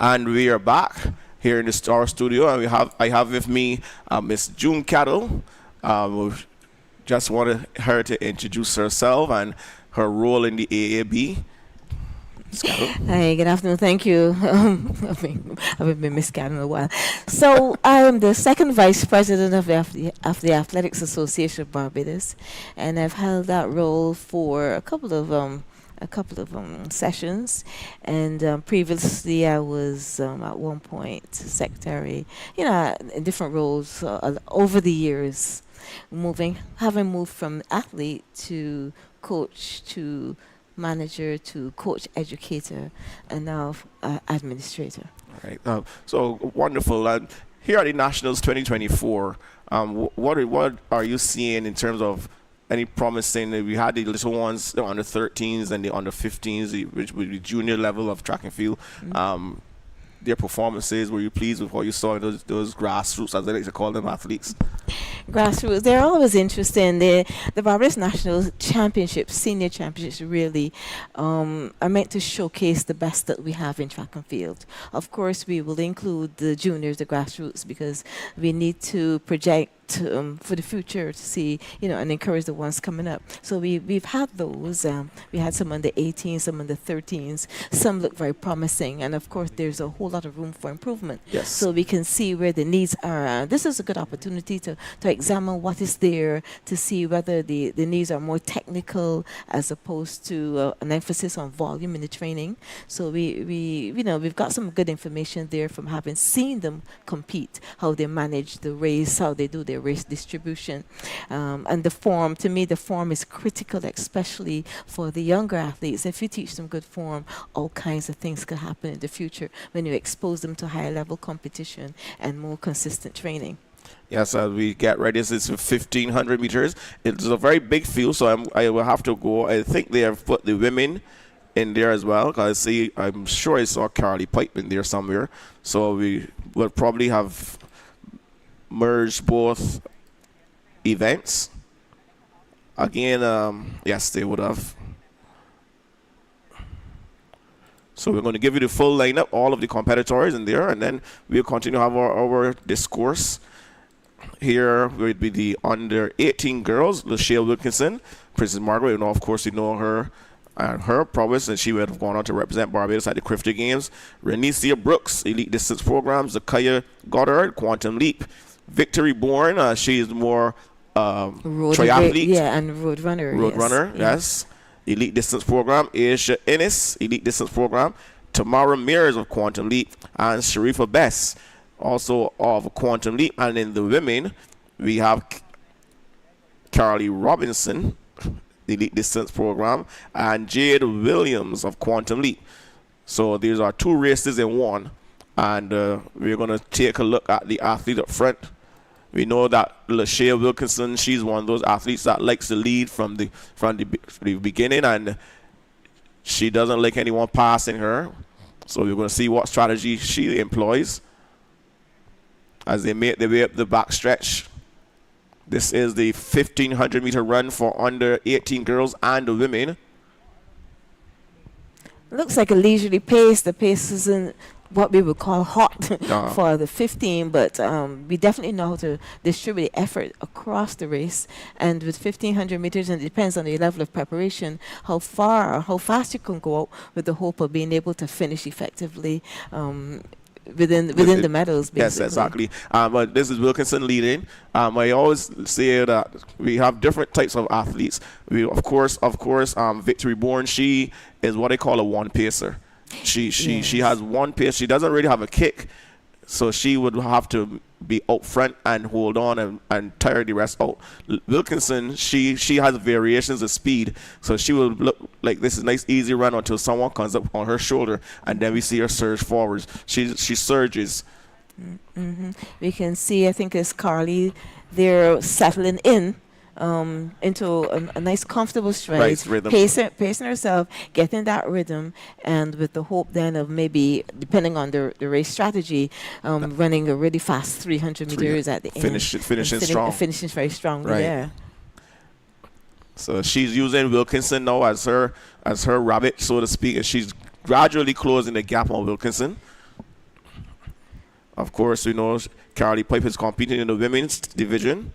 And we are back here in the Star Studio, and I have with me Miss June Cattle. We just wanted her to introduce herself and her role in the AAB. Hi, good afternoon. Thank you. I've been Miss Cat in a while. So I am the second vice president of the Athletics Association of Barbados, and I've held that role for a couple of sessions. And previously, I was at one point secretary. In different roles over the years, having moved from athlete to coach to manager to coach educator and now administrator. Right. So wonderful. Here at the Nationals 2024, what are you seeing in terms of any promising? We had the little ones, the under 13s and the under 15s, which would be junior level of track and field. Their performances, were you pleased with what you saw in those grassroots, as they like to call them, athletes? Grassroots, they're always interesting. The Barbados National Championships, senior championships, really are meant to showcase the best that we have in track and field. Of course, we will include the juniors, the grassroots, because we need to project for the future to see, and encourage the ones coming up. So we've had those. We had some under 18, some under 13s. Some look very promising, and of course, there's a whole lot of room for improvement. Yes. So we can see where the needs are. This is a good opportunity to examine what is there, to see whether the needs are more technical as opposed to an emphasis on volume in the training. So we've got some good information there from having seen them compete, how they manage the race, how they do their race distribution, and the form. To me, the form is critical, especially for the younger athletes. If you teach them good form, all kinds of things could happen in the future when you expose them to higher level competition and more consistent training. Yes, as we get ready, this is 1,500 meters. It's a very big field, so I will have to go. I think they have put the women in there as well, because I'm sure I saw Carly Pipe in there somewhere. So we will probably have merged both events. Again, yes, they would have. So we're going to give you the full lineup, all of the competitors in there, and then we'll continue to have our discourse. Here would be the under 18 girls, Lachelle Wilkinson, Princess Margaret. Of course, you know her and her prowess, and she would have gone on to represent Barbados at the Crifty Games. Renicia Brooks, Elite Distance Programs. Zakaya Goddard, Quantum Leap. Victory Bourne, she is more triathlete. Yeah, and road runner. Yes. Elite Distance Program. Asia Ennis, Elite Distance Program. Tamara Mears of Quantum Leap. And Sharifa Bess, also of Quantum Leap. And in the women, we have Carly Robinson, Elite Distance Program, and Jade Williams of Quantum Leap. So these are two races in one. And we're going to take a look at the athlete up front. We know that Lachelle Wilkinson, she's one of those athletes that likes to lead from the beginning, and she doesn't like anyone passing her. So we're going to see what strategy she employs as they make their way up the back stretch. This is the 1,500 meter run for under 18 girls and the women. Looks like a leisurely pace. The pace isn't what we would call hot for the 15, but we definitely know how to distribute the effort across the race. And with 1,500 meters, and it depends on the level of preparation, how fast you can go out with the hope of being able to finish effectively within the medals, basically. Yes, exactly. But this is Wilkinson leading. I always say that we have different types of athletes. We, of course, Victory Bourne, she is what they call a one-pacer. She has one pace. She doesn't really have a kick, so she would have to be out front and hold on and tire the rest out. Wilkinson, she has variations of speed, so she will look like this is a nice easy run until someone comes up on her shoulder, and then we see her surge forwards. She surges. We can see, I think it's Carly, they're settling in into a nice comfortable stride, pacing herself, getting that rhythm, and with the hope then of maybe, depending on the race strategy, running a really fast 300 meters at the end. Finishing very strongly, yeah. So she's using Wilkinson now as her rabbit, so to speak, and she's gradually closing the gap on Wilkinson. Of course, we know Carly Pipe is competing in the women's division.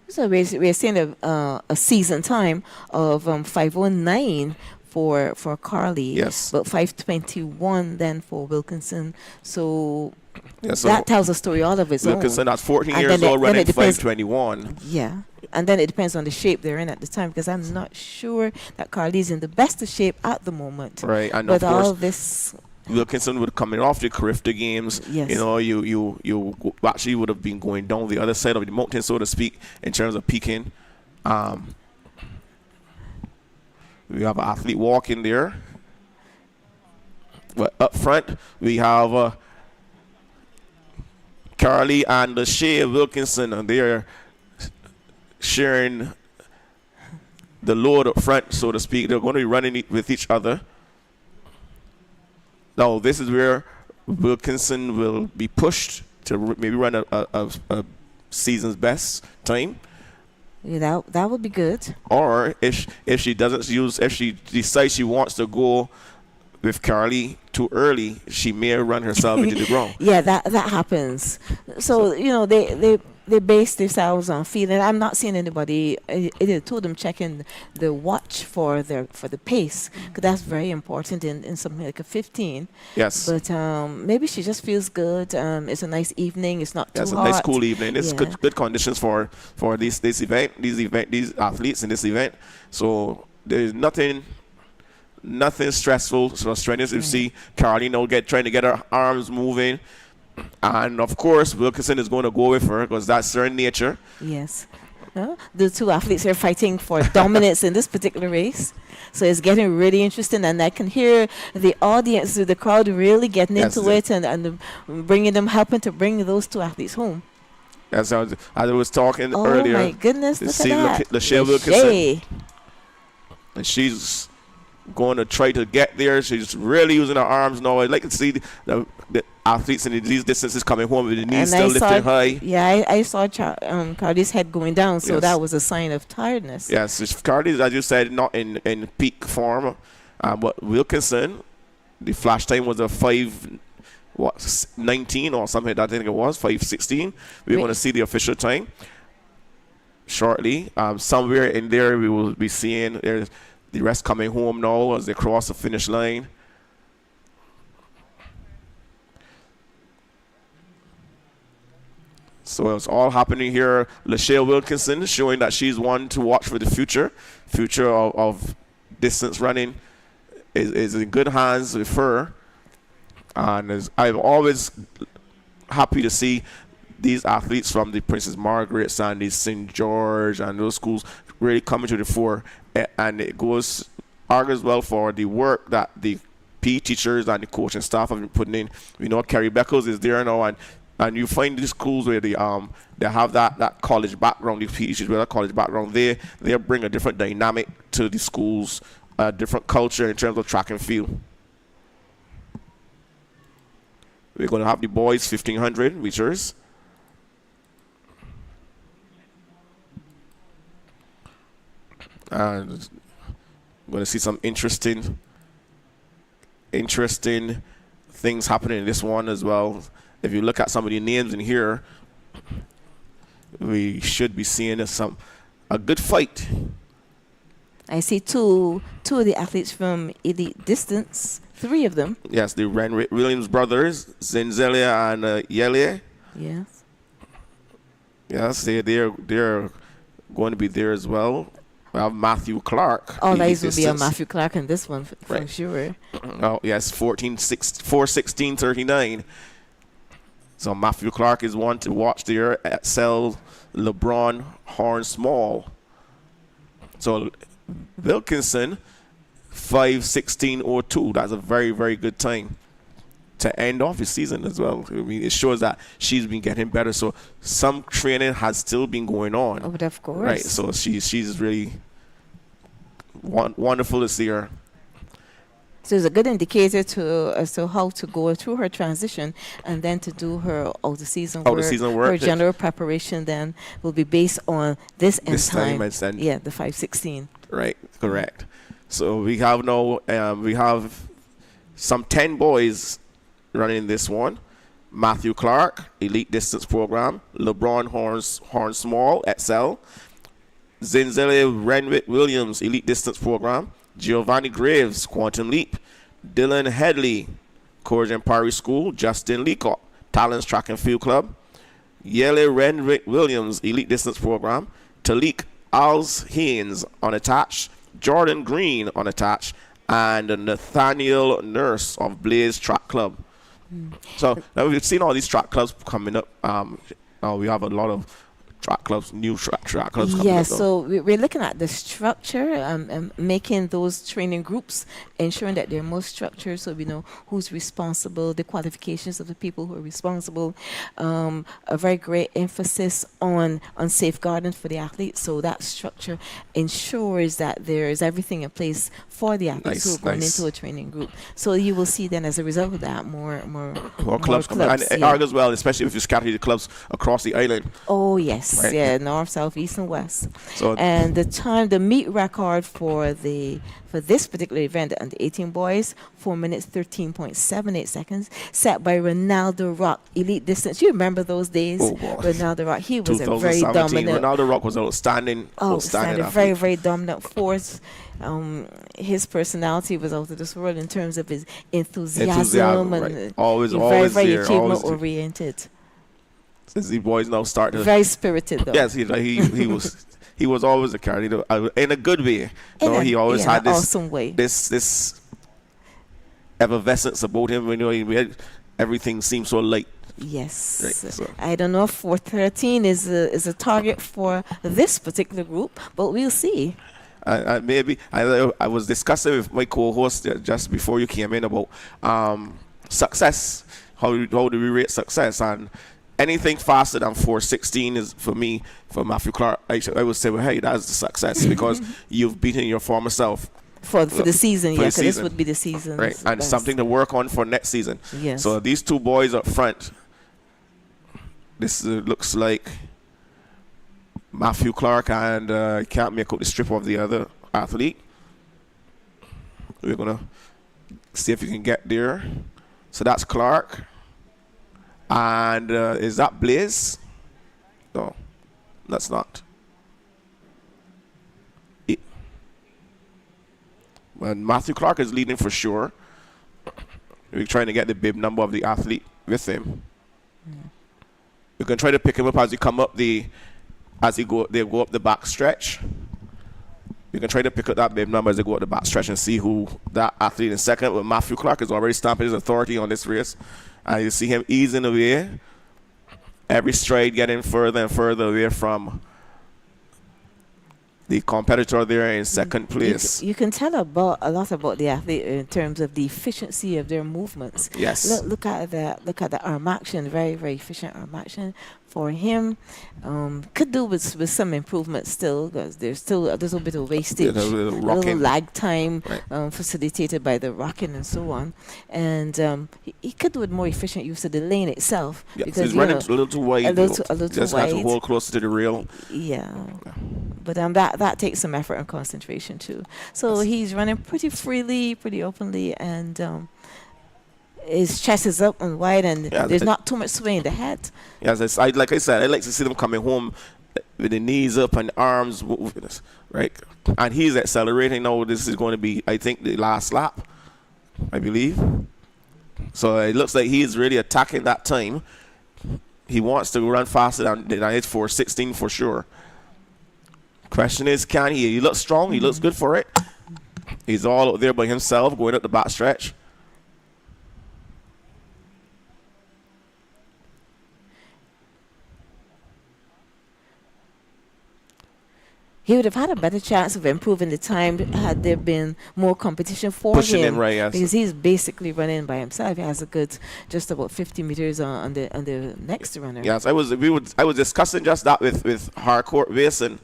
So we're seeing a season time of 5:09 for Carly. Yes. But 5:21 then for Wilkinson. So, Yeah, so that tells a story all of its own. Wilkinson at 14 And years then old then running it depends- 5:21. Yeah. And then it depends on the shape they're in at the time, because I'm not sure that Carly's in the best of shape at the moment. Right, and But of course, all this, Wilkinson would coming off the Carifta games. Yes. You know, you actually would have been going down the other side of the mountain, so to speak, in terms of peaking. We have an athlete walking there. But up front, we have Carly and Shea Wilkinson, and they're sharing the load up front, so to speak. They're going to be running with each other. Now, this is where Wilkinson will be pushed to maybe run a season's best time. yeah, that would be good. Or if she decides she wants to go with Carly too early, she may run herself into the ground. Yeah, that happens. So, they base themselves on feeling. I'm not seeing anybody. I told them checking the watch for the pace, because that's very important in something like a 15. Yes. But maybe she just feels good. It's a nice evening. It's not too It's a hot. nice cool evening. It's Yeah. good conditions for this event, these athletes in this event. So there's nothing stressful, so strenuous. You see Carly now trying to get her arms moving, and of course Wilkinson is going to go with her because that's her nature. Yes. The two athletes are fighting for dominance in this particular race. So it's getting really interesting, and I can hear the audience, the crowd really getting Yes, into it and bringing them, helping to bring those two athletes home. As I was talking Oh earlier. my goodness, look see at that. Lachey Wilkinson, and she's going to try to get there. She's really using her arms now. I'd like to see the athletes in these distances coming home with the knees still lifting high. Yeah, I saw Carly's head going down, so Yes. that was a sign of tiredness. Yes, Carly, as you said, not in peak form. But Wilkinson, the flash time was a 5:19 or something like that. I think it was 5:16. We're going to see the official time shortly. Somewhere in there, we will be seeing there's the rest coming home now as they cross the finish line. So it's all happening here. Lachey Wilkinson showing that she's one to watch for the future. Future of distance running is in good hands with her. And I'm always happy to see these athletes from the Princess Margaret, Sandy, St. George, and those schools really coming to the fore. And it argues well for the work that the PE teachers and the coaching staff have been putting in. We know Kerry Beckles is there now, and you find these schools where they have that college background, these PE teachers with that college background, they bring a different dynamic to the schools, a different culture in terms of track and field. We're going to have the boys 1,500 meters. And we're going to see some interesting things happening in this one as well. If you look at some of the names in here, we should be seeing a good fight. I see two of the athletes from elite distance, 3 of them. Yes, the Williams brothers, Zenzelia and Yelia. Yes. Yes, they're going to be there as well. We have Matthew Clark. All eyes will be on Matthew Clark in this one, for Right. sure. Oh, yes, 4:16:39. So Matthew Clark is one to watch there at Cell LeBron Horn Small. So Wilkinson, 5:16:02. That's a very, very good time to end off his season as well. I mean, it shows that she's been getting better. So some training has still been going on. Oh, but of course. Right. So she's really wonderful to see her. So it's a good indicator as to how to go through her transition, and then to do her out-of-season work. Her general preparation then will be based on this end time. Yeah, the 5:16. Right, correct. So we have now we have some 10 boys running this one. Matthew Clark, Elite Distance Program. LeBron Hornsmall, Excel. Zinzele Renwick Williams, Elite Distance Program. Giovanni Graves, Quantum Leap. Dylan Headley, Courage and Parry School. Justin Leacock, Talents Track and Field Club. Yele Renwick Williams, Elite Distance Program. Talik Als Haynes, unattached. Jordan Green, unattached. And Nathaniel Nurse of Blaze Track Club. So now we've seen all these track clubs coming up. We have a lot of track clubs, new track clubs coming up. Yes, so we're looking at the structure, making those training groups, ensuring that they're more structured so we know who's responsible, the qualifications of the people who are responsible. A very great emphasis on safeguarding for the athletes, so that structure ensures that there's everything in place for the athletes who are going into a training group. So you will see then as a result of that more clubs coming. And as well, especially if you scatter the clubs across the island. Oh yes. Right. Yeah, north, south, east, and west. So and the meet record for this particular event, the under 18 boys, 4 minutes 13.78 seconds, set by Ronaldo Rock, Elite Distance. You remember those days? Oh boy. Ronaldo Rock, he was a very 2017, dominant. Ronaldo Rock was outstanding. Very, very dominant force. His personality was out of this world in terms of his enthusiasm and right. always very, very there, achievement oriented. Since the boys now start to very spirited though. Yes, he was always a character in a good way. He always had this awesome way. This effervescence about him. Everything seems so light. Yes. Right, so. I don't know if 413 is a target for this particular group, but we'll see. Maybe I was discussing with my co-host just before you came in about success. How do we rate success? And anything faster than 4:16 is, for me, for Matthew Clark, I would say, well, hey, that's the success because you've beaten your former self. For the season, because this would be the season. Right, and best. Something to work on for next season. Yes. So these two boys up front, this looks like Matthew Clark and can't make out the strip of the other athlete. We're going to see if you can get there. So that's Clark. And is that Blaze? No, that's not. And Matthew Clark is leading for sure. We're trying to get the bib number of the athlete with him. You can try to pick him up as he come up they go up the back stretch. You can try to pick up that bib number as they go up the back stretch and see who that athlete in second. But Matthew Clark is already stamping his authority on this race. And you see him easing away. Every stride getting further and further away from the competitor there in second place. You can tell a lot about the athlete in terms of the efficiency of their movements. Yes. Look at the arm action, very, very efficient arm action for him. Could do with some improvement still, because there's still a little bit of wastage, a little lag time, right. Facilitated by the rocking and so on. And he could do with more efficient use of the lane itself. Yeah, because he's running a little too wide. A little too just wide. Have to hold closer to the rail. Yeah. But that takes some effort and concentration too. So he's running pretty freely, pretty openly, and his chest is up and wide, and there's not too much sway in the head. Yes, like I said, I like to see them coming home with the knees up and arms moving, right? And he's accelerating now. This is going to be, I think, the last lap, I believe. So it looks like he's really attacking that time. He wants to run faster than it's 4:16 for sure. Question is, can he? He looks strong. He looks good for it. He's all out there by himself, going up the back stretch. He would have had a better chance of improving the time had there been more competition for pushing him. Right, yes. Because he's basically running by himself. He has a good, just about 50 meters on the next runner. Yes, I was discussing just that with Harcourt Basin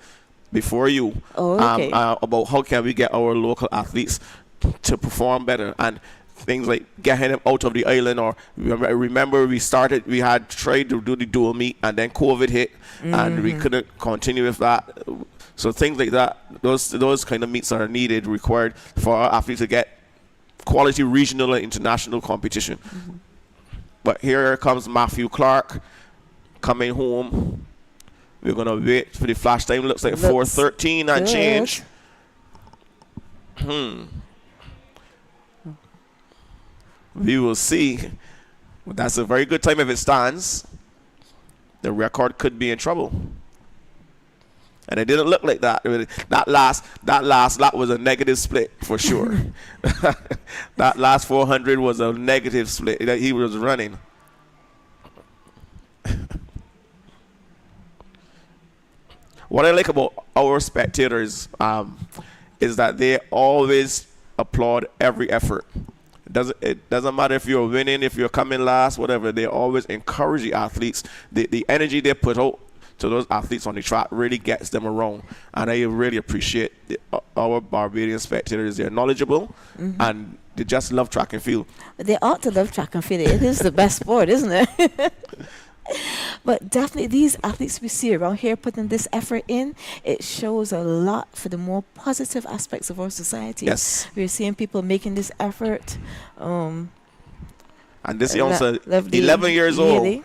before you. Oh, okay. About how can we get our local athletes to perform better, and things like getting them out of the island. Or remember we had tried to do the dual meet, and then COVID hit, and we couldn't continue with that. So things like that, those kind of meets are required for our athletes to get quality regional and international competition. But here comes Matthew Clark coming home. We're going to wait for the flash time. Looks like 4:13 and change. We will see. That's a very good time if it stands. The record could be in trouble. And it didn't look like that. That last lap was a negative split for sure. That last 400 was a negative split that he was running. What I like about our spectators is that they always applaud every effort. It doesn't matter if you're winning, if you're coming last, whatever. They always encourage the athletes. The energy they put out to those athletes on the track really gets them around. And I really appreciate our Barbadian spectators. They're knowledgeable and they just love track and field. They ought to love track and field. It is the best sport, isn't it? But definitely these athletes we see around here putting this effort in, it shows a lot for the more positive aspects of our society. Yes. We're seeing people making this effort. And this youngster, 11 years old.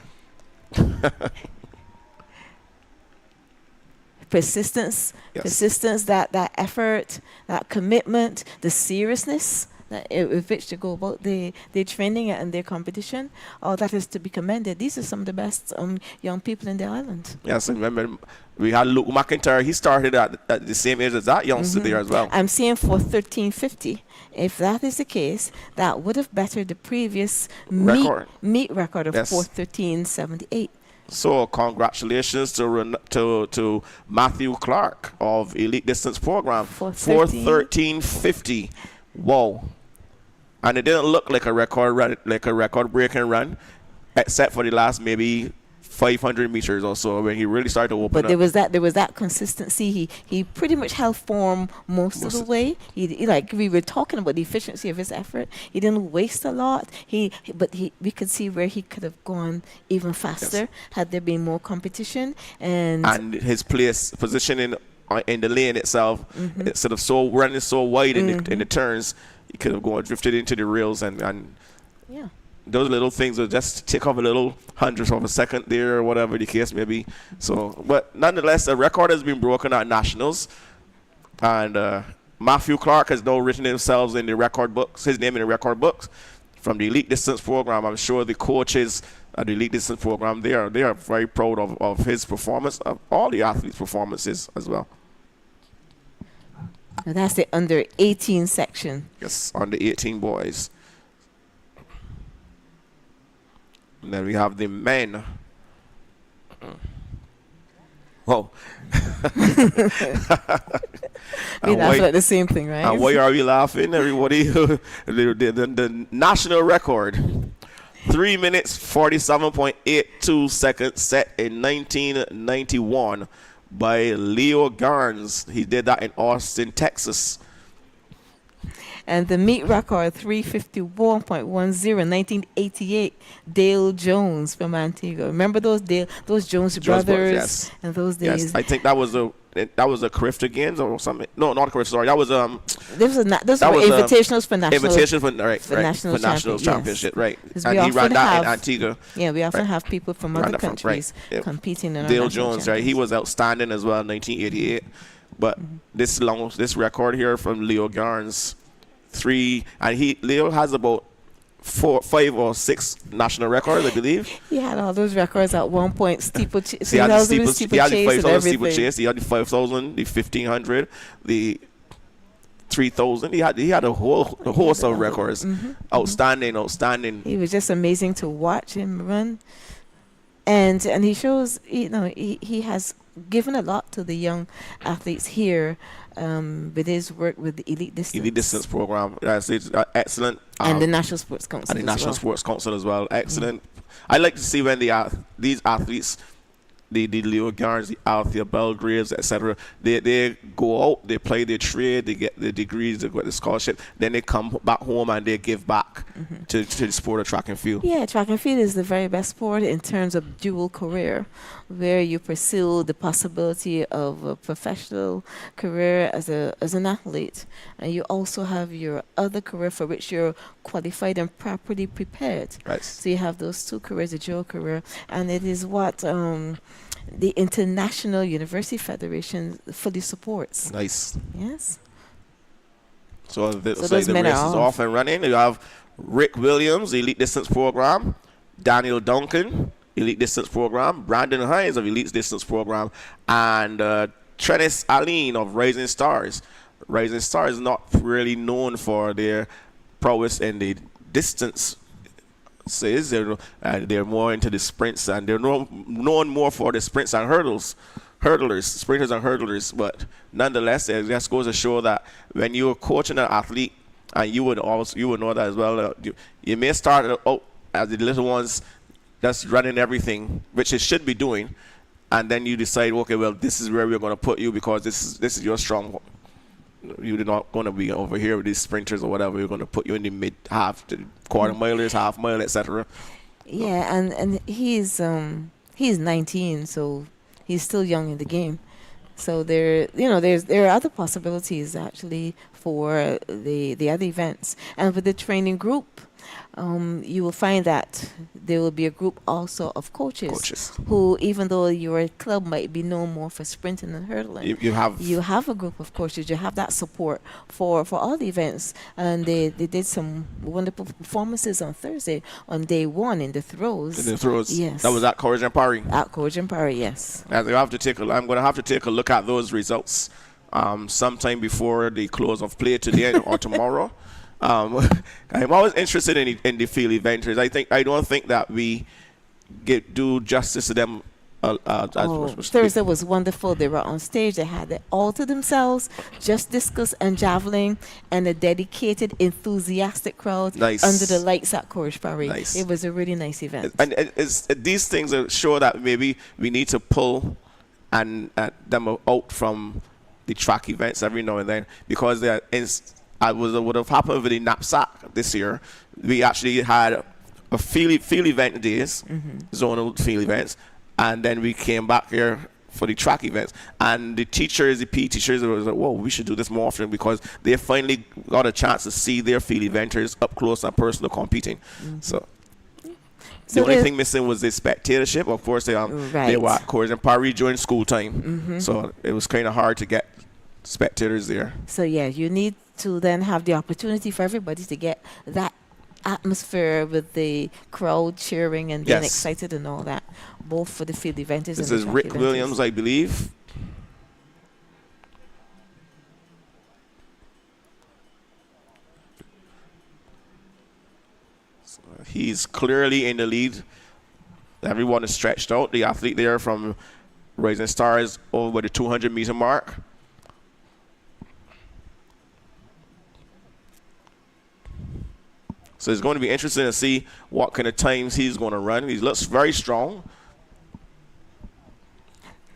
Persistence, that effort, that commitment, the seriousness with which to go about their training and their competition, all that is to be commended. These are some of the best young people in the island. Yes, and remember, we had Luke McIntyre. He started at the same age as that youngster there as well. I'm saying for 13:50. If that is the case, that would have bettered the previous meet record of 4:13.78. So congratulations to Matthew Clark of Elite Distance Program. 4:13.50. Wow. And it didn't look like a record-breaking run, except for the last maybe 500 meters or so when he really started to open up. But there was that consistency. He pretty much held form most of the way. He like we were talking about the efficiency of his effort. He didn't waste a lot. We could see where he could have gone even faster had there been more competition. And his position in the lane itself, instead of running so wide in the turns, he could have drifted into the rails and those little things will just take off a little hundredth of a second there or whatever the case may be. So, but nonetheless, the record has been broken at nationals, and Matthew Clark has now written himself in the record books, his name in the record books from the Elite Distance Program. I'm sure the coaches at the Elite Distance Program, they are very proud of his performance, of all the athletes' performances as well. And that's the under 18 section. Yes, under 18 boys. And then we have the men. Whoa. We laugh at the same thing, right? And why are we laughing, everybody? the national record, 3 minutes 47.82 seconds, set in 1991 by Leo Garnes. He did that in Austin, Texas. And the meet record, 351.10, 1988, Dale Jones from Antigua. Remember those Jones brothers? Yes. And those days. Yes, I think that was a Carifta Games or something. No, not Carifta. Sorry, that was those were invitationals for national. Invitation for national championship, right? And he ran that in Antigua. Yeah, we often have people from other countries competing in our Dale Jones, right? He was outstanding as well in 1988. But this record here from Leo Garnes. Leo has about 5 or 6 national records, I believe. He had all those records at one point. Steeplechase. He had the 5,000 steeplechase. He had the 5,000, the 1,500, the 3,000. He had a whole host of records. Outstanding. He was just amazing to watch him run, and he shows he has given a lot to the young athletes here. With his work with the Elite Distance Program, it's excellent. And the National Sports Council. Sports Council as well. Excellent. I like to see when these athletes, the Leo Garnes, the Althea Belgraves, etc., they go out, they play their trade, they get the degrees, they get the scholarship, then they come back home and they give back to the sport of track and field. Yeah, track and field is the very best sport in terms of dual career. where you pursue the possibility of a professional career as an athlete, and you also have your other career for which you're qualified and properly prepared. Right. So you have those two careers, a dual career, and it is what the International University Federation fully supports. Nice. Yes. So it looks So like those the men race are is off. off and running. You have Rick Williams, the Elite Distance Program, Daniel Duncan, Elite Distance Program, Brandon Hines of Elite Distance Program, and Trennis Aline of Rising Stars. Rising Stars is not really known for their prowess in the distance. Says they're more into the sprints, and they're known more for the sprints and hurdlers, sprinters and hurdlers. But nonetheless, it just goes to show that when you're coaching an athlete, and you would know that as well. You may start out as the little ones, that's running everything, which it should be doing, and then you decide, okay, well, this is where we're going to put you because this is your strong. You're not going to be over here with these sprinters or whatever. We're going to put you in the mid half, the quarter milers, half mile, etc. Yeah, and he's 19, so he's still young in the game. So there are other possibilities actually for the other events, and with the training group, you will find that there will be a group also of coaches who, even though your club might be known more for sprinting and hurdling, you have a group of coaches. You have that support for all the events, and they did some wonderful performances on Thursday on day one in the throws. In the throws, yes, that was at Courage and Parry. At Courage and Parry, yes. I'm going to have to take a look at those results sometime before the close of play today or tomorrow. I'm always interested in the field eventers. I don't think that we do justice to them. Thursday was wonderful. They were on stage. They had it all to themselves, just discus and javelin, and a dedicated, enthusiastic crowd under the lights at Courage Parade. Nice. It was a really nice event. And these things show that maybe we need to pull them out from the track events every now and then, because would have happened with the knapsack this year. We actually had a field event days, zonal field events, and then we came back here for the track events. And the teachers, the PE teachers, were like, whoa, we should do this more often, because they finally got a chance to see their field eventers up close and personal competing. So the only thing missing was the spectatorship. Of course, they were at Courage and Parry during school time, so it was kind of hard to get spectators there. So yeah, you need to then have the opportunity for everybody to get that atmosphere with the crowd cheering and being excited and all that, both for the field eventers. This and is the Rick track Williams, I believe. So he's clearly in the lead. Everyone is stretched out. The athlete there from Rising Stars over the 200-meter mark. So it's going to be interesting to see what kind of times he's going to run. He looks very strong,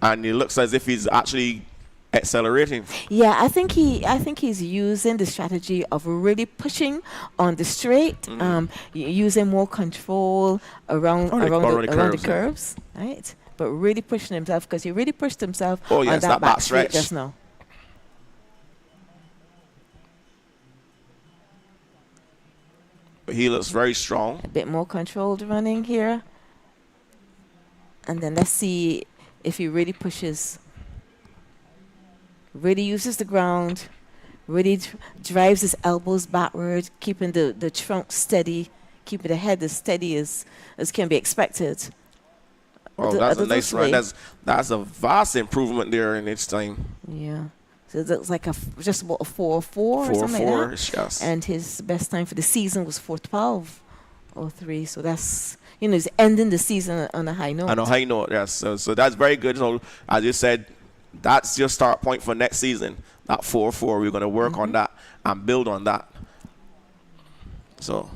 and it looks as if he's actually accelerating. Yeah, I think he's using the strategy of really pushing on the straight, using more control around the curves, right? But really pushing himself, because he really pushed himself on that back straight just now. He looks very strong. A bit more controlled running here. And then let's see if he really pushes, really uses the ground, really drives his elbows backward, keeping the trunk steady, keeping the head as steady as can be expected. Oh, that's a nice run. That's a vast improvement there in its time. Yeah. So it looks like just about a 4:04 or something like that. Yes. And his best time for the season was 4:12:03. So that's, he's ending the season on a high note. On a high note, yes. So that's very good. So as you said, that's your start point for next season. That 4:04, we're going to work on that and build on that. So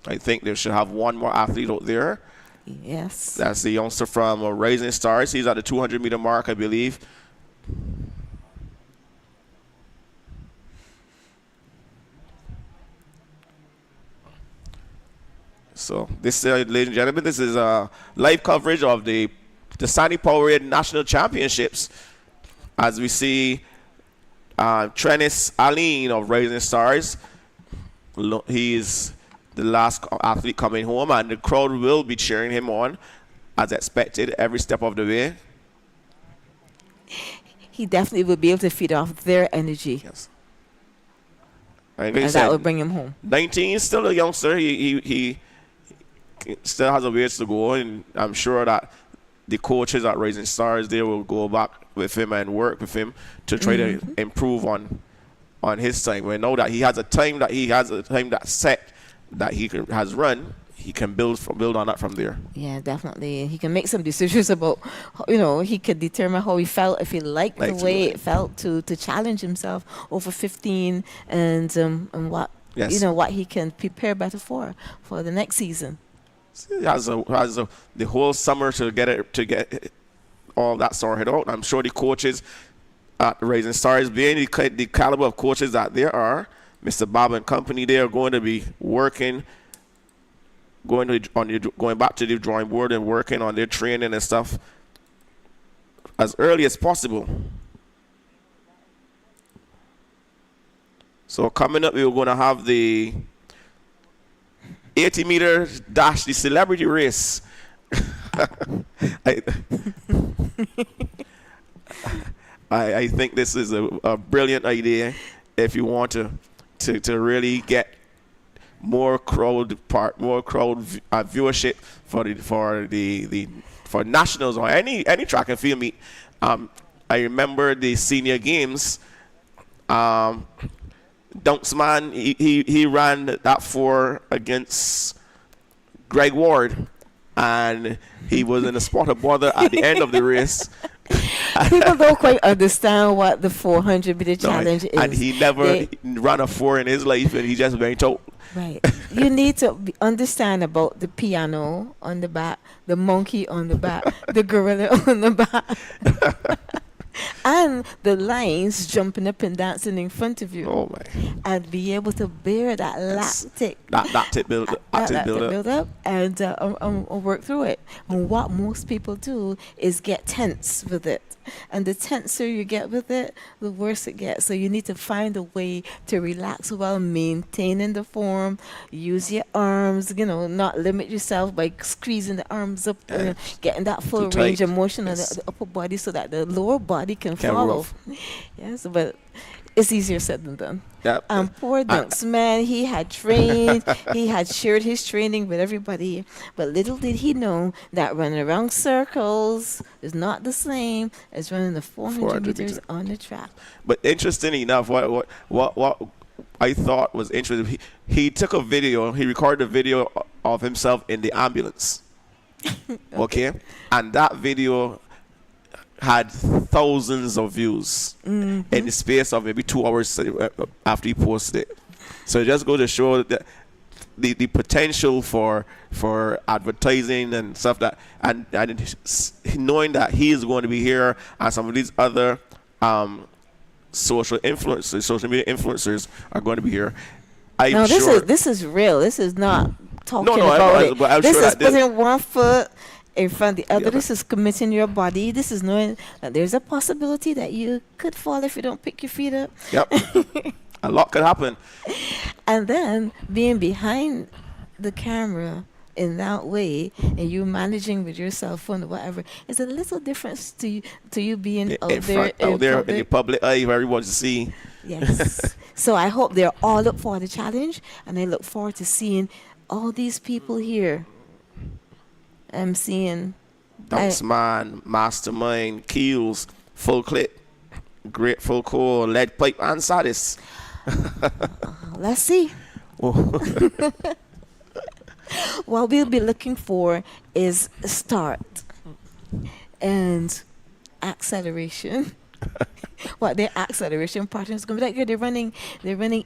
I think they should have one more athlete out there. Yes. That's the youngster from Rising Stars. He's at the 200-meter mark, I believe. So this, ladies and gentlemen, this is live coverage of the Dasani-Powerade National Championships. As we see Trennis Aline of Rising Stars. He is the last athlete coming home, and the crowd will be cheering him on as expected every step of the way. He definitely will be able to feed off their energy. Yes. And that will bring him home. 19, still a youngster. He still has a ways to go, and I'm sure that the coaches at Rising Stars, they will go back with him and work with him to try to improve on his time. We know that he has a time that set that he has run. He can build on that from there. Yeah, definitely. He can make some decisions about, he could determine how he felt, if he liked the way it felt to challenge himself over 15 and what what he can prepare better for the next season. He has the whole summer to get all that sorted out. I'm sure the coaches at Rising Stars, being the caliber of coaches that there are, Mr. Bob and company, they are going to be working, going back to the drawing board and working on their training and stuff as early as possible. So coming up, we're going to have the 80-meter dash, the celebrity race. I think this is a brilliant idea if you want to really get more crowd viewership for nationals or any track and field meet. I remember the senior games. Dunksman, he ran that 4 against Greg Ward, and he was in a spot of bother at the end of the race. People don't quite understand what the 400-meter challenge is. And he never ran a 4 in his life, and he just went told. Right. You need to understand about the piano on the back, the monkey on the back, the gorilla on the back. And the lines jumping up and dancing in front of you. Oh my! And be able to bear that lactic build up and work through it. And what most people do is get tense with it. And the tenser you get with it, the worse it gets. So you need to find a way to relax while maintaining the form. Use your arms, not limit yourself by squeezing the arms up and getting that full range of motion on the upper body so that the lower body can follow. Yes, but it's easier said than done. Yep. Poor Dunks, man, he had trained, he had shared his training with everybody, but little did he know that running around circles is not the same as running the 400 meters on the track. But interesting enough, what I thought was interesting, he took a video, he recorded a video of himself in the ambulance. Okay? And that video had thousands of views in the space of maybe 2 hours after he posted it. So it just goes to show that the potential for advertising and stuff that and knowing that he is going to be here and some of these other social media influencers are going to be here. This is real. This is not talking about it. This is putting one foot in front of the other. This is committing your body. This is knowing that there's a possibility that you could fall if you don't pick your feet up. Yep. A lot could happen. And then being behind the camera in that way and you managing with your cell phone or whatever is a little difference to you being out there in the public eye for everyone to see. Yes. So I hope they're all up for the challenge, and I look forward to seeing all these people here. I'm seeing Dunksman, Mastermind, Keels, Full Clip, Grateful Core, Lead Pipe, and Sadis. Let's see. What we'll be looking for is start and acceleration. What their acceleration pattern is going to be like? They're running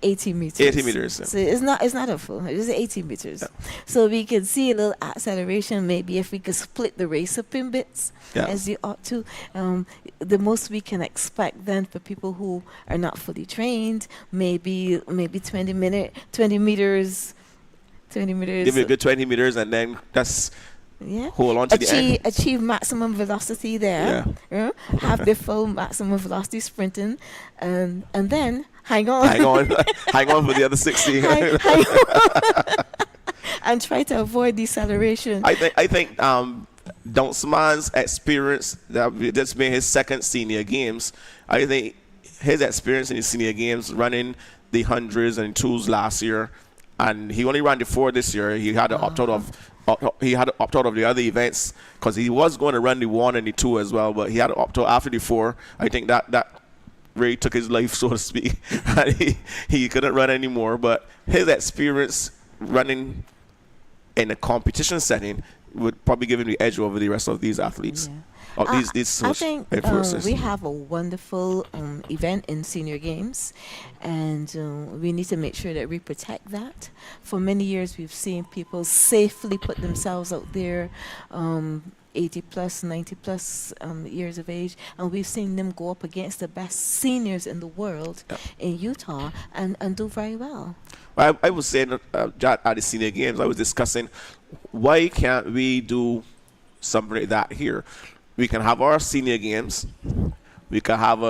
80 meters. 80 meters. Yeah. So it's not a full. It's 80 meters. Yeah. So we can see a little acceleration. Maybe if we could split the race up in bits, as you ought to. The most we can expect then for people who are not fully trained, maybe 20 meters. 20 meters. Give it a good 20 meters, and then that's Yeah. hold on to the end. Achieve maximum velocity there. Yeah. Have the full maximum velocity sprinting, and then hang on. Hang on. Hang on for the other 60. hang on. And try to avoid deceleration. I think Dunstman's experience, that's been his second senior games. I think his experience in his senior games, running the hundreds and twos last year, and he only ran the 4 this year. He had to opt out of the other events because he was going to run the 1 and the 2 as well, but he had to opt out after the 4. I think that really took his life, so to speak. And he couldn't run anymore. But his experience running in a competition setting would probably give him the edge over the rest of these athletes. Yeah. These I think influencers. we have a wonderful event in senior games, and we need to make sure that we protect that. For many years, we've seen people safely put themselves out there, 80 plus, 90 plus years of age, and we've seen them go up against the best seniors in the world in Utah and do very well. I was saying at the senior games, I was discussing why can't we do something like that here? We can have our senior games. We can have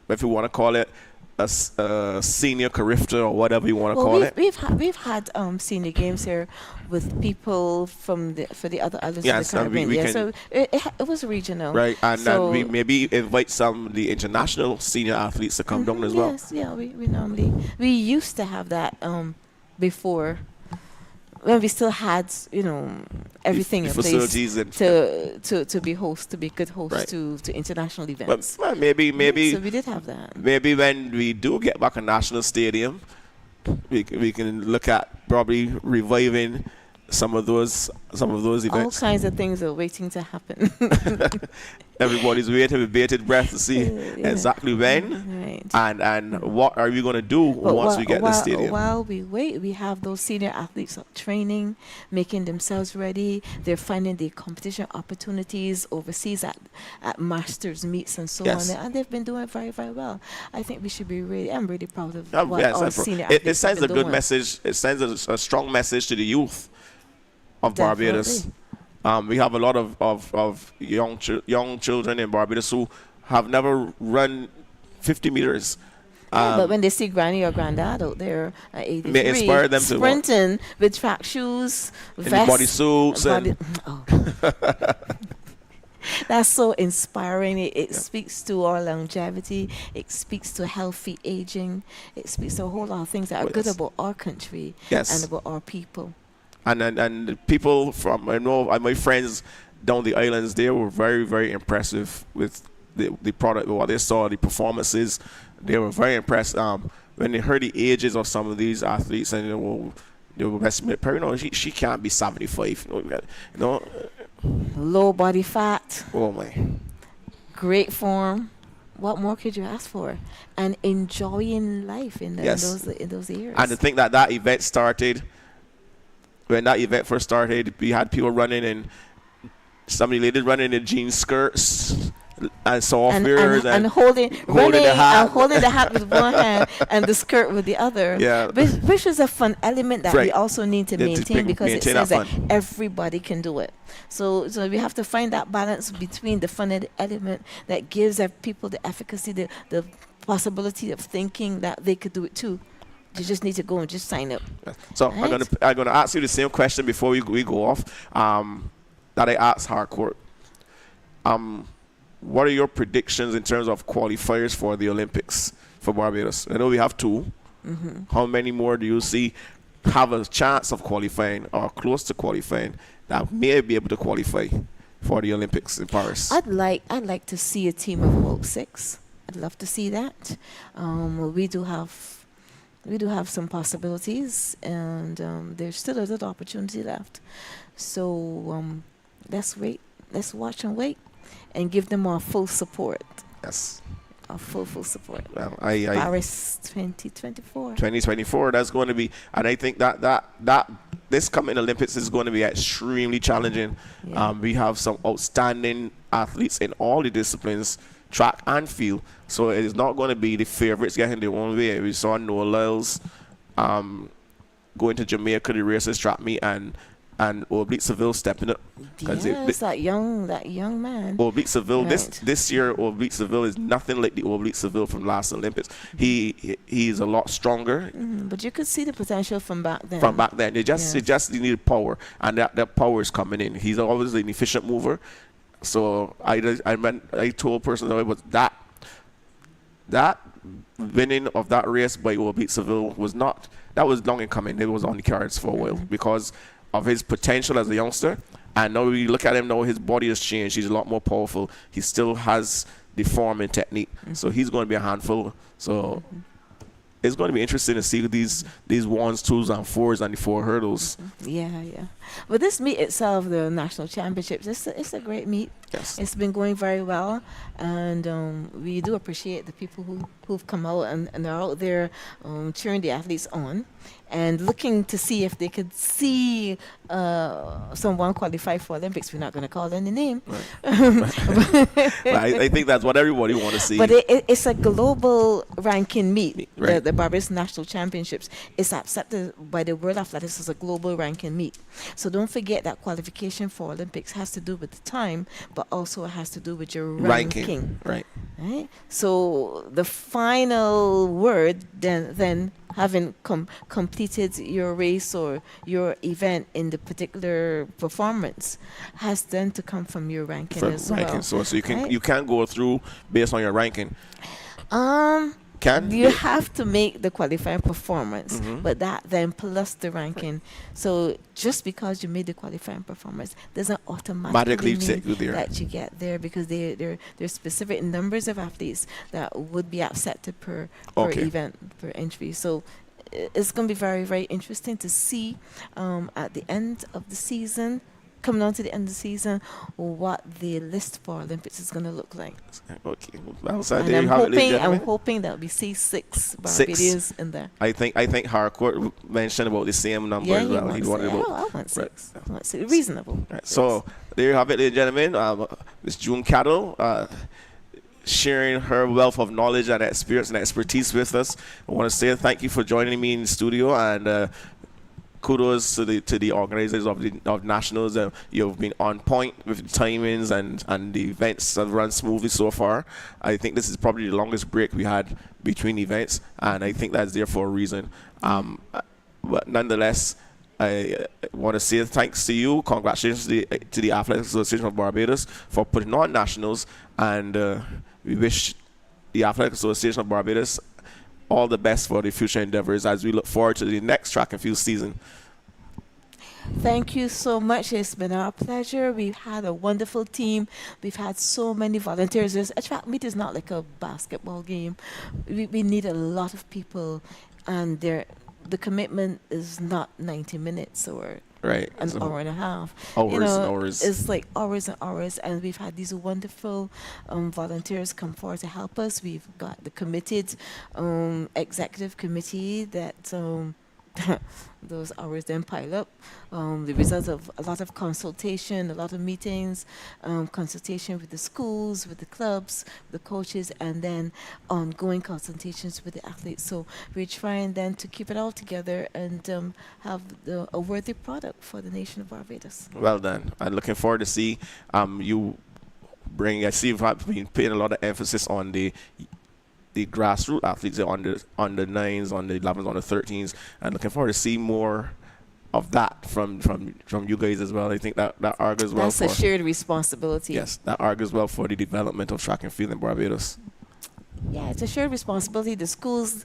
if you want to call it, a senior Carifta or whatever you want to call it. We've had senior games here with people for the other islands of the Caribbean. So it was regional. Right, and then we maybe invite some of the international senior athletes to come down as well. Yes, yeah, we used to have that before, when we still had everything in place to be good hosts to international events. But maybe so we did have that. Maybe when we do get back a national stadium, we can look at probably reviving some of those events. All kinds of things are waiting to happen. Everybody's waiting with bated breath to see exactly when and what are we going to do once we get the stadium. While we wait, we have those senior athletes training, making themselves ready. They're finding the competition opportunities overseas at masters meets and so on, and they've been doing very, very well. I think we should be I'm really proud of what our senior athletes it sends a good doing. message. It sends a strong message to the youth of Barbados. We have a lot of young children in Barbados who have never run 50 meters. But when they see granny or granddad out there at 83, may inspire them sprinting with track shoes, vests, bodysuits, that's so inspiring. It speaks to our longevity. It speaks to healthy aging. It speaks to a whole lot of things that are good about our country and about our people. And people from, I know my friends down the islands, they were very, very impressive with the product, what they saw, the performances. They were very impressed when they heard the ages of some of these athletes, and they were estimating, Perry, she can't be 75. Low body fat. Oh my. Great form. What more could you ask for? And enjoying life in those years. And to think that event started. When that event first started, we had people running in, some ladies running in jean skirts and soft mirrors and holding the hat with one hand and the skirt with the other. Yeah. Which is a fun element that we also need to maintain because it says that everybody can do it. So we have to find that balance between the fun element that gives people the efficacy, the possibility of thinking that they could do it too. You just need to go and just sign up. So I'm gonna ask you the same question before we go off that I asked Harcourt. What are your predictions in terms of qualifiers for the Olympics for Barbados? I know we have 2. Mm-hmm. How many more do you see have a chance of qualifying or close to qualifying that may be able to qualify for the Olympics in Paris? I'd like to see a team of about 6. I'd love to see that. We do have some possibilities, and there's still a little opportunity left. So let's wait. Let's watch and wait, and give them our full support. Yes. Our full support. Well, Paris 2024. 2024. That's going to be, and I think that this coming Olympics is going to be extremely challenging. Yeah. We have some outstanding athletes in all the disciplines, track and field. So it is not going to be the favorites getting their own way. We saw Noah Lyles going to Jamaica to race his track meet, and Oblique Seville stepping up. Yes, that young man. Oblique Seville, Right. this year, Oblique Seville is nothing like the Oblique Seville from last Olympics. He's a lot stronger. But you could see the potential from back then. From back then, it just needed power, and that power is coming in. He's always an efficient mover. So I told personally, was that winning of that race by Oblique Seville was long in coming. It was on the cards for a while because of his potential as a youngster. And now we look at him now, his body has changed. He's a lot more powerful. He still has the form and technique. So he's going to be a handful. So it's going to be interesting to see these 1s, 2s, and 4s and the 4 hurdles. Yeah. But this meet itself, the national championships, it's a great meet. Yes. It's been going very well, and we do appreciate the people who've come out and are out there cheering the athletes on and looking to see if they could see someone qualify for Olympics. We're not going to call any name. I think that's what everybody wants to see. But it's a global ranking meet. Right. The Barbados National Championships is accepted by the World Athletics as a global ranking meet. So don't forget that qualification for Olympics has to do with the time, but also it has to do with your ranking. Right. So the final word, then having completed your race or your event in the particular performance, has then to come from your ranking as well. So you can't go through based on your ranking. You have to make the qualifying performance, but that then plus the ranking. So just because you made the qualifying performance doesn't automatically mean that you get there, because there's specific numbers of athletes that would be accepted per event, per entry. So it's going to be very, very interesting to see at the end of the season, coming on to the end of the season, what the list for Olympics is going to look like. Okay. Well, so and I'm hoping that we see 6 Barbadians in there. I think Harcourt mentioned about the same number as well. I want 6. I want 6. Reasonable. Right. So there you have it, ladies and gentlemen. Miss June Cattle sharing her wealth of knowledge and experience and expertise with us. I want to say thank you for joining me in the studio, and kudos to the organizers of nationals. You've been on point with the timings, and the events have run smoothly so far. I think this is probably the longest break we had between events, and I think that's there for a reason. But nonetheless, I want to say thanks to you. Congratulations to the Athletics Association of Barbados for putting on nationals, and we wish the Athletics Association of Barbados all the best for the future endeavors as we look forward to the next track and field season. Thank you so much. It's been our pleasure. We've had a wonderful team. We've had so many volunteers. A track meet is not like a basketball game. We need a lot of people, and the commitment is not 90 minutes or an hour and a half. Hours. It's like hours and hours, and we've had these wonderful volunteers come forward to help us. We've got the committed executive committee that those hours then pile up. The result of a lot of consultation, a lot of meetings, consultation with the schools, with the clubs, the coaches, and then ongoing consultations with the athletes. So we're trying then to keep it all together and have a worthy product for the nation of Barbados. Well done. I'm looking forward to see you bring. I see you've been putting a lot of emphasis on the grassroots athletes on the 9s, on the 11s, on the 13s, and looking forward to see more of that from you guys as well. I think that argues well. That's a shared responsibility. Yes, that argues well for the development of track and field in Barbados. Yeah, it's a shared responsibility. The schools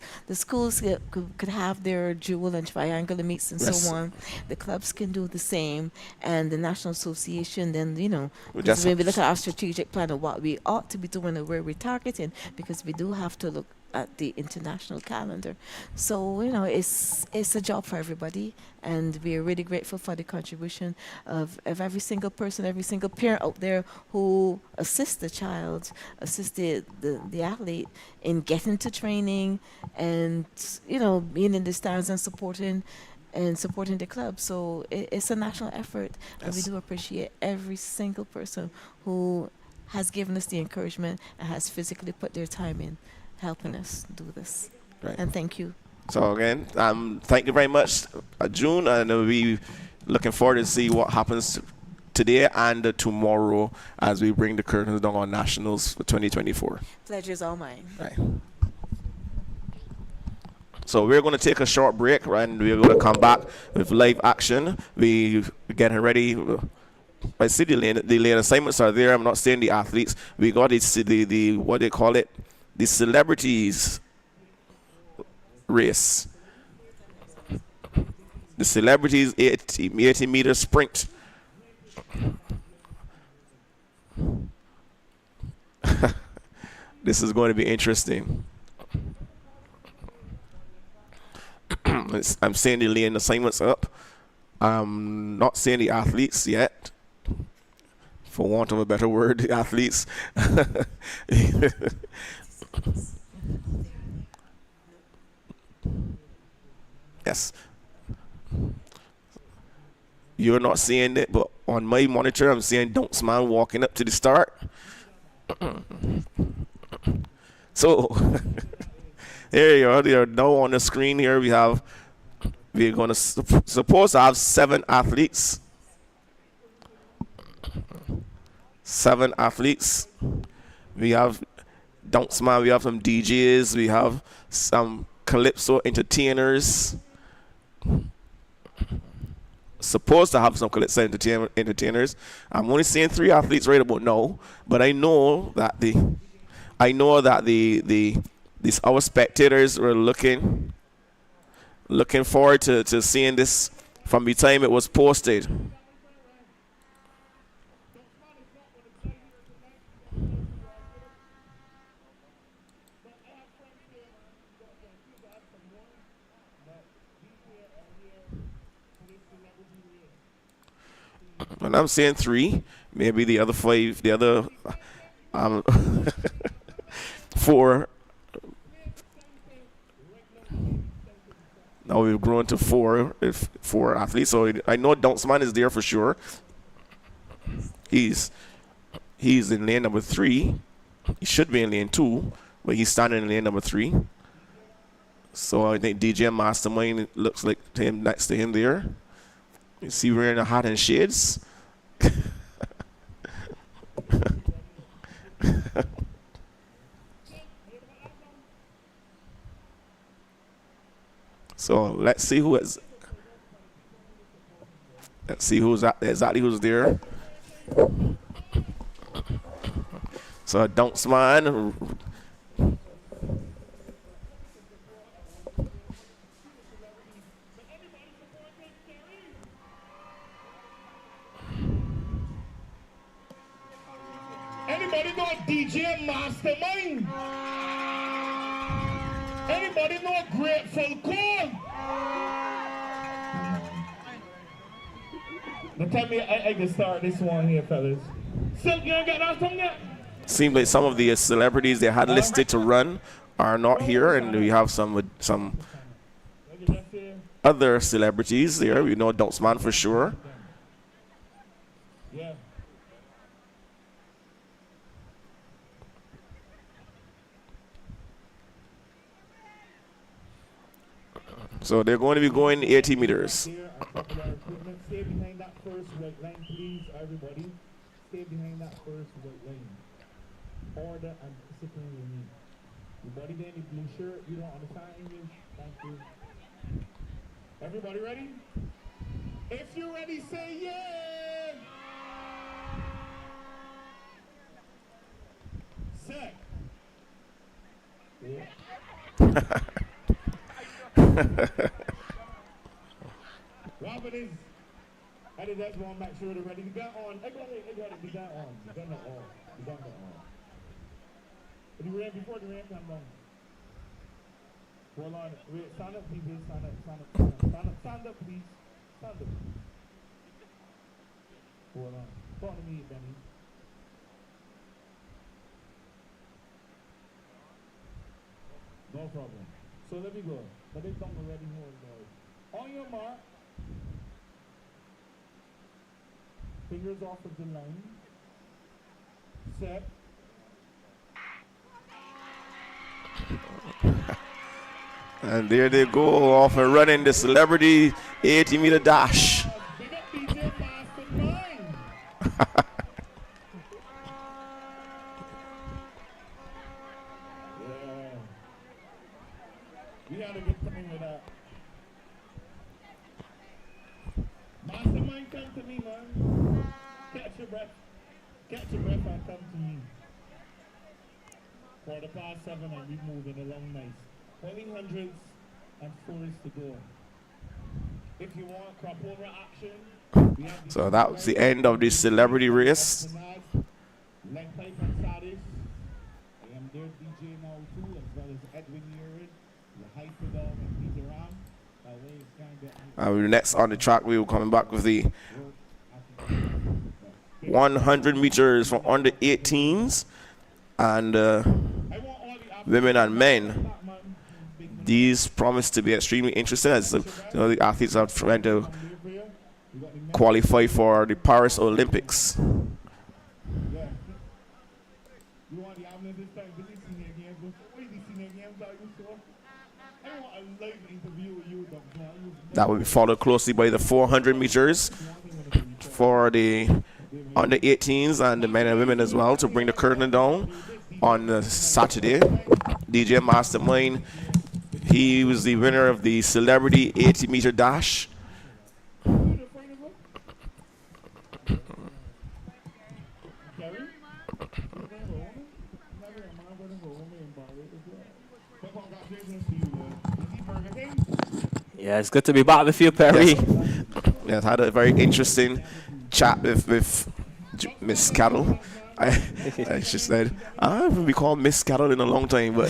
could have their dual and triangular meets and so on. The clubs can do the same, and the National Association then, when we look at our strategic plan of what we ought to be doing and where we're targeting, because we do have to look at the international calendar. So, it's a job for everybody, and we're really grateful for the contribution of every single person, every single parent out there who assists the child, assists the athlete in getting to training and, being in the stands and supporting the club. So it's a national effort, and we do appreciate every single person who has given us the encouragement and has physically put their time in helping us do this. Right. And thank you. So again, thank you very much, June, and we looking forward to see what happens today and tomorrow as we bring the curtains down on nationals for 2024. Pleasure's all mine. Right. So we're going to take a short break, right, and we're going to come back with live action. We getting ready. I see the lane assignments are there. I'm not saying the athletes. We got the what they call it, the celebrities race. The celebrities 80 meter sprint. This is going to be interesting. I'm seeing the lane assignments up. I'm not seeing the athletes yet. For want of a better word, the athletes. Yes. You're not seeing it, but on my monitor, I'm seeing Dunksman walking up to the start. So, here you are. They are now on the screen here. We're going to suppose to have 7 athletes. 7 athletes. We have Dunksman. We have some DJs. We have some Calypso entertainers. Supposed to have some Calypso entertainers. I'm only seeing 3 athletes right about now, but I know that our spectators were looking forward to seeing this from the time it was posted. And I'm saying 3, maybe the other 5, the other 4. Now we've grown to 4 athletes. So I know Dunksman is there for sure. He's in lane number 3. He should be in lane 2, but he's standing in lane number 3. So I think DJ Mastermind looks like him next to him there. You see wearing a hat and shades. So let's see who's exactly who's there. So Dunksman. Anybody know DJ Mastermind? Anybody know Grateful Call? Now tell me I can start this one here, fellas. Silk, you ain't got that song yet? Seems like some of the celebrities they had listed to run are not here, and we have some other celebrities there. We know Dunksman for sure. Yeah. So they're going to be going 80 meters. Stay behind that first white line, please, everybody. Stay behind that first white line. Order and discipline you need. Your body there in the blue shirt, you don't understand English? Thank you. Everybody ready? If you're ready, say yeah! Set. Yeah. Robert is. I did that one, make sure they're ready. You got on. I got it. You got on. You got it on. You got it on. But you ran before the ramp come down. Hold on. Wait, stand up, please. Stand up, please. Stand up. Hold on. Talk to me, Benny. No problem. So let me go. But they don't already know it, boys. On your mark. Fingers off of the line. Set. And there they go, off and running the celebrity 80-meter dash. We had a good time with that. Mastermind, come to me, man. Catch your breath. Catch your breath and come to me. 7:15 and we moving along nice. 20 and 4s to go. If you want crop over action, So that was the end of the celebrity race. leg pipe and Sardis. I am their DJ now too, as well as Edwin Urin, the Hyper Dog and Peter Ram. That way it's kind of Next on the track, we will coming back with the 100 meters for under 18s and women and men. These promise to be extremely interesting as the athletes are trying to qualify for the Paris Olympics. That will be followed closely by the 400 meters for the under 18s and the men and women as well to bring the curtain down on Saturday. DJ Mastermind, he was the winner of the celebrity 80-meter dash. Yeah, it's good to be back with you, Perry. Yes, I had a very interesting chat with Miss Cattle. She said, I haven't been called Miss Cattle in a long time, but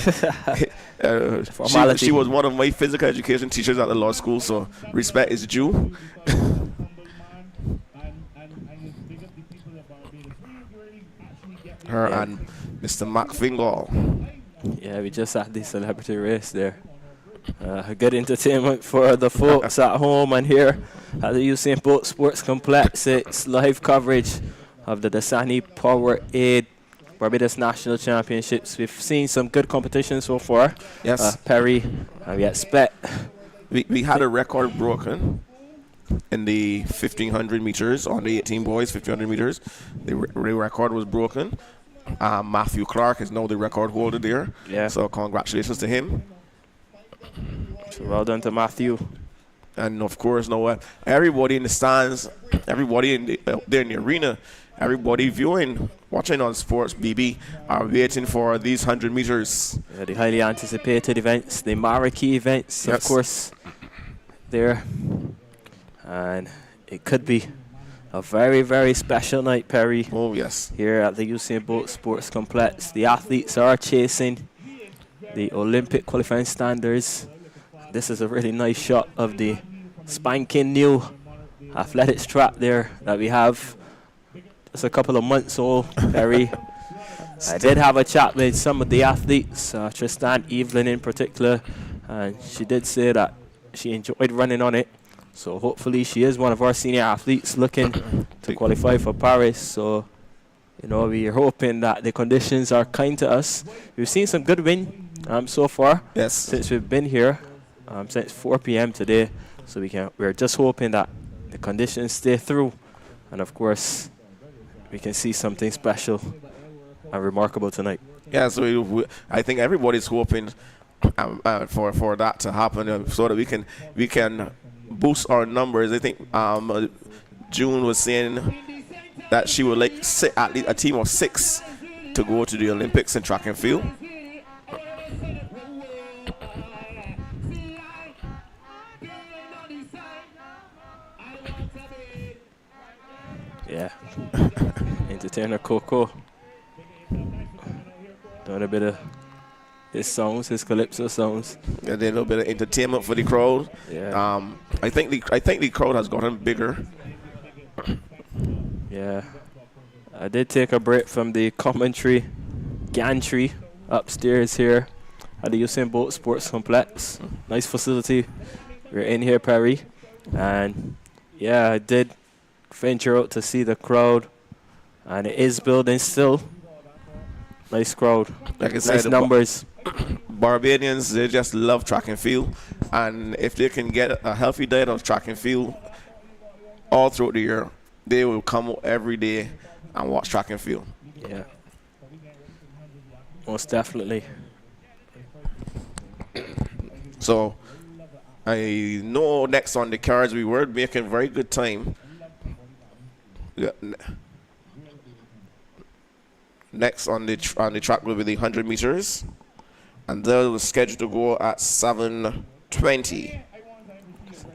she was one of my physical education teachers at the law school, so respect is due. Her and Mr. Mac Fingal. Yeah, we just had the celebrity race there. Good entertainment for the folks at home and here at the Usain Bolt Sports Complex. It's live coverage of the Dasani-Powerade Barbados National Championships. We've seen some good competition so far. Yes. Perry, we expect. We had a record broken in the 1500 meters on the 18 boys, 1500 meters. The record was broken. Matthew Clark is now the record holder there. Yeah. So congratulations to him. So well done to Matthew. And of course, everybody in the stands, everybody there in the arena, everybody viewing, watching on Sports BB are waiting for these 100 meters. Yeah, the highly anticipated events, the marquee events, yes, of course, there. And it could be a very, very special night, Perry. Oh, yes. Here at the Usain Bolt Sports Complex. The athletes are chasing the Olympic qualifying standards. This is a really nice shot of the spanking new athletics track there that we have. Just a couple of months old, Perry. I did have a chat with some of the athletes, Tristan Evelyn in particular, and she did say that she enjoyed running on it. So hopefully she is one of our senior athletes looking to qualify for Paris. So, we're hoping that the conditions are kind to us. We've seen some good wind so far since we've been here, since 4 p.m. today. So we're just hoping that the conditions stay through. And of course, we can see something special and remarkable tonight. Yeah, so I think everybody's hoping for that to happen so that we can boost our numbers. I think June was saying that she would like at least a team of 6 to go to the Olympics in track and field. Yeah. Entertainer Coco doing a bit of his songs, his calypso songs. Yeah, a little bit of entertainment for the crowd. Yeah. I think the crowd has gotten bigger. Yeah. I did take a break from the commentary gantry upstairs here at the Usain Bolt Sports Complex. Nice facility. We're in here, Perry. And yeah, I did venture out to see the crowd, and it is building still. Nice crowd, like I nice said, numbers. Barbadians, they just love track and field, and if they can get a healthy diet of track and field all throughout the year, they will come out every day and watch track and field. Yeah, most definitely. So I know next on the cards we were making very good time. Yeah. Next on the track will be the 100 meters, and they were scheduled to go at 7:20.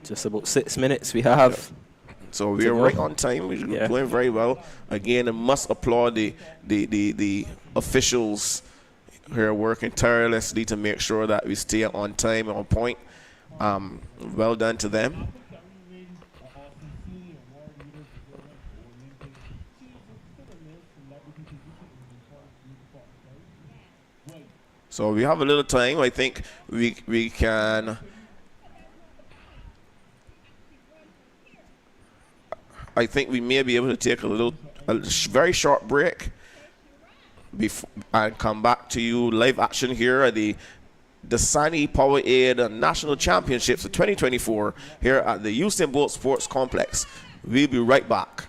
Just about 6 minutes we have. Yeah. So we are right on time. We're going very well. Again, I must applaud the officials who are working tirelessly to make sure that we stay on time and on point. Well done to them. So we have a little time. I think we can. I think we may be able to take a very short break before and come back to you live action here at the Dasani-Powerade National Championships of 2024 here at the Usain Bolt Sports Complex. We'll be right back.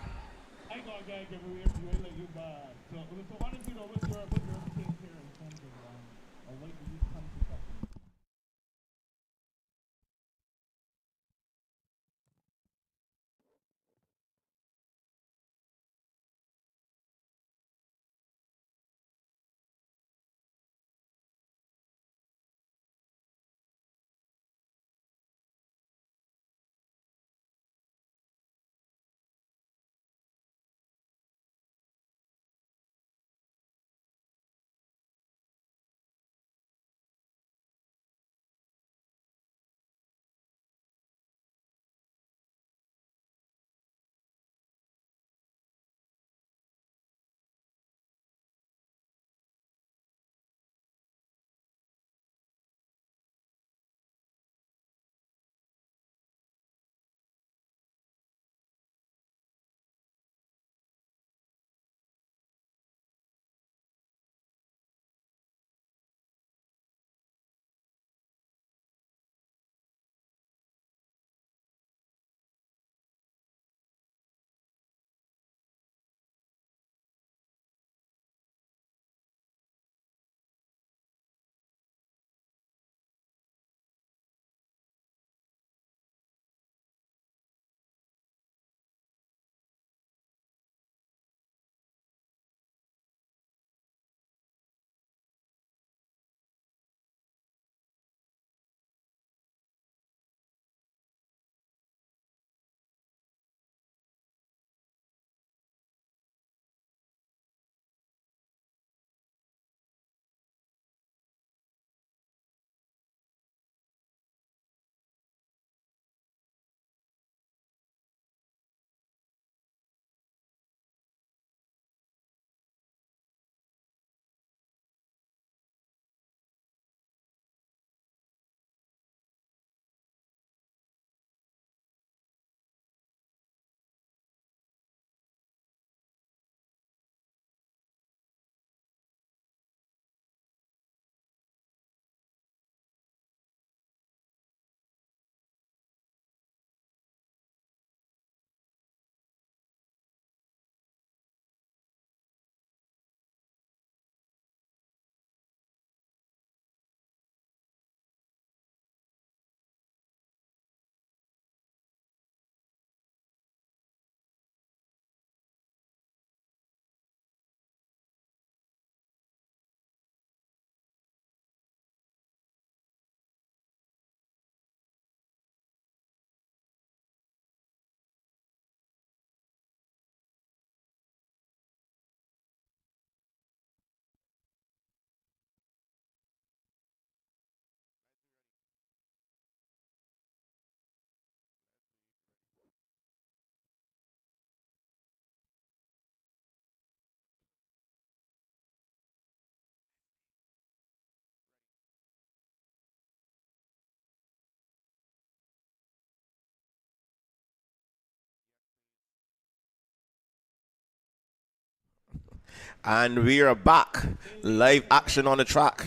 And we are back. Live action on the track.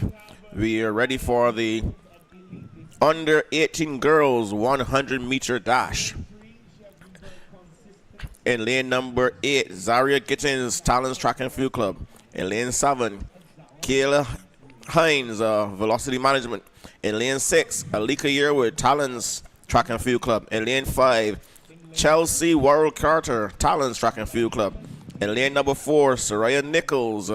We are ready for the under 18 girls 100-meter dash. In lane number 8, Zaria Gittins, Talents Track and Field Club. In lane 7, Kayla Hines, Velocity Management. In lane 6, Alika Yearwood, Talents Track and Field Club. In lane 5, Chelsea Worrell Carter, Talents Track and Field Club. In lane number 4, Soraya Nichols,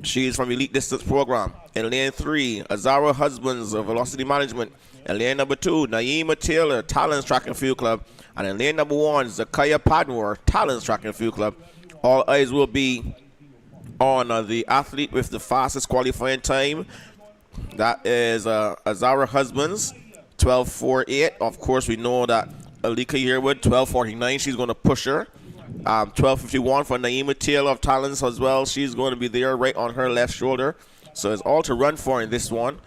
she's from Elite Distance Program. In lane 3, Azara Husbands, Velocity Management. In lane number 2, Naima Taylor, Talents Track and Field Club. And in lane number 1, Zakaya Padmore, Talents Track and Field Club. All eyes will be on the athlete with the fastest qualifying time. That is Azara Husbands, 12:48. Of course, we know that Alika Yearwood, 12:49. She's going to push her. 12:51 for Naima Taylor of Talents as well. She's going to be there right on her left shoulder. So it's all to run for in this one.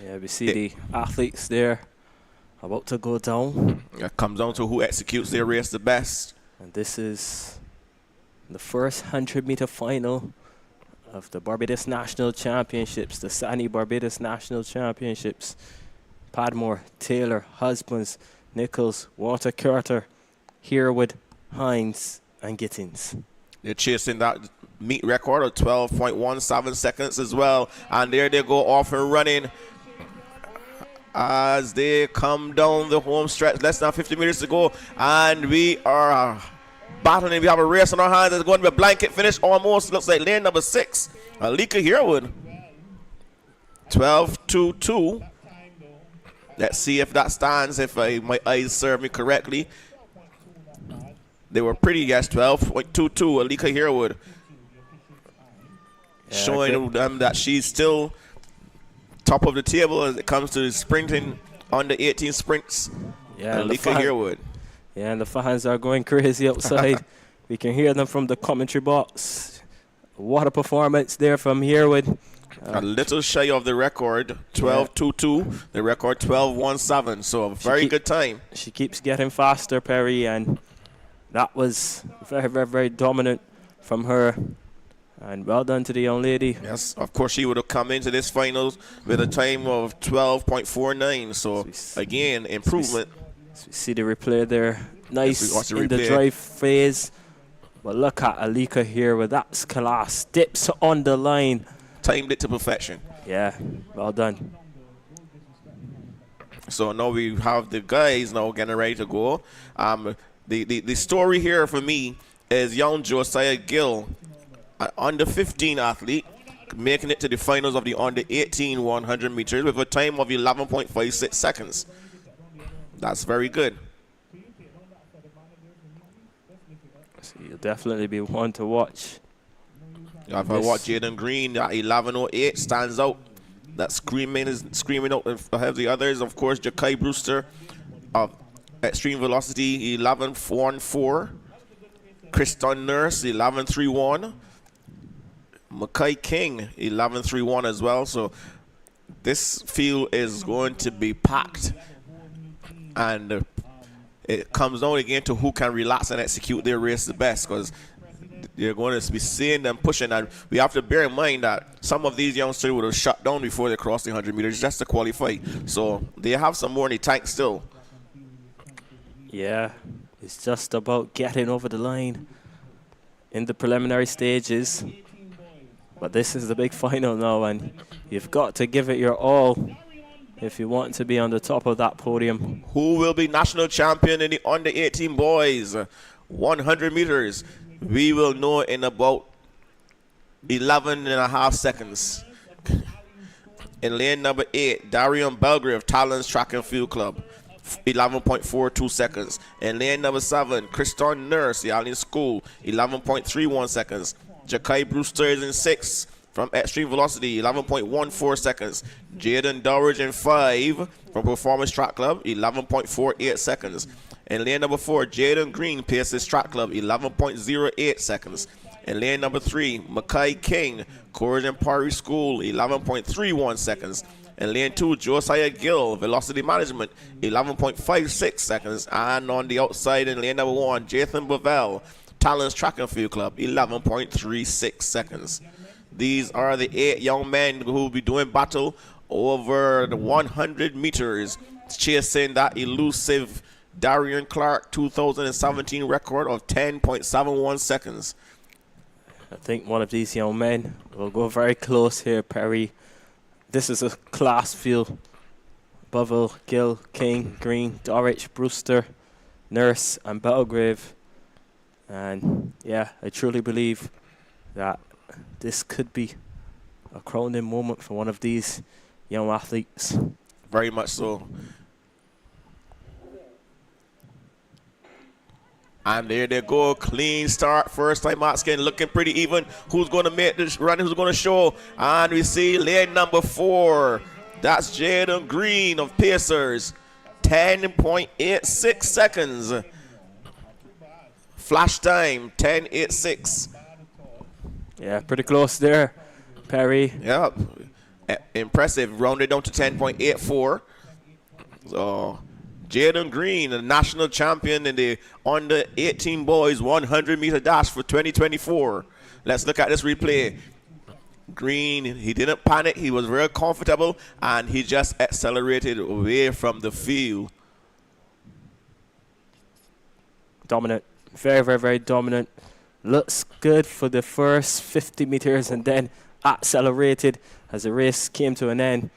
Yeah, we see the athletes there about to go down. It comes down to who executes their race the best. And this is the first 100-meter final of the Barbados National Championships, the Dasani Barbados National Championships. Padmore, Taylor, Husbands, Nichols, Walter Carter, Herwood, Hines, and Gittins. They're chasing that meet record of 12.17 seconds as well. And there they go off and running as they come down the home stretch. Less than 50 meters to go. And we are battling. We have a race on our hands. It's going to be a blanket finish almost. Looks like lane number 6, Alika Herwood. 12:22. Let's see if that stands, if my eyes serve me correctly. They were pretty, yes, 12.22, Alika Herwood. Yeah, showing them that she's still top of the table as it comes to sprinting under 18 sprints. Yeah, Alika Herwood. Yeah, and the fans are going crazy outside. We can hear them from the commentary box. What a performance there from Herwood. A little shy of the record, 12:22. The record 12:17. So a very good time. She keeps getting faster, Perry, and that was very, very, very dominant from her. And well done to the young lady. Yes, of course she would have come into this finals with a time of 12.49. So again, improvement. We see the replay there. Nice yes, in the drive phase. But look at Alika here with that class. Dips on the line. Timed it to perfection. Yeah, well done. So now we have the guys now getting ready to go. The story here for me is young Josiah Gill, an under 15 athlete, making it to the finals of the under 18 100 meters with a time of 11.56 seconds. That's very good. So you'll definitely be one to watch. If I watch Jaden Green, that 11:08 stands out. That screaming out ahead of the others. Of course, Jakai Brewster of Extreme Velocity, 11:14. Kristen Nurse, 11:31. Mackay King, 11:31 as well. So this field is going to be packed. And it comes down again to who can relax and execute their race the best, because you're going to be seeing them pushing. And we have to bear in mind that some of these youngsters would have shut down before they crossed the 100 meters just to qualify. So they have some more in the tank still. Yeah, it's just about getting over the line in the preliminary stages. But this is the big final now, and you've got to give it your all if you want to be on the top of that podium. Who will be national champion in the under 18 boys 100 meters? We will know in about 11.5 seconds. In lane number 8, Darian Belgrave, Talents Track and Field Club, 11.42 seconds. In lane number 7, Kristen Nurse, the Allen School, 11.31 seconds. Jakai Brewster is in 6 from Extreme Velocity, 11.14 seconds. Jaden Dowridge in 5 from Performance Track Club, 11.48 seconds. In lane number 4, Jaden Green, Paces Track Club, 11.08 seconds. In lane number 3, Mackay King, Courage and Parry School, 11.31 seconds. In lane 2, Josiah Gill, Velocity Management, 11.56 seconds. And on the outside in lane number 1, Jathan Bavell, Talents Track and Field Club, 11.36 seconds. These are the 8 young men who will be doing battle over the 100 meters, chasing that elusive Darian Clark 2017 record of 10.71 seconds. I think one of these young men will go very close here, Perry. This is a class field. Bovell, Gill, King, Green, Dorrich, Brewster, Nurse, and Belgrave. And yeah, I truly believe that this could be a crowning moment for one of these young athletes. Very much so. And there they go, clean start, first time asking, looking pretty even. Who's going to make this run, who's going to show? And we see lane number 4. That's Jaden Green of Pacers. 10.86 seconds. Flash time, 10.86. Yeah, pretty close there, Perry. Yeah, impressive. Rounded down to 10.84. So, Jaden Green, the national champion in the under 18 boys 100 meter dash for 2024. Let's look at this replay. Green, he didn't panic. He was very comfortable, and he just accelerated away from the field. Dominant. Very, very, very dominant. Looks good for the first 50 meters and then accelerated as the race came to an end.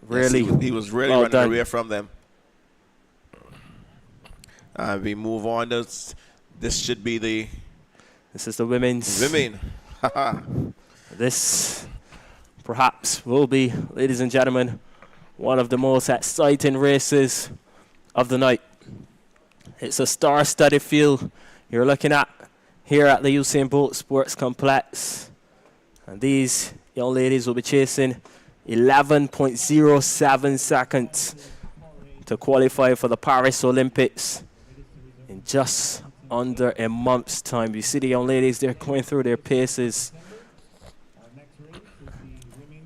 Really, yes, he was really running away from them. We move on. This should be the... This is the women's. Women. This perhaps will be, ladies and gentlemen, one of the most exciting races of the night. It's a star-studded field you're looking at here at the Usain Bolt Sports Complex. And these young ladies will be chasing 11.07 seconds to qualify for the Paris Olympics in just under a month's time. You see the young ladies, they're going through their paces.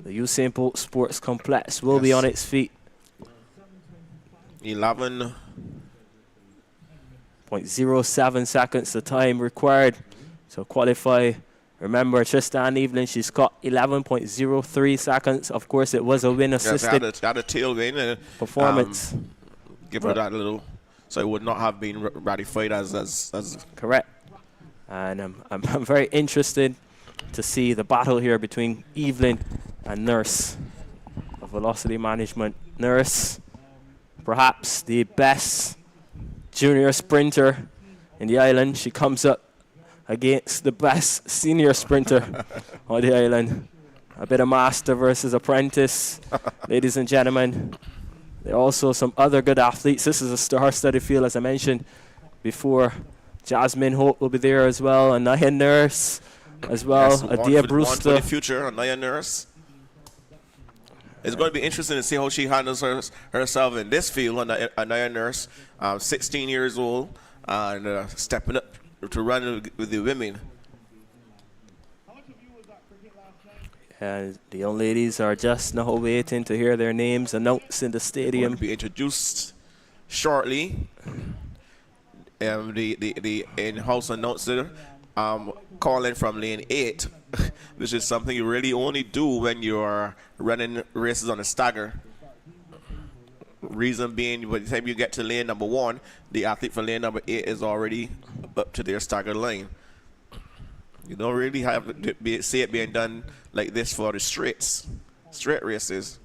The Usain Bolt Sports Complex will be on its feet. 11.07 seconds, the time required to qualify. Remember, Tristan Evelyn, she's got 11.03 seconds. Of course, it was a win-assisted had a tailwind performance. Give her that little, so it would not have been ratified as correct. And I'm very interested to see the battle here between Evelyn and Nurse of Velocity Management. Nurse, perhaps the best junior sprinter in the island. She comes up against the best senior sprinter on the island. A bit of master versus apprentice. Ladies and gentlemen, there are also some other good athletes. This is a star-studded field, as I mentioned before. Jasmine Hope will be there as well. Anaya Nurse as well. Yes, Adia one Brewster. for the future, Anaya Nurse. It's going to be interesting to see how she handles herself in this field. Anaya Nurse, 16 years old, and stepping up to run with the women. And the young ladies are just now waiting to hear their names announced in the stadium. Going to be introduced shortly. The in-house announcer calling from lane 8, which is something you really only do when you're running races on a stagger. Reason being, by the time you get to lane number 1, the athlete for lane number 8 is already up to their stagger line. You don't really have to see it being done like this for the straight races.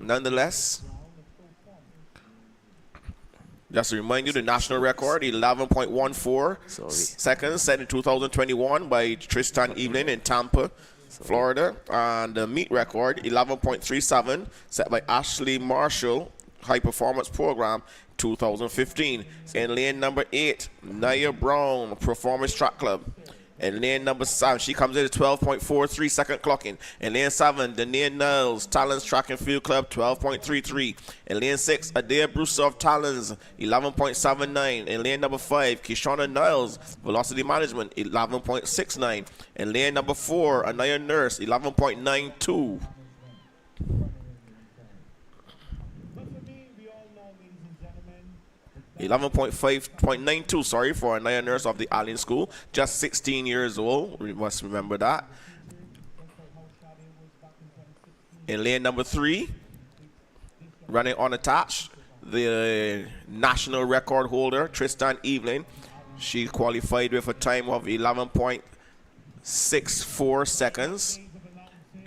Nonetheless, just to remind you, the national record, 11.14 seconds, set in 2021 by Tristan Evelyn in Tampa, Florida. And the meet record, 11.37, set by Ashley Marshall, High Performance Program, 2015. In lane number 8, Naya Brown, Performance Track Club. In lane number 7, she comes in at 12.43 second clocking. In lane 7, Danae Niles, Talons Track and Field Club, 12.33. In lane 6, Adair Brewster of Talons, 11.79. In lane number 5, Kishonna Niles, Velocity Management, 11.69. In lane number 4, Anaya Nurse, 11.92. 11.5.92, sorry, for Anaya Nurse of the Allen School. Just 16 years old. We must remember that. In lane number 3, running unattached, the national record holder, Tristan Evelyn. She qualified with a time of 11.64 seconds.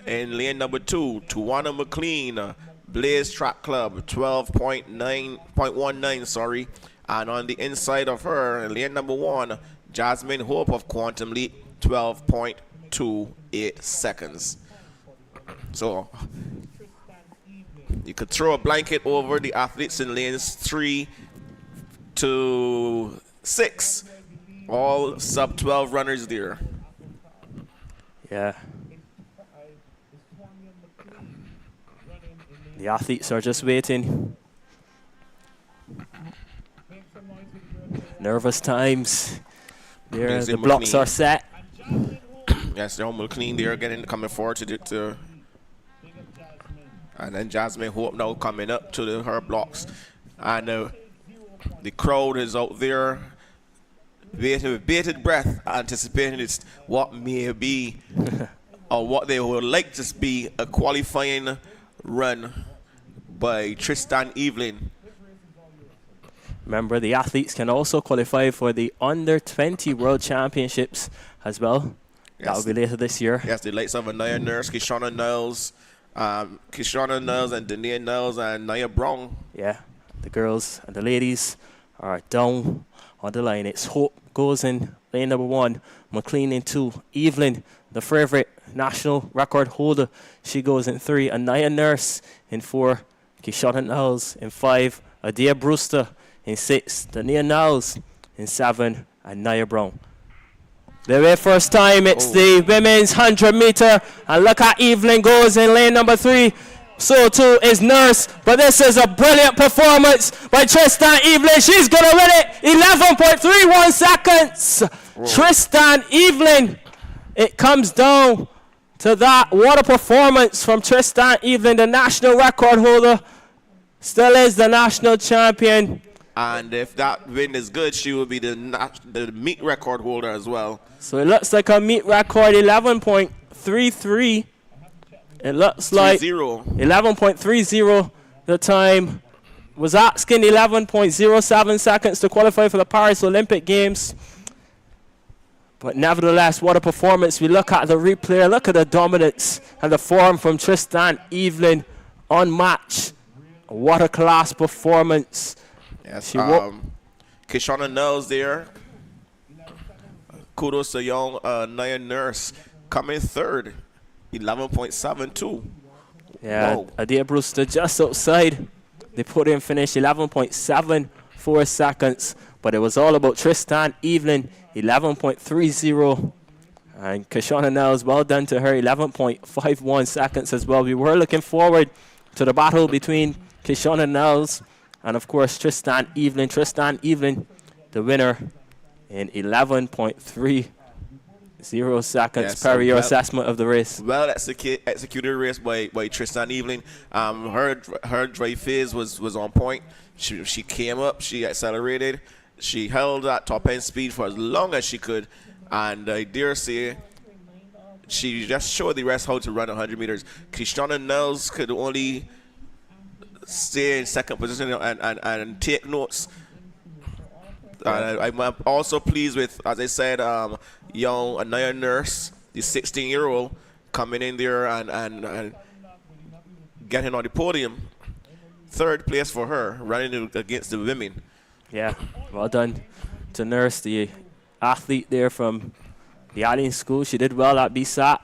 In lane number 2, Tawana McLean, Blaze Track Club, 12.19, sorry. And on the inside of her, in lane number 1, Jasmine Hope of Quantum Leap, 12.28 seconds. So you could throw a blanket over the athletes in lanes 3 to 6. All sub-12 runners there. Yeah. The athletes are just waiting. Nervous times. There, the blocks are set. Yes, they're McLean there coming forward to and then Jasmine Hope now coming up to her blocks. And the crowd is out there waiting with bated breath, anticipating what may be or what they would like to be a qualifying run by Tristan Evelyn. Remember, the athletes can also qualify for the Under-20 World Championships as well. Yes. That will be later this year. Yes, the likes of Anaya Nurse, Kishonna Niles, and Danae Niles and Nia Brown. Yeah, the girls and the ladies are down on the line. It's Hope goes in lane number 1, McLean in 2, Evelyn, the favorite national record holder, she goes in 3, Anaya Nurse in 4, Kishonna Niles in 5, Adia Brewster in 6, Dania Niles in 7, and Nia Brown. The very first time, it's the women's 100 meter. And look how Evelyn goes in lane number 3. So too is Nurse. But this is a brilliant performance by Tristan Evelyn. She's going to win it. 11.31 seconds. Whoa. Tristan Evelyn. It comes down to that. What a performance from Tristan Evelyn, the national record holder. Still is the national champion. And if that win is good, she will be the meet record holder as well. So it looks like a meet record 11.33. It looks like 11.30. The time was asking 11.07 seconds to qualify for the Paris Olympic Games. But nevertheless, what a performance. We look at the replay. Look at the dominance and the form from Tristan Evelyn unmatched. What a class performance. Yes, Kishonna Niles there. Kudos to young Nia Nurse coming third, 11.72. Yeah, Whoa. Adia Brewster just outside. They put in finish 11.74 seconds, but it was all about Tristan Evelyn, 11.30. And Kishonna Niles, well done to her, 11.51 seconds as well. We were looking forward to the battle between Kishonna Niles and, of course, Tristan Evelyn. Tristan Evelyn, the winner, in 11.30 seconds. Yes, per your assessment of the race. Well executed race by Tristan Evelyn. Her drive phase was on point. She came up, she accelerated, she held that top end speed for as long as she could, and I dare say she just showed the rest how to run 100 meters. Kishonna Niles could only stay in second position and take notes. I'm also pleased with, as I said, young Anaya Nurse, the 16-year-old, coming in there and getting on the podium. Third place for her, running against the women. Yeah, well done to Nurse, the athlete there from the Alien School. She did well at BSAT,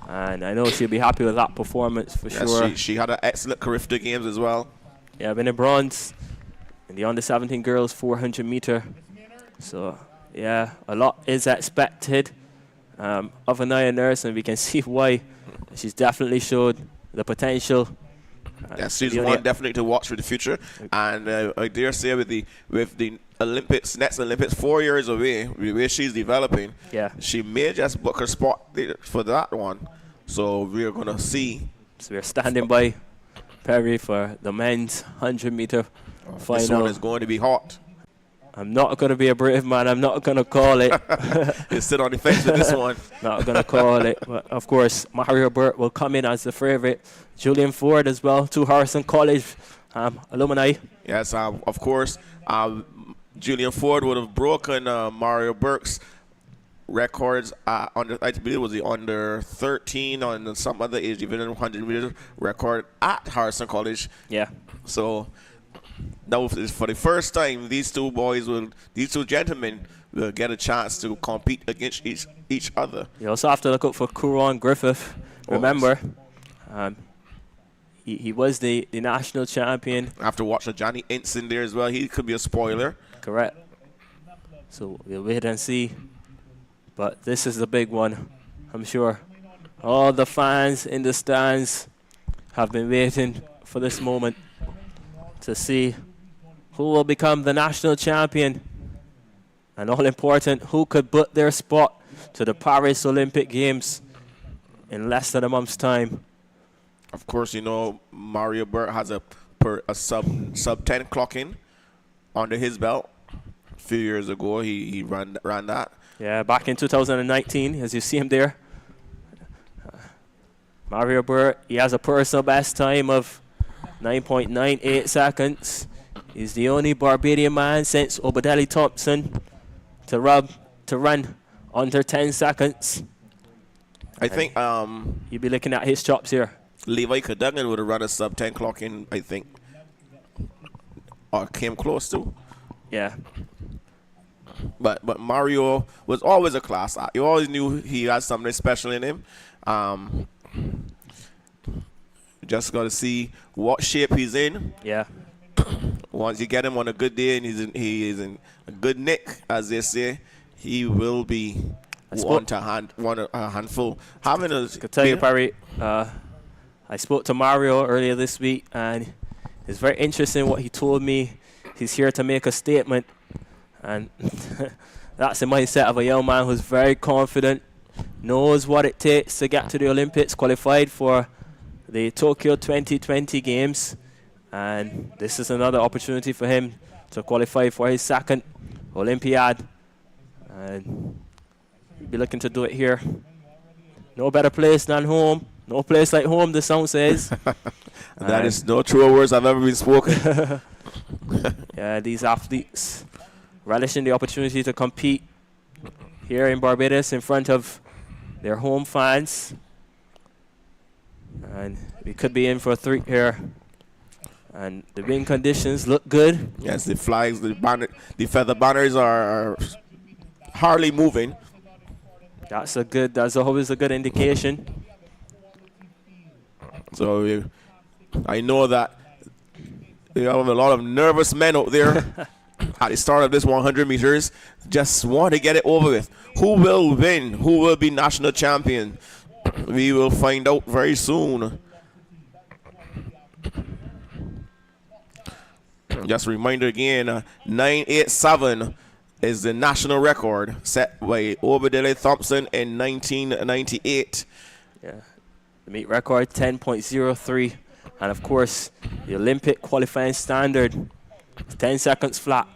and I know she'll be happy with that performance for sure. She had an excellent career for the games as well. Yeah, winning bronze in the under-17 girls 400 meter. So, yeah, a lot is expected of Anaya Nurse, and we can see why. She's definitely showed the potential. Yes, she's one definitely to watch for the future. And I dare say with the Olympics, next Olympics, 4 years away, the way she's developing, she may just book her spot for that one. So we're going to see. So we're standing by, Perry, for the men's 100 meter final. This one is going to be hot. I'm not going to be a brave man. I'm not going to call it. You sit on the fence with this one. Not going to call it. But, of course, Mario Burt will come in as the favorite. Julian Ford as well, two Harrison College alumni. Yes, of course. Julian Ford would have broken Mario Burke's records under, I believe it was the under 13 on some other age, even 100 meter record at Harrison College. Yeah. So now for the first time, these two gentlemen will get a chance to compete against each other. You also have to look out for Kuron Griffith. Remember, he was the national champion. After watching Johnny Ince in there as well, he could be a spoiler. Correct. So we'll wait and see. But this is the big one, I'm sure. All the fans in the stands have been waiting for this moment to see who will become the national champion. And all important, who could book their spot to the Paris Olympic Games in less than a month's time. Of course, you know, Mario Burt has a sub 10 clocking under his belt. A few years ago, he ran that. Yeah, back in 2019, as you see him there. Mario Burt, he has a personal best time of 9.98 seconds. He's the only Barbadian man since Obadeli Thompson to run under 10 seconds. I think you'll be looking at his chops here. Levi Cadogan would have run a sub 10 clocking, I think. Or came close to. Yeah. But Mario was always a class act. You always knew he had something special in him. Just got to see what shape he's in. Yeah. Once you get him on a good day and he is in a good nick, as they say, he will be a handful. I could tell you, Barry, I spoke to Mario earlier this week, and it's very interesting what he told me. He's here to make a statement. And that's the mindset of a young man who's very confident, knows what it takes to get to the Olympics, qualified for the Tokyo 2020 Games. And this is another opportunity for him to qualify for his second Olympiad. And he'll be looking to do it here. No better place than home. No place like home, the song says. That is no truer words I've ever been spoken. Yeah, these athletes relishing the opportunity to compete here in Barbados in front of their home fans. And we could be in for a treat here. And the wind conditions look good. Yes, the flags, the feather banners are hardly moving. That's always a good indication. So I know that you have a lot of nervous men out there at the start of this 100 meters. Just want to get it over with. Who will win? Who will be national champion? We will find out very soon. Just a reminder again, 987 is the national record set by Obadele Thompson in 1998. Yeah, the meet record 10.03, and of course the Olympic qualifying standard is 10 seconds flat.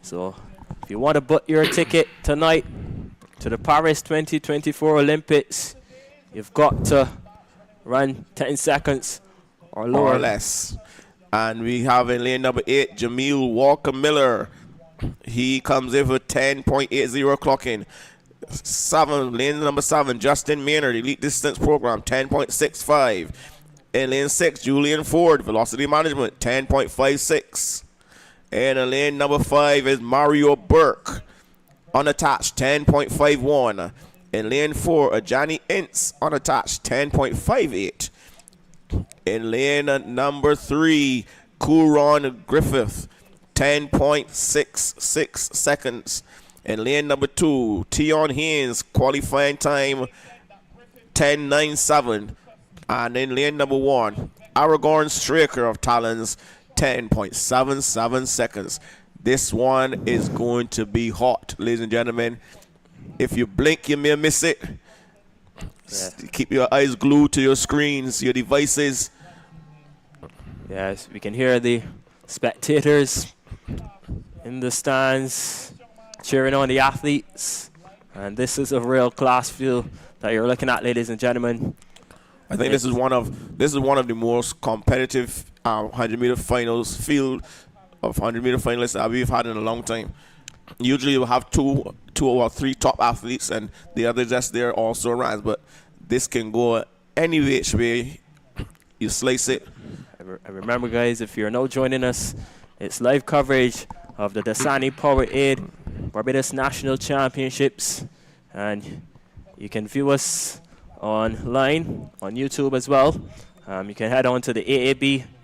So if you want to book your ticket tonight to the Paris 2024 Olympics, you've got to run 10 seconds or lower. Or less. And we have in lane number 8, Jameel Walker-Miller. He comes in for 10.80 clocking. Lane number 7, Justin Maynard, Elite Distance Program, 10.65. In lane 6, Julian Ford, Velocity Management, 10.56. And in lane number 5 is Mario Burke, unattached, 10.51. In lane 4, Johnny Ince, unattached, 10.58. In lane number 3, Kuron Griffith, 10.66 seconds. In lane number 2, Tion Haynes, qualifying time 10.97. And in lane number 1, Aragorn Straker of Talons, 10.77 seconds. This one is going to be hot, ladies and gentlemen. If you blink, you may miss it. Yeah. Keep your eyes glued to your screens, your devices. Yes, we can hear the spectators in the stands, cheering on the athletes. And this is a real class field that you're looking at, ladies and gentlemen. I think this is one of the most competitive 100-meter finals field of 100-meter finalists that we've had in a long time. Usually you'll have two or three top athletes and the others just there also around, but this can go any which way you slice it. And remember, guys, if you're now joining us, it's live coverage of the Dasani-Powerade Barbados National Championships, and you can view us online on YouTube as well. You can head on to the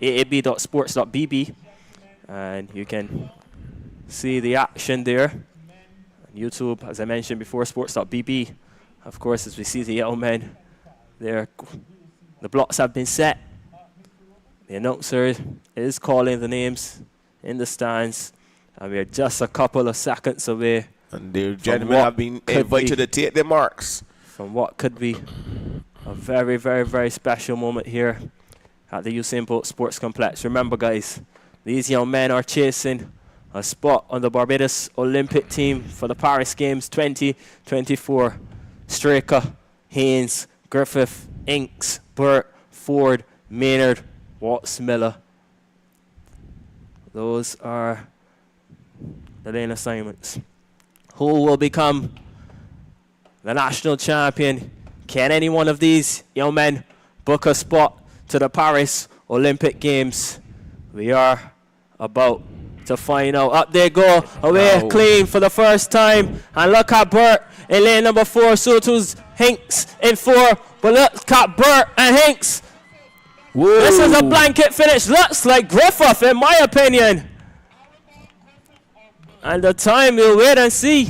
aab.sports.bb, and you can see the action there. YouTube, as I mentioned before, sports.bb. Of course, as we see the young men there, the blocks have been set. The announcer is calling the names in the stands, and we are just a couple of seconds away. And the gentlemen have been invited to take their marks. From what could be a very, very, very special moment here at the Usain Bolt Sports Complex. Remember, guys, these young men are chasing a spot on the Barbados Olympic team for the Paris Games 2024. Straker, Haynes, Griffith, Inks, Burt, Ford, Maynard, Watts, Miller. Those are the lane assignments. Who will become the national champion? Can any one of these young men book a spot to the Paris Olympic Games? We are about to find out. Up they go, away clean for the first time. And look at Burt in lane number 4. So too's Hinks in 4. But look at Burt and Hinks. Whoa. This is a blanket finish. Looks like Griffith, in my opinion. And the time, we'll wait and see.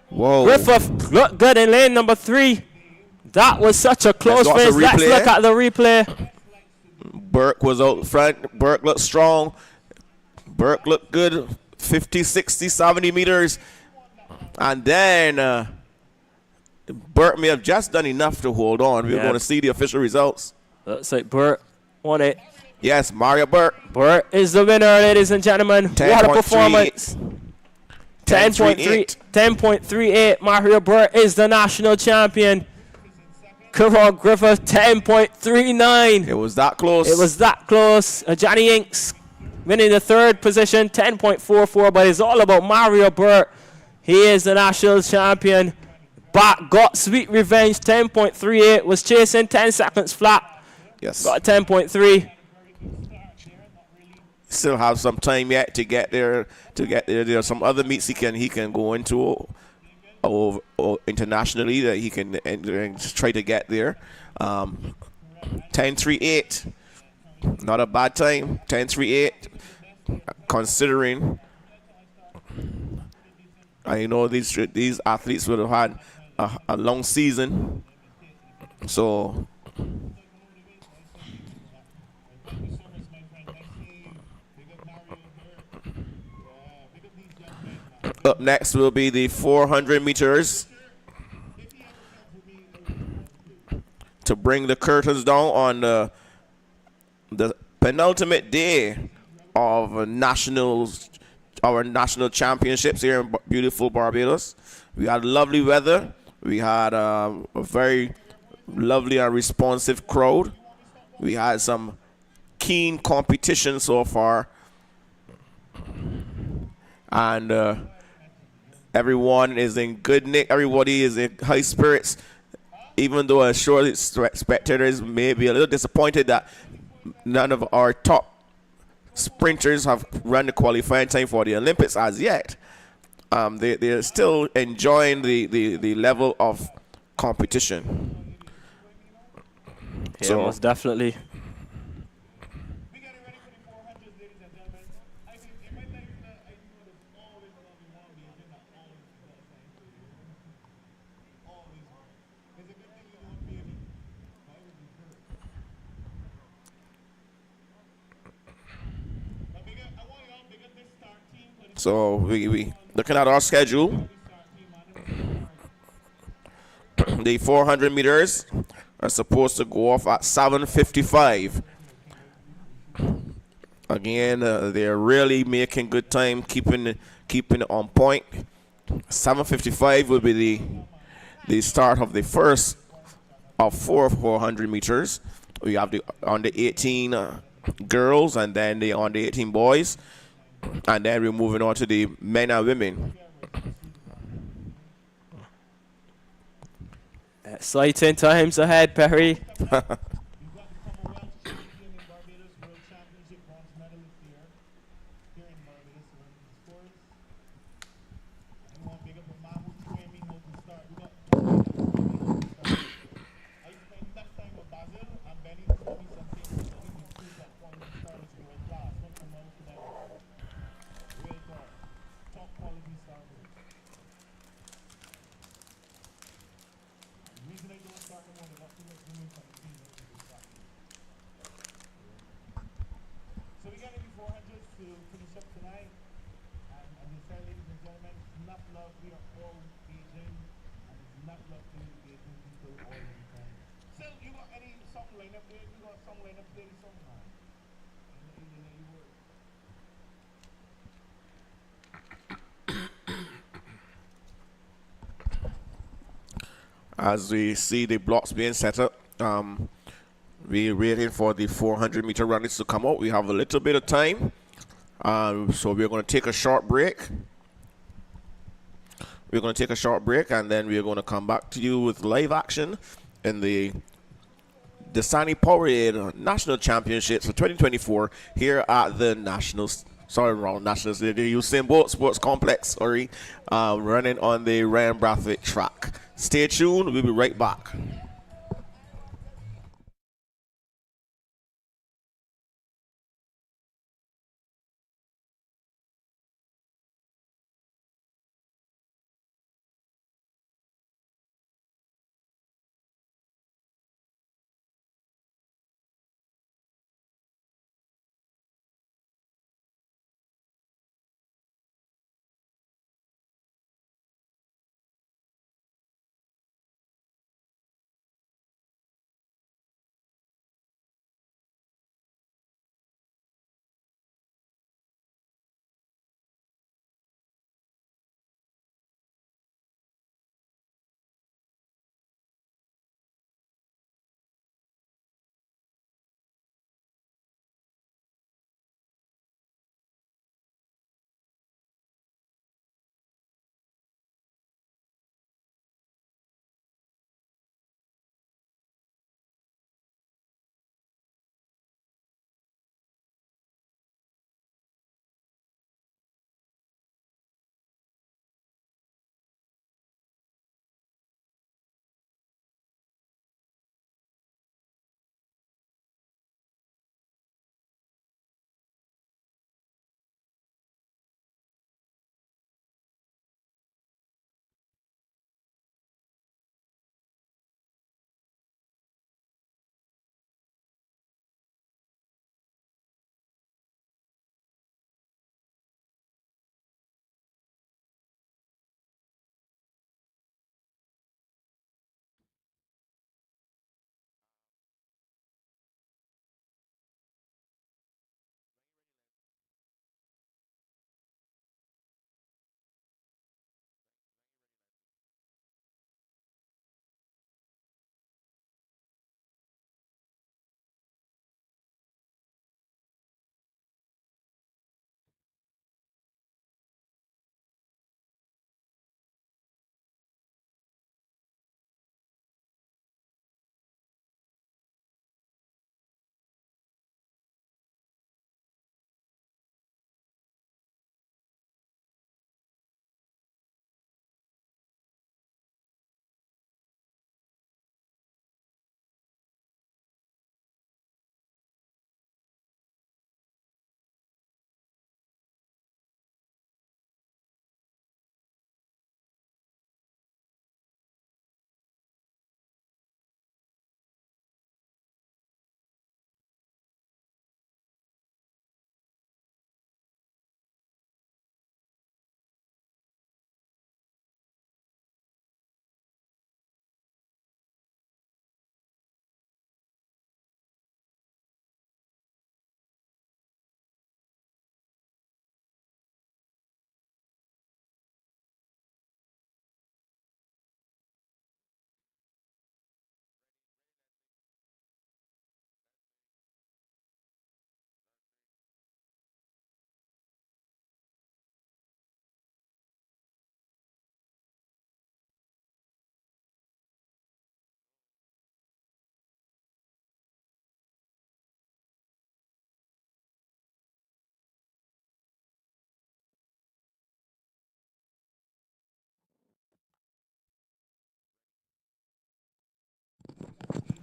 Whoa. Griffith looked good in lane number 3. That was such a close finish. Let's look at the replay. Burke was out front. Burke looked strong. Burke looked good. 50, 60, 70 meters. And then Burke may have just done enough to hold on. We're going to see the official results. Looks like Burke won it. Yes, Mario Burke. Burke is the winner, ladies and gentlemen. What a performance. 10.38. Mario Burke is the national champion. Kieran Griffith, 10.39. It was that close. It was that close. Johnny Inks winning the 3rd position, 10.44. But it's all about Mario Burke. He is the national champion. Got sweet revenge, 10.38. Was chasing 10 seconds flat. Yes. Got 10.3. Still have some time yet to get there. There are some other meets he can go into or internationally that he can and try to get there. 10.38, not a bad time. 10.38, considering I know these athletes would have had a long season, so. Up next will be the 400 meters to bring the curtains down on the penultimate day of our national championships here in beautiful Barbados. We had lovely weather. We had a very lovely and responsive crowd. We had some keen competition so far. And everyone is in good nick. Everybody is in high spirits. Even though I'm sure spectators may be a little disappointed that none of our top sprinters have run the qualifying time for the Olympics as yet. They're still enjoying the level of competition. Yeah, so most definitely. So we looking at our schedule. The 400 meters are supposed to go off at 7:55. Again, they're really making good time, keeping it on point. 7:55 will be the start of the first of 400 meters. We have the under 18 girls and then the under 18 boys, and then we're moving on to the men and women. Exciting times ahead, Perry. You've got the Commonwealth champion in Barbados, World Championship bronze medalist here in Barbados running the sports. And we want to big up a man who trained me how to start. We got I spent enough time with Basil and Benny to show me some things to give me proof that quality starters world class. Not from out to them. Real talk. Top quality starters. The reason I don't start no more, they got too much women from the team that we do practice. So we got any 400s to finish up tonight. And as I said, ladies and gentlemen, it's not love, we are all Asian. And it's not love to Asian people all the time. So you got any song lineup there? You got a song lineup there, the song man? As we see the blocks being set up, we're waiting for the 400-meter runners to come out. We have a little bit of time, so we're going to take a short break. We're going to take a short break, and then we're going to come back to you with live action in the Dasani-Powerade National Championships for 2024 here at the Nationals. Sorry, wrong Nationals. The Usain Bolt Sports Complex. Running on the Ryan Brathwaite track. Stay tuned. We'll be right back.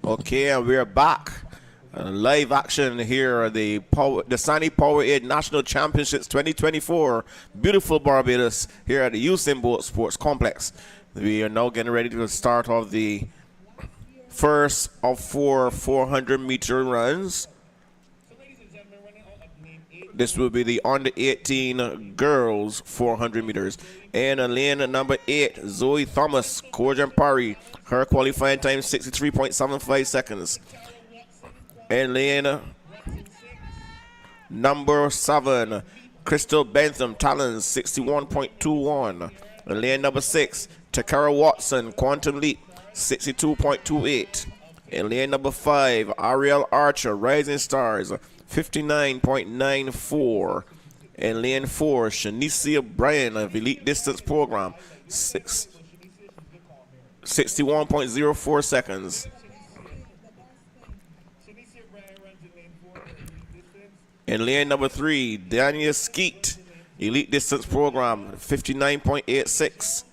Okay, and we're back. Live action here at the Dasani-Powerade National Championships 2024. Beautiful Barbados here at the Usain Bolt Sports Complex. We are now getting ready to start off the first of 4 400-meter runs. This will be the under 18 girls 400 meters. And lane number 8, Zoe Thomas, Corjan, her qualifying time 63.75 seconds. And lane number 7, Crystal Bentham, Talons, 61.21. And lane number 6, Takara Watson, Quantum Leap, 62.28. And lane number 5, Ariel Archer, Rising Stars, 59.94. And lane 4, Shanicia Bryan of Elite Distance Program, 61.04 seconds. And lane number 3, Daniel Skeet, Elite Distance Program, 59.86.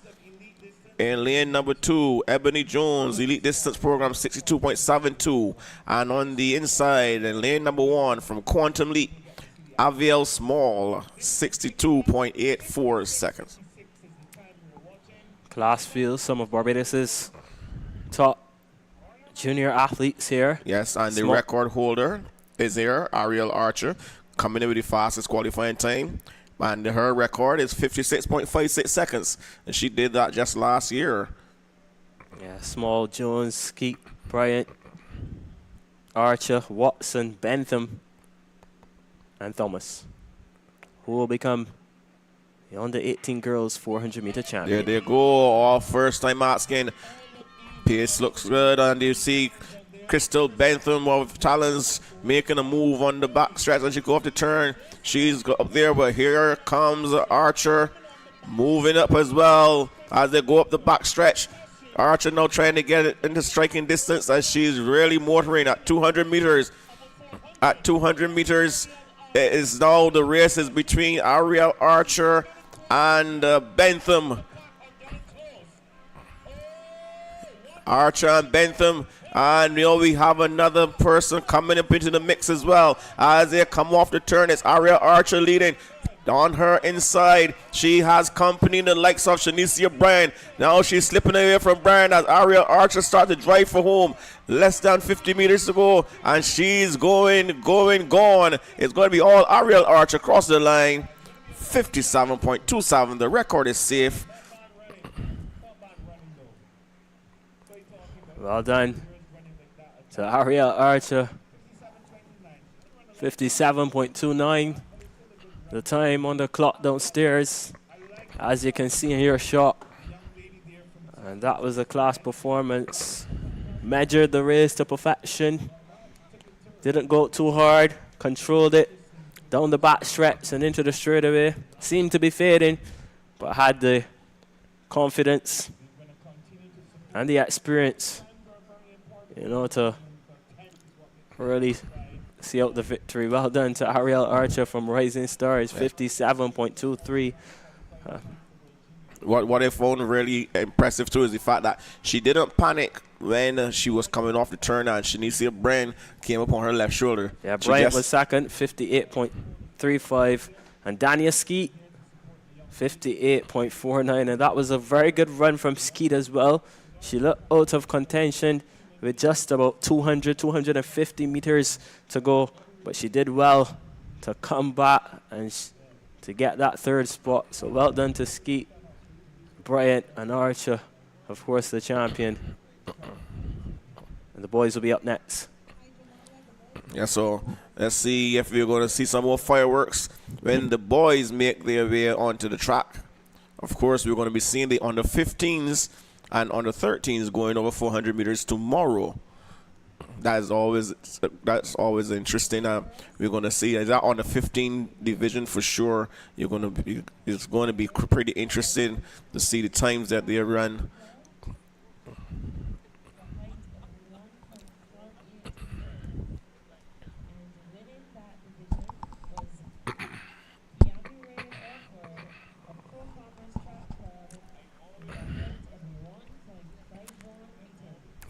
And lane number 2, Ebony Jones, Elite Distance Program, 62.72. And on the inside, and lane number 1 from Quantum Leap, Aviel Small, 62.84 seconds. Class field, some of Barbados's top junior athletes here. Yes, and the record holder is here, Ariel Archer, coming in with the fastest qualifying time. And her record is 56.56 seconds. And she did that just last year. Yeah, Small, Jones, Skeet, Bryant, Archer, Watson, Bentham, and Thomas, who will become the under 18 girls 400-meter champion. There they go, all first time asking. Pace looks good, and you see Crystal Bentham of Talons making a move on the back stretch as she go up the turn. She's up there, but here comes Archer moving up as well as they go up the back stretch. Archer now trying to get it into striking distance as she's really motoring at 200 meters. At 200 meters, it is now the race is between Ariel Archer and Bentham. Archer and Bentham. And you know, we have another person coming up into the mix as well. As they come off the turn, it's Ariel Archer leading. On her inside, she has company in the likes of Shanicia Bryan. Now she's slipping away from Bryan as Ariel Archer starts to drive for home. Less than 50 meters to go, and she's gone. It's going to be all Ariel Archer across the line. 57.27. The record is safe. Well done to Ariel Archer. 57.29. The time on the clock downstairs, as you can see in your shot. And that was a class performance. Measured the race to perfection. Didn't go too hard. Controlled it down the back stretch and into the straightaway. Seemed to be fading, but had the confidence and the experience, you know, to really see out the victory. Well done to Ariel Archer from Rising Stars, 57.23. What I found really impressive too is the fact that she didn't panic when she was coming off the turn and Shanicia Bryan came up on her left shoulder. Yeah, Bryant was second, 58.35. And Dania Skeet, 58.49. And that was a very good run from Skeet as well. She looked out of contention with just about 250 meters to go. But she did well to come back and to get that third spot. So well done to Skeet, Bryant, and Archer, of course, the champion. And the boys will be up next. Yeah, so let's see if we're going to see some more fireworks when the boys make their way onto the track. Of course, we're going to be seeing the under 15s and under 13s going over 400 meters tomorrow. That's always interesting. We're going to see that on the 15 division for sure. It's going to be pretty interesting to see the times that they run.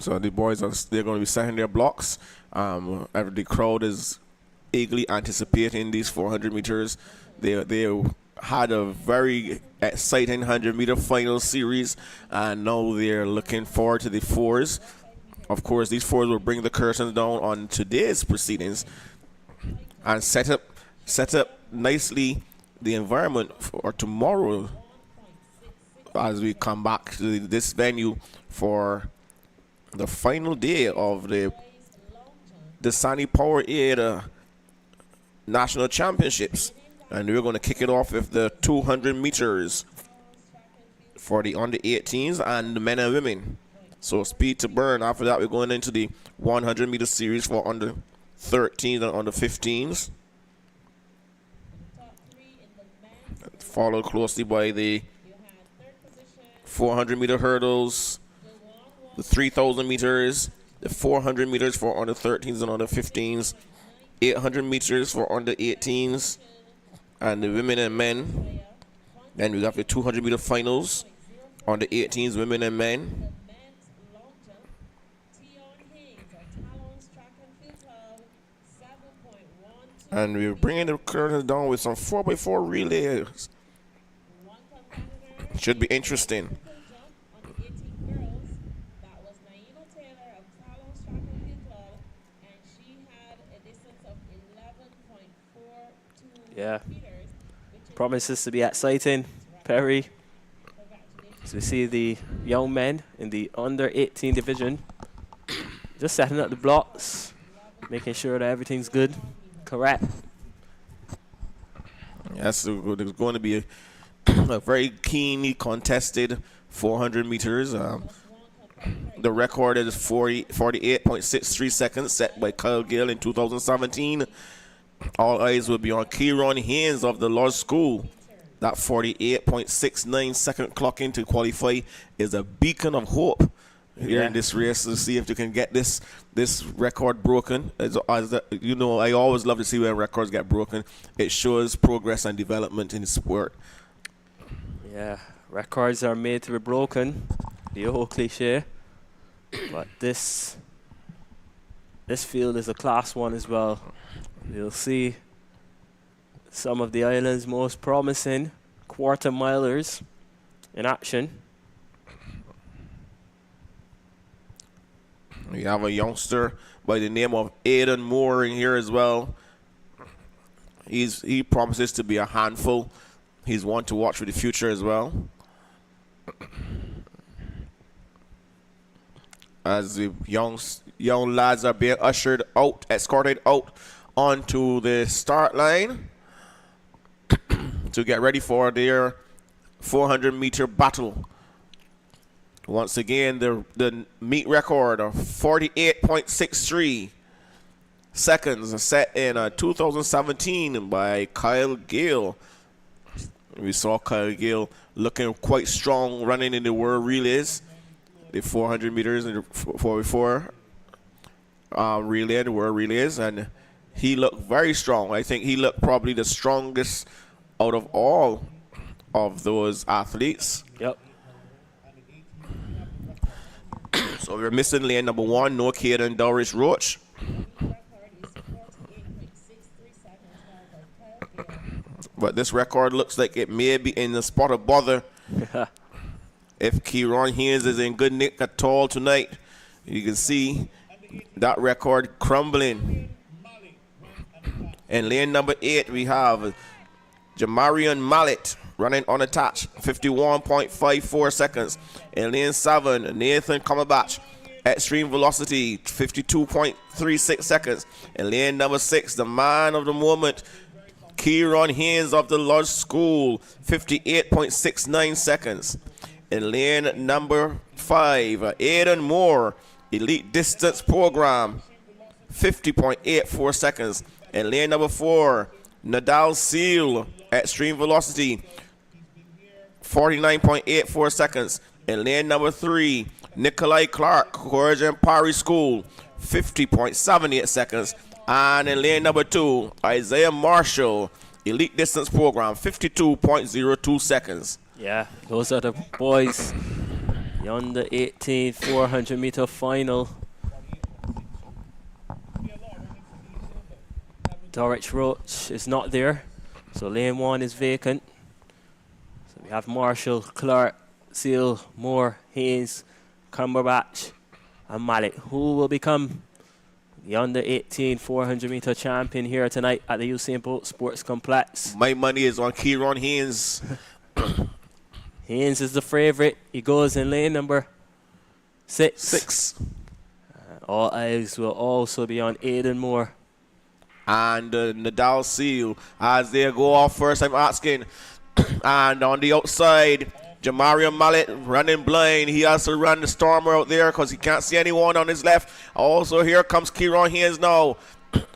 So the boys they're going to be setting their blocks. The crowd is eagerly anticipating these 400 meters. They had a very exciting 100-meter final series, and now they're looking forward to the fours. Of course, these fours will bring the curtains down on today's proceedings and set up nicely the environment for tomorrow as we come back to this venue for the final day of the Dasani-Powerade National Championships. And we're going to kick it off with the 200 meters for the under 18s and the men and women. So speed to burn. After that, we're going into the 100 meter series for under 13s and under 15s. Followed closely by the 400 meter hurdles, the 3,000 meters, the 400 meters for under 13s and under 15s, 800 meters for under 18s, and the women and men. Then we got the 200 meter finals on the 18s, women and men. And we're bringing the curtains down with some 4x4 relays. Should be interesting. Yeah, promises to be exciting, Perry. So we see the young men in the under 18 division just setting up the blocks, making sure that everything's good, correct. Yes, there's going to be a very keenly contested 400 meters. The record is 48.63 seconds set by Kyle Gill in 2017. All eyes will be on Kieran Haynes of the Lodge School. That 48.69 second clock in to qualify is a beacon of hope here in this race to see if you can get this record broken. You know, I always love to see when records get broken. It shows progress and development in the sport. Yeah, records are made to be broken, the old cliche. But this field is a class one as well. You'll see some of the island's most promising quarter milers in action. We have a youngster by the name of Aidan Moore in here as well. He promises to be a handful. He's one to watch for the future as well. As the young lads are being escorted out onto the start line to get ready for their 400-meter battle. Once again, the meet record of 48.63 seconds set in 2017 by Kyle Gill. We saw Kyle Gill looking quite strong running in the world relays. The 400 meters and the 4x4 relay, the world relays, and he looked very strong. I think he looked probably the strongest out of all of those athletes. Yep. So we're missing lane number 1, no Caden Doris Roach. But this record looks like it may be in the spot of bother. If Kieran Haynes is in good nick at all tonight, you can see that record crumbling. In lane number 8, we have Jamarian Mallet running unattached, 51.54 seconds. In lane 7, Nathan Cumberbatch, extreme velocity, 52.36 seconds. In lane number 6, the man of the moment, Kieran Haynes of the Lodge School, 58.69 seconds. In lane number 5, Aidan Moore, elite distance program, 50.84 seconds. In lane number 4, Nadal Seal, extreme velocity, 49.84 seconds. In lane number 3, Nikolai Clark, Courage and Parry School, 50.78 seconds. And in lane number 2, Isaiah Marshall, elite distance program, 52.02 seconds. Yeah, those are the boys The under 18 400 meter final. Dorich Roach is not there, so lane 1 is vacant. So we have Marshall, Clark, Seal, Moore, Haynes, Cumberbatch, and Malik. Who will become the under 18 400 meter champion here tonight at the Usain Bolt Sports Complex? My money is on Kieran Haynes. Haynes is the favorite. He goes in lane number 6. All eyes will also be on Aidan Moore. And Nadal Seal, as they go off first, I'm asking. And on the outside, Jamario Mallet running blind. He has to run the Stormer out there because he can't see anyone on his left. Also, here comes Kieran Haynes now.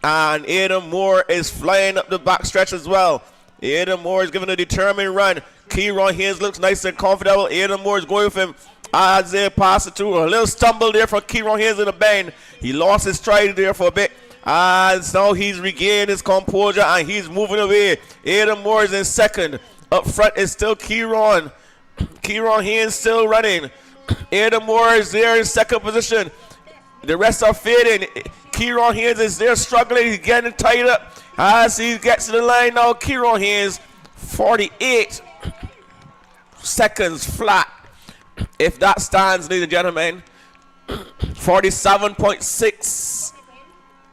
And Aidan Moore is flying up the back stretch as well. Aidan Moore is giving a determined run. Kieran Haynes looks nice and comfortable. Aidan Moore is going with him as they pass it through. A little stumble there from Kieran Haynes in the bend. He lost his stride there for a bit. As now he's regained his composure and he's moving away. Aidan Moore is in second. Up front is still Kieran. Kieran Haynes still running. Aidan Moore is there in second position. The rest are fading. Kieran Haynes is there struggling. He's getting tied up as he gets to the line now. Kieran Haynes, 48 seconds flat. If that stands, ladies and gentlemen, 47.6.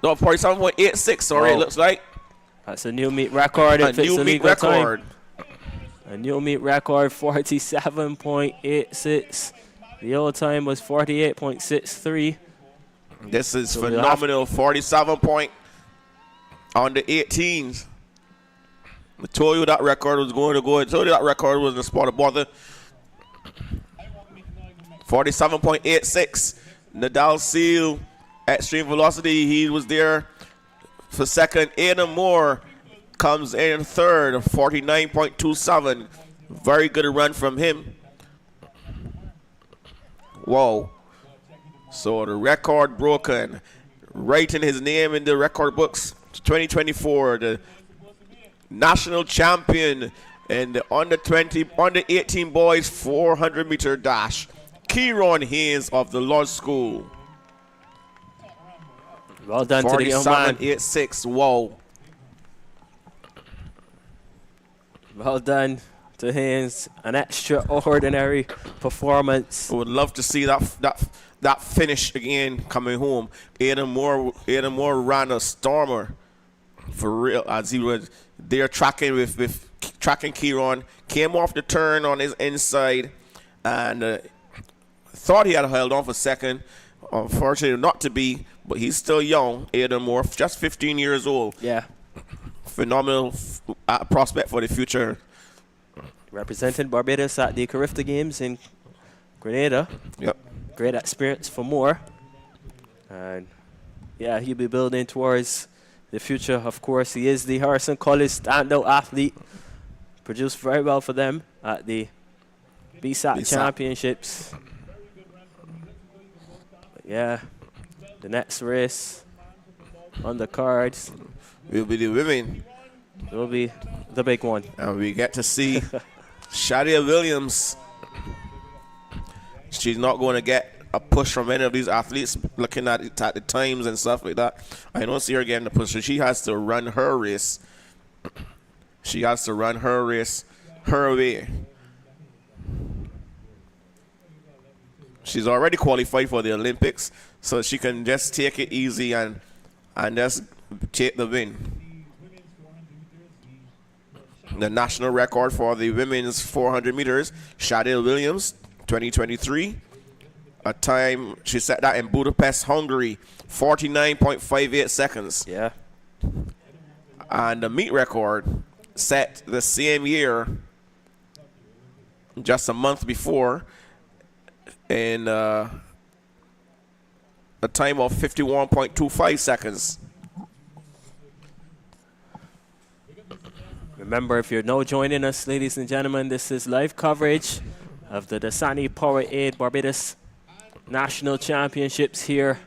No, 47.86, sorry, it looks like. That's a new meet record. A new meet record. A new meet record, 47.86. The old time was 48.63. This is phenomenal. 47 point on the 18s. I told you that record was going to go. I told you that record was in the spot of bother. 47.86. Nadal Seal. Extreme velocity, he was there for second. Aidan Moore comes in third, 49.27. Very good run from him. Whoa. So the record broken. Writing his name in the record books. 2024, the national champion in the under 18 boys 400 meter dash. Kieran Haynes of the Lodge School. Well done to the young man. 47.86. Whoa. Well done to Haynes. An extraordinary performance. I would love to see that finish again coming home. Aidan Moore ran a Stormer for real as he was there tracking with tracking Kieran. Came off the turn on his inside and thought he had held on for second. Unfortunately, not to be, but he's still young. Aidan Moore, just 15 years old. Yeah. Phenomenal prospect for the future. Representing Barbados at the Carifta Games in Grenada. Yep. Great experience for Moore. And yeah, he'll be building towards the future. Of course, he is the Harrison College standout athlete. Produced very well for them at the BSAT Championships. Yeah, the next race on the cards will be the women. Will be the big one. And we get to see Shadia Williams. She's not going to get a push from any of these athletes looking at it at the times and stuff like that. I don't see her getting the push. So she has to run her race. She has to run her race her way. She's already qualified for the Olympics, so she can just take it easy and just take the win. The national record for the women's 400 meters, Shadil Williams, 2023. A time, she set that in Budapest, Hungary, 49.58 seconds. Yeah. And the meet record set the same year, just a month before, in a time of 51.25 seconds. Remember, if you're now joining us, ladies and gentlemen, this is live coverage of the Dasani-Powerade Barbados National Championships here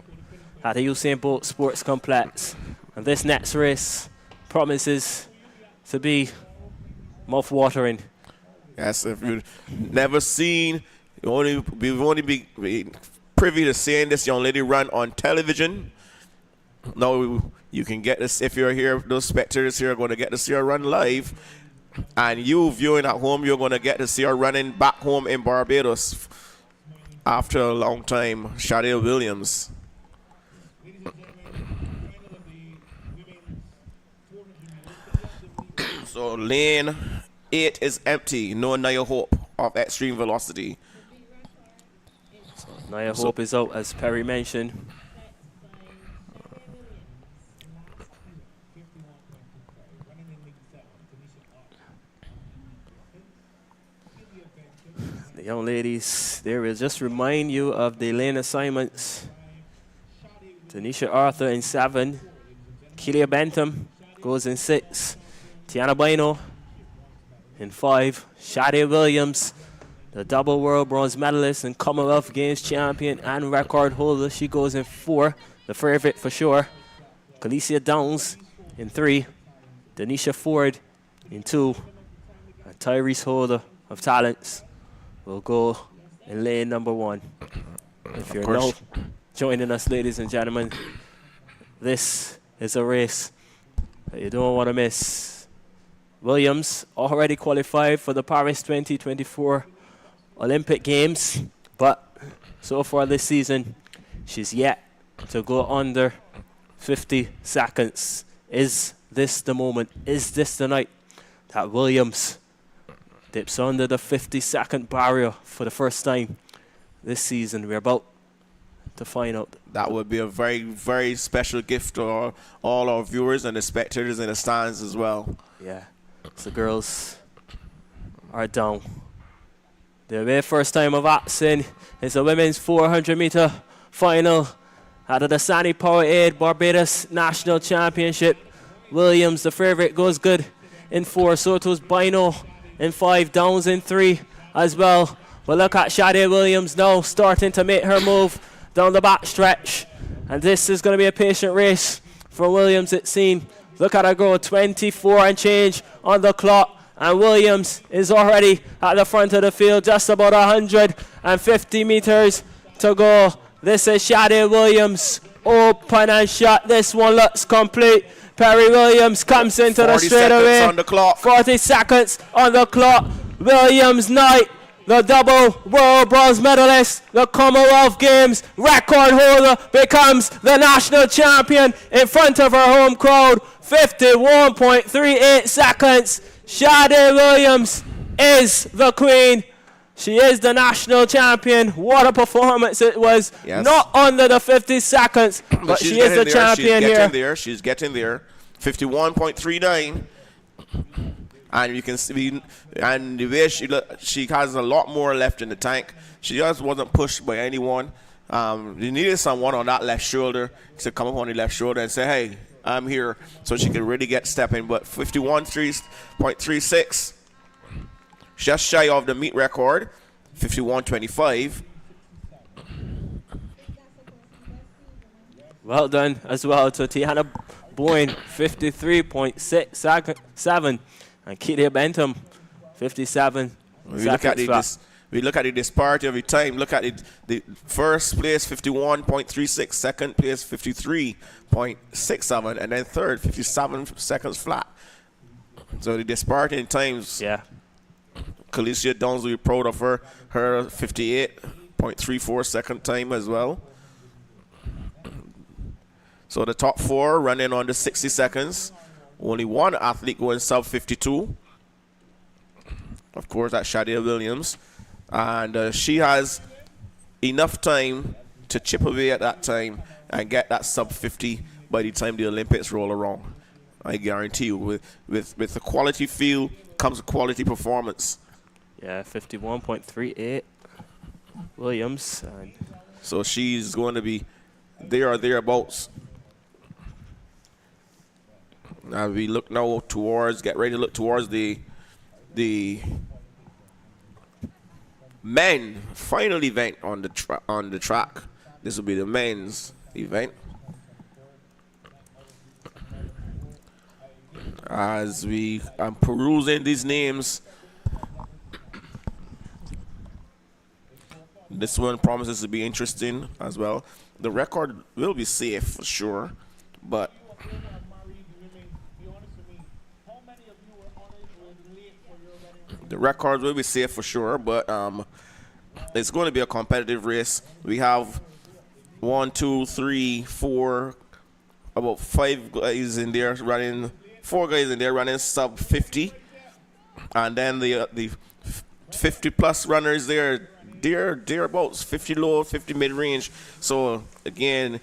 at the Usain Bolt Sports Complex. And this next race promises to be mouth-watering. Yes, if you've never seen We've only be privy to seeing this young lady run on television. Now you can get this if you're here. Those spectators here are going to get to see her run live, and you viewing at home, you're going to get to see her running back home in Barbados after a long time. Shade Williams. So lane 8 is empty. No Naya Hope of Extreme Velocity. Naya Hope is out, as Perry mentioned. The young ladies, they will just remind you of the lane assignments. Tanisha Arthur in 7. Kelia Bentham goes in 6. Tiana Bino in 5. Shade Williams, the double world bronze medalist and Commonwealth Games champion and record holder, she goes in 4. The favorite for sure. Khaleesi Downs in 3. Denisha Ford in 2. And Tyrese Holder of Talents will go in lane number 1. If you're now joining us, ladies and gentlemen, this is a race that you don't want to miss. Williams already qualified for the Paris 2024 Olympic Games, but so far this season, she's yet to go under 50 seconds. Is this the moment? Is this the night that Williams dips under the 50-second barrier for the first time this season? We're about to find out. That would be a very, very special gift to all our viewers and the spectators in the stands as well. Yeah, the girls are down. Their very first time of action is the women's 400-meter final at the Dasani-Powerade Barbados National Championship. Williams, the favorite, goes good in 4. Soto's Bino in 5. Downs in 3 as well. But look at Shade Williams now starting to make her move down the back stretch. And this is going to be a patient race for Williams, it seems. Look at her go, 24 and change on the clock. And Williams is already at the front of the field, just about 150 meters to go. This is Shade Williams, open and shut. This one looks complete. Perry Williams comes into the straightaway. 40 seconds on the clock. 40 seconds on the clock. Williams Knight, the double world bronze medalist, the Commonwealth Games record holder, becomes the national champion in front of her home crowd. 51.38 seconds. Shade Williams is the queen. She is the national champion. What a performance it was. Yes. Not under the 50 seconds, but she is the champion here. She's getting there. 51.39. And you can see, and the way she has a lot more left in the tank. She just wasn't pushed by anyone. You needed someone on that left shoulder to come up on the left shoulder and say, hey, I'm here, so she could really get stepping. But 51.36, just shy of the meet record. 51.25. Well done as well to Tiana Boyne, 53.7, and Kelia Bentham, 57. We look at the disparity every time. Look at the first place, 51.36, second place, 53.67, and then third, 57 seconds flat. So the disparity in times. Yeah. Khaleesi Downs, we're proud of her. Her 58.34 second time as well. So the top 4 running under 60 seconds. Only one athlete going sub 52. Of course, that's Shade Williams. And she has enough time to chip away at that time and get that sub 50 by the time the Olympics roll around. I guarantee you, with the quality field comes a quality performance. Yeah, 51.38 Williams. And so she's going to be there or thereabouts. Now we look now towards, get ready to look towards the men final event on the track. This will be the men's event. As I'm perusing these names, This one promises to be interesting as well. The record will be safe for sure, but the record will be safe for sure, but it's going to be a competitive race. We have 1, 2, 3, 4, about 5 guys in there running, 4 guys in there running sub 50, and then the 50 plus runners there, they're about 50 low, 50 mid range. So again,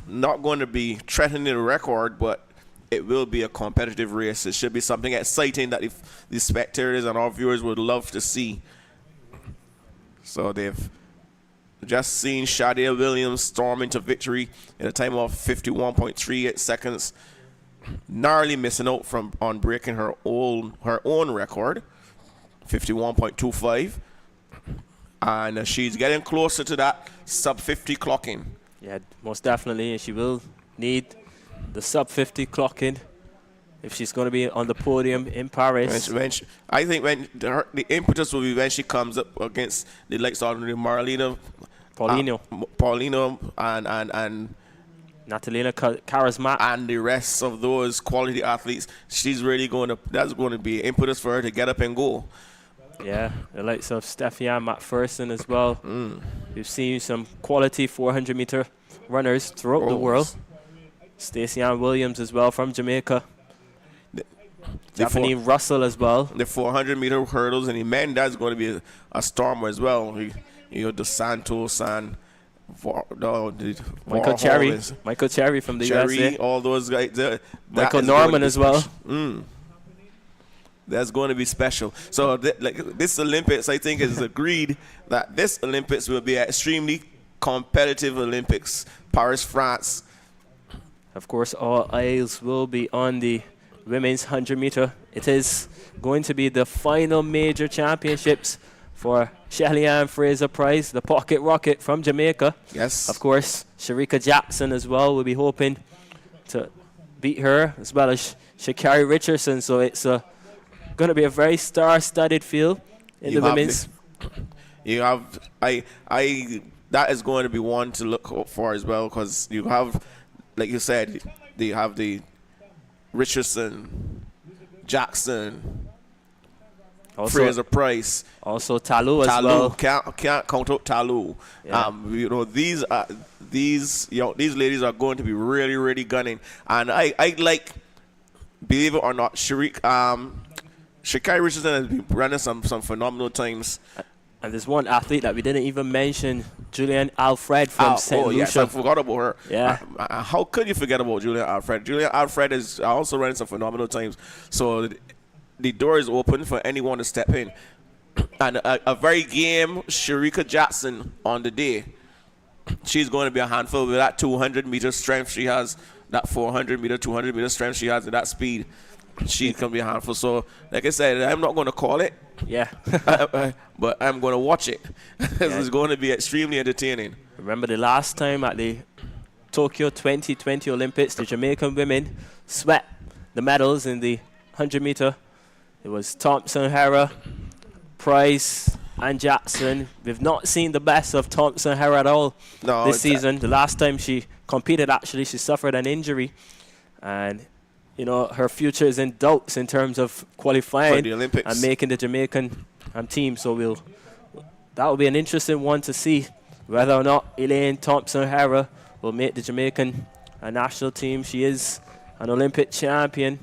not going to be threatening the record, but it will be a competitive race. It should be something exciting that if the spectators and our viewers would love to see. So they've just seen Shadia Williams storm into victory in a time of 51.38 seconds, narrowly missing out on breaking her own record, 51.25, and she's getting closer to that sub 50 clocking. Yeah, most definitely. She will need the sub 50 clocking if she's going to be on the podium in Paris. I think the impetus will be when she comes up against the likes of Paulino and Natalina Charismat and the rest of those quality athletes. That's going to be impetus for her to get up and go. Yeah, the likes of Steffian McPherson as well. We've seen some quality 400-meter runners throughout the world. Stacey Ann Williams as well from Jamaica. Daphne Russell as well. The 400-meter hurdles and the men, that's going to be a stormer as well. You know, the Santos and Michael Cherry from the USA. All those guys. Michael Norman as well. That's going to be special. So this Olympics, I think, is agreed that this Olympics will be an extremely competitive Olympics. Paris, France. Of course, all eyes will be on the women's 100-meter. It is going to be the final major championships for Shelly-Ann Fraser-Price, the pocket rocket from Jamaica. Yes. Of course, Sharika Jackson as well will be hoping to beat her, as well as Sha'Carri Richardson. So it's going to be a very star-studded field in the women's. That is going to be one to look for as well, because you have, like you said, you have the Richardson, Jackson, also, Fraser-Price, also Talou as well. Can't count out Talou. Yeah. These ladies are going to be really, really gunning, and I like, believe it or not, Sha'Carri Richardson has been running some phenomenal times. And there's one athlete that we didn't even mention, Julian Alfred from St. Lucia. Yes, I forgot about her. Yeah. How could you forget about Julian Alfred? Julian Alfred is also running some phenomenal times. So the door is open for anyone to step in. And a very game Sharika Jackson on the day. She's going to be a handful with that 200-meter strength she has, that 400-meter, 200-meter strength she has, and that speed. She's going to be a handful. So, like I said, I'm not going to call it. Yeah. But I'm going to watch it. It's going to be extremely entertaining. Remember the last time at the Tokyo 2020 Olympics, the Jamaican women swept the medals in the 100-meter. It was Thompson-Herah, Price, and Jackson. We've not seen the best of Thompson-Herah at all this season. The last time she competed, actually, she suffered an injury. And you know, her future is in doubts in terms of qualifying for the Olympics and making the Jamaican team. So that will be an interesting one to see whether or not Elaine Thompson-Herah will make the Jamaican national team. She is an Olympic champion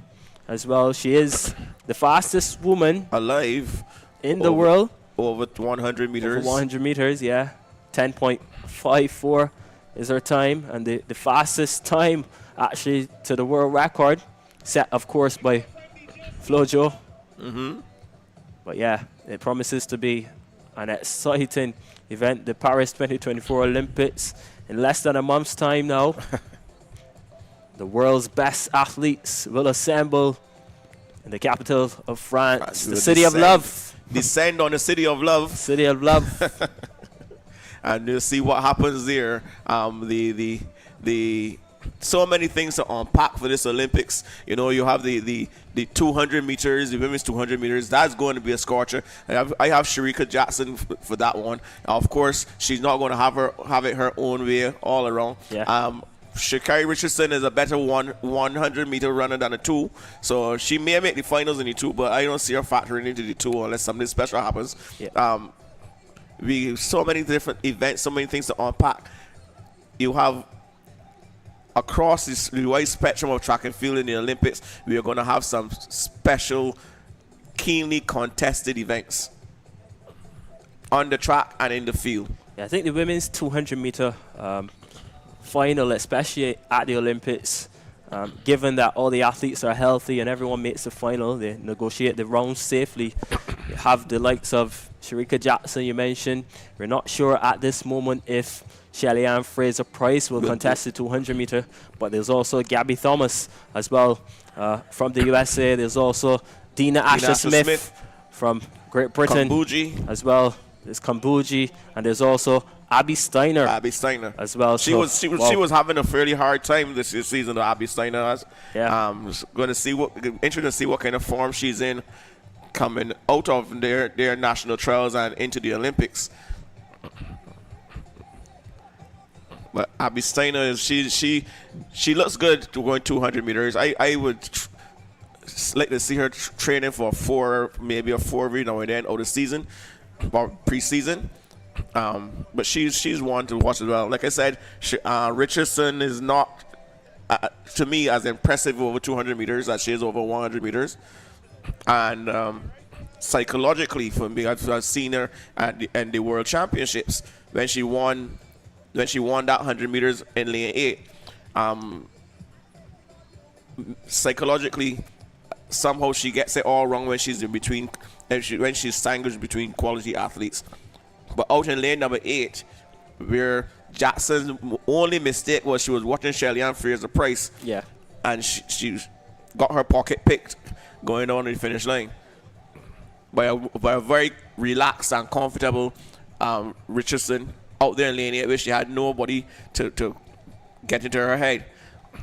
as well. She is the fastest woman alive in the world. Over 100 meters. Over 100 meters, yeah. 10.54 is her time. And the fastest time actually to the world record, set, of course, by Flojo. But yeah, it promises to be an exciting event. The Paris 2024 Olympics in less than a month's time now. The world's best athletes will assemble in the capital of France, the city of love. Descend on the city of love. City of love. And you'll see what happens there. The so many things to unpack for this Olympics. You know, you have the 200 meters, the women's 200 meters. That's going to be a scorcher. I have Sharika Jackson for that one. Of course, she's not going to have it her own way all around. Yeah. Sha'Carri Richardson is a better 100-meter runner than a 2, so she may make the finals in the 2, but I don't see her factoring into the 2 unless something special happens. Yeah. So many different events, so many things to unpack. You have across the wide spectrum of track and field in the Olympics, we are going to have some special, keenly contested events on the track and in the field. Yeah, I think the women's 200-meter final, especially at the Olympics, given that all the athletes are healthy and everyone makes the final, they negotiate the rounds safely. You have the likes of Sharika Jackson, you mentioned. We're not sure at this moment if Shelly-Ann Fraser-Price will contest the 200-meter, but there's also Gabby Thomas as well from the USA. There's also Dina Asher-Smith from Great Britain as well. There's Kambuji, and there's also Abby Steiner as well. She was having a fairly hard time this season. Abby Steiner has. Yeah. Going to see interesting to see what kind of form she's in coming out of their national trials and into the Olympics. But Abby Steiner, she looks good going 200 meters. I would like to see her training for maybe a 4V now and then out of season or preseason. But she's one to watch as well. Like I said, Richardson is not to me as impressive over 200 meters as she is over 100 meters. And psychologically, for me, I've seen her at the World Championships when she won that 100 meters in lane 8. Psychologically, somehow she gets it all wrong when she's in between, when she's sandwiched between quality athletes. But out in lane number 8, where Jackson's only mistake was she was watching Shelly-Ann Fraser-Price. Yeah. And she got her pocket picked going on the finish line by a very relaxed and comfortable Richardson out there in lane 8, where she had nobody to get into her head.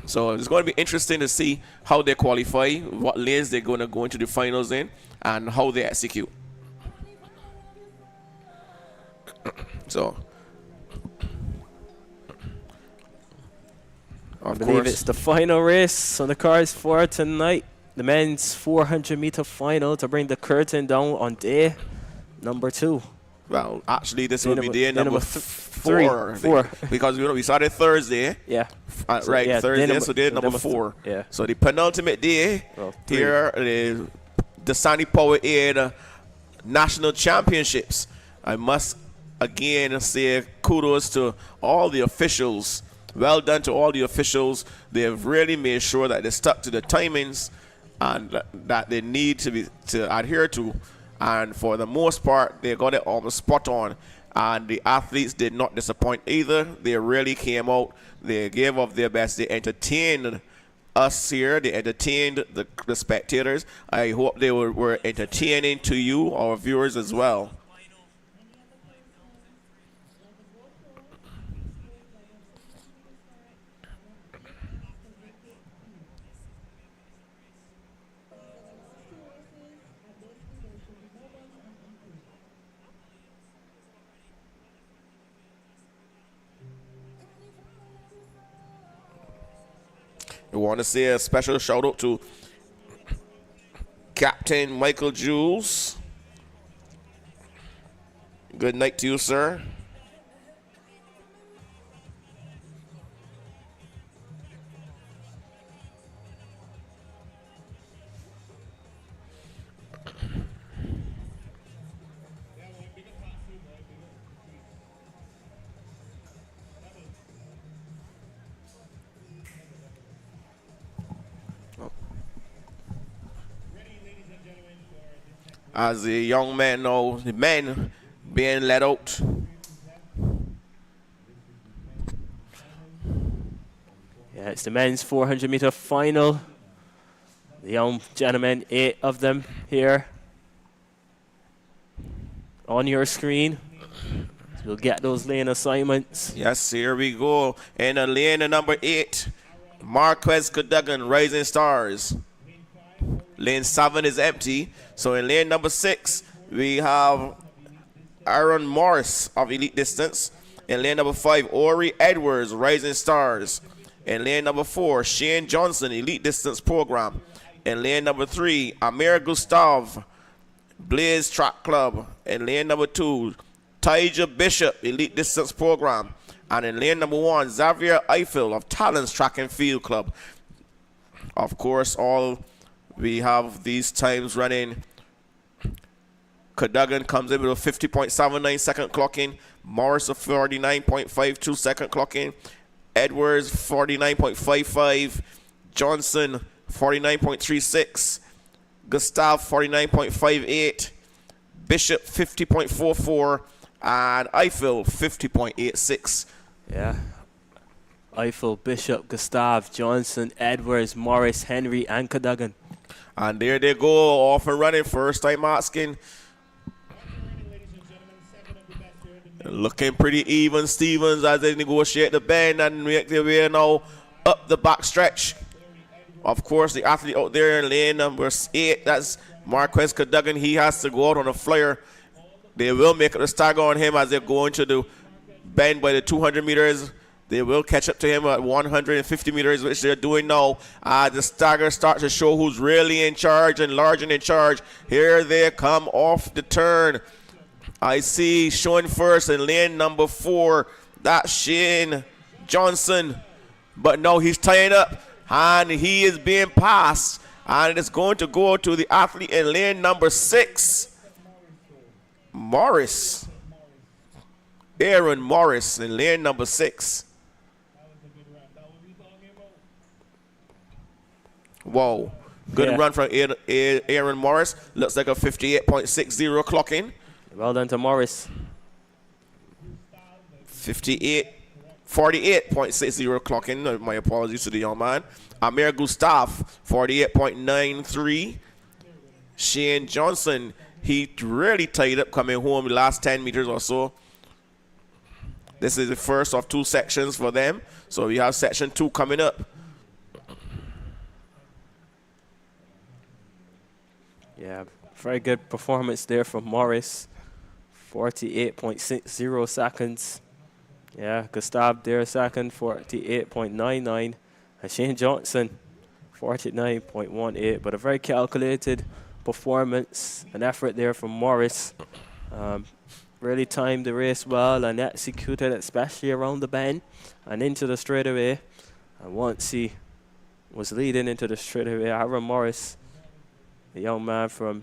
So it's going to be interesting to see how they qualify, what lanes they're going to go into the finals in, and how they execute. So, I believe it's the final race on the cards for tonight. The men's 400-meter final to bring the curtain down on day number 2. Well, actually, this will be day number 4. Because we started Thursday. Yeah. Right, yeah, Thursday, so day number 4. Yeah. So the penultimate day here, the Dasani-Powerade National Championships. I must again say kudos to all the officials. Well done to all the officials. They have really made sure that they stuck to the timings and that they need to adhere to. And for the most part, they got it almost spot on. And the athletes did not disappoint either. They really came out. They gave up their best. They entertained us here. They entertained the spectators. I hope they were entertaining to you, our viewers, as well. We want to say a special shout out to Captain Michael Jules. Good night to you, sir. As the young men know, the men being let out. Yeah, it's the men's 400-meter final. The young gentlemen, 8 of them here on your screen. So we'll get those lane assignments. Yes, here we go. In lane number 8, Marquez Cadogan, Rising Stars. Lane 7 is empty. So in lane number 6, we have Aaron Morris of Elite Distance. In lane number 5, Ori Edwards, Rising Stars. In lane number 4, Shane Johnson, Elite Distance Program. In lane number 3, Amir Gustav, Blaze Track Club. In lane number 2, Tyja Bishop, Elite Distance Program. And in lane number 1, Xavier Eiffel of Talents Track and Field Club. Of course, all we have these times running. Cadogan comes in with a 50.79 second clocking. Morris a 49.52 second clocking. Edwards 49.55. Johnson 49.36. Gustav 49.58. Bishop 50.44. And Eiffel 50.86. Yeah. Eiffel, Bishop, Gustav, Johnson, Edwards, Morris, Henry, and Cadogan. And there they go, off and running. First time asking. Looking pretty even, Stevens, as they negotiate the bend and make their way now up the back stretch. Of course, the athlete out there in lane number 8, that's Marquez Cadogan. He has to go out on a flyer. They will make up the stagger on him as they go into the bend by the 200 meters. They will catch up to him at 150 meters, which they're doing now. The stagger starts to show who's really in charge and large and in charge. Here they come off the turn. I see showing first in lane number 4. That's Shane Johnson. But no, he's tying up. And he is being passed. And it's going to go to the athlete in lane number 6. Morris. Aaron Morris in lane number 6. Whoa. Good run from Aaron Morris. Looks like a 58.60 clocking. Well done to Morris. 48.60 clocking. My apologies to the young man. Amir Gustav, 48.93. Shane Johnson, he really tied up coming home the last 10 meters or so. This is the first of 2 sections for them. So we have section 2 coming up. Yeah, very good performance there from Morris. 48.60 seconds. Yeah, Gustav there second, 48.99. And Shane Johnson, 49.18. But a very calculated performance and effort there from Morris. Really timed the race well and executed, especially around the bend and into the straightaway. And once he was leading into the straightaway, Aaron Morris, the young man from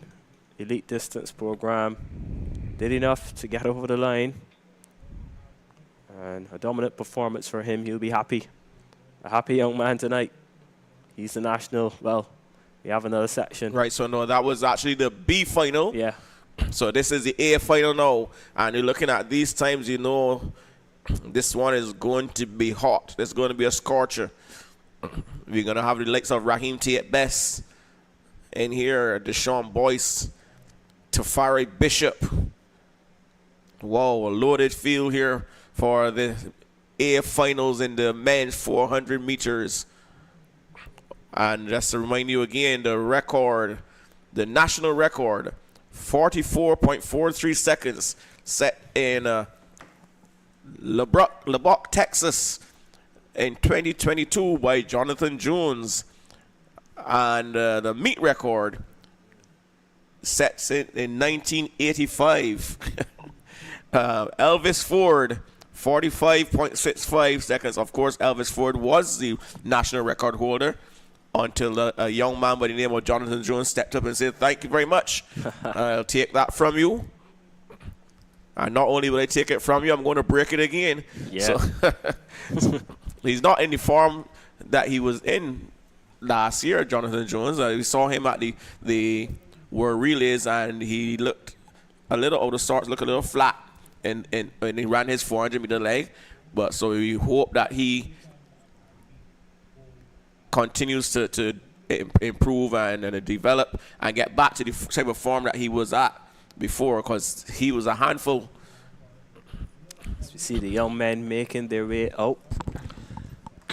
Elite Distance Program, did enough to get over the line. And a dominant performance for him. He'll be happy. A happy young man tonight. He's the national. Well, we have another section. Right, so no, that was actually the B final. Yeah. So this is the A final now. And you're looking at these times, you know, this one is going to be hot. There's going to be a scorcher. We're going to have the likes of Raheem Tate Best in here, Deshaun Boyce, Tafari Bishop. Whoa, a loaded field here for the A finals in the men's 400 meters. And just to remind you again, the record, the national record, 44.43 seconds, set in Lubbock, Texas in 2022 by Jonathan Jones. And the meet record sets it in 1985. Elvis Ford, 45.65 seconds. Of course, Elvis Ford was the national record holder until a young man by the name of Jonathan Jones stepped up and said, "Thank you very much. I'll take that from you. And not only will I take it from you, I'm going to break it again." Yeah. So he's not in the form that he was in last year, Jonathan Jones. We saw him at the World Relays, and he looked a little out of sorts, looked a little flat, and he ran his 400-meter leg. But so we hope that he continues to improve and develop and get back to the type of form that he was at before, because he was a handful. As we see the young men making their way out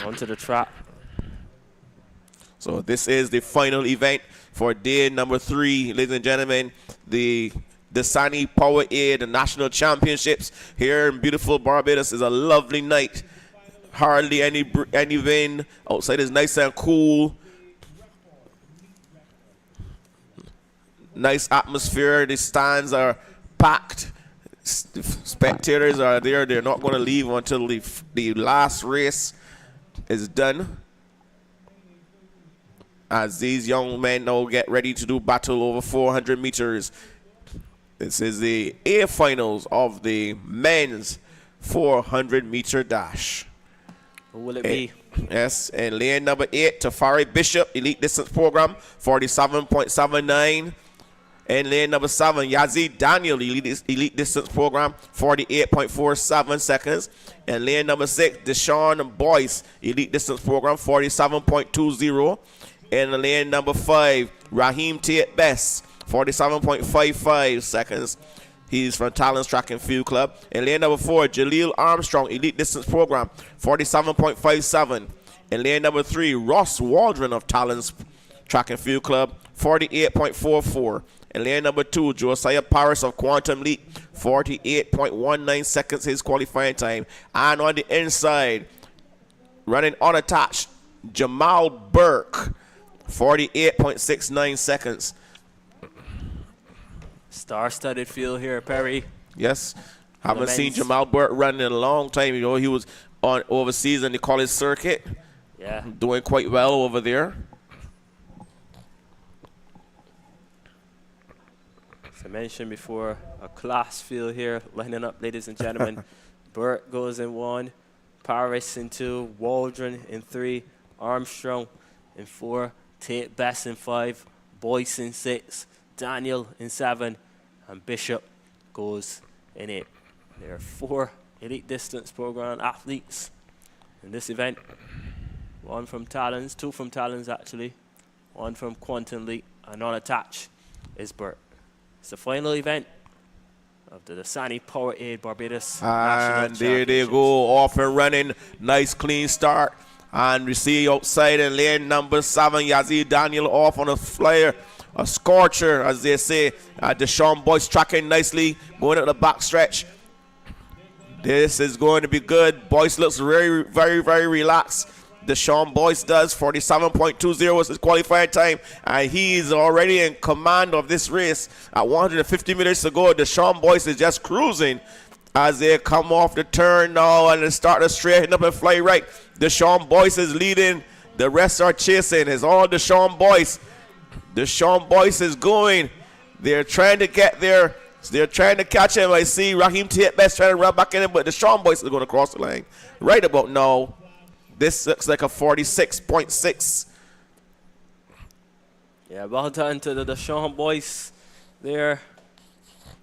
onto the track. So this is the final event for day number 3, ladies and gentlemen. The Dasani-Powerade, the national championships here in beautiful Barbados. Is a lovely night. Hardly any wind. Outside is nice and cool. Nice atmosphere. The stands are packed. Spectators are there. They're not going to leave until the last race is done, as these young men now get ready to do battle over 400 meters. This is the A finals of the men's 400-meter dash. Who will it be? Yes, and lane number 8, Tafari Bishop, elite distance program, 47.79. And lane number 7, Yazid Daniel, elite distance program, 48.47 seconds. And lane number 6, Deshaun Boyce, elite distance program, 47.20. And lane number 5, Raheem Tate Best, 47.55 seconds. He's from Talents Track and Field Club. And lane number 4, Jaleel Armstrong, elite distance program, 47.57. And lane number 3, Ross Waldron of Talents Track and Field Club, 48.44. And lane number 2, Josiah Paris of Quantum Leap, 48.19 seconds his qualifying time. And on the inside, running unattached, Jamal Burke, 48.69 seconds. Star-studded field here, Perry. Yes. Haven't seen Jamal Burke run in a long time. You know, he was on overseas in the college circuit. Yeah. Doing quite well over there. As I mentioned before, a class field here, lining up, ladies and gentlemen. Burke goes in 1, Paris in 2, Waldron in 3, Armstrong in 4, Tate Best in 5, Boyce in 6, Daniel in 7, and Bishop goes in 8. There are 4 elite distance program athletes in this event. 1 from Talons, 2 from Talons actually, 1 from Quantum League, and unattached is Burke. It's the final event of the Dasani-Powerade Barbados And there they go, off and running. Nice clean start. And we see outside in lane number 7, Yazid Daniel off on a flyer. A scorcher, as they say. Deshaun Boyce tracking nicely, going at the back stretch. This is going to be good. Boyce looks very, very, very relaxed. Deshaun Boyce does. 47.20 is his qualifying time, and he's already in command of this race. At 150 minutes to go, Deshaun Boyce is just cruising as they come off the turn now and they start to straighten up and fly right. Deshaun Boyce is leading. The rest are chasing. It's all Deshaun Boyce. Deshaun Boyce is going. They're trying to get there. They're trying to catch him. I see Raheem Tate Best trying to run back in, but Deshaun Boyce is going to cross the line right about now. This looks like a 46.6. Yeah, well done to the Deshaun Boyce there.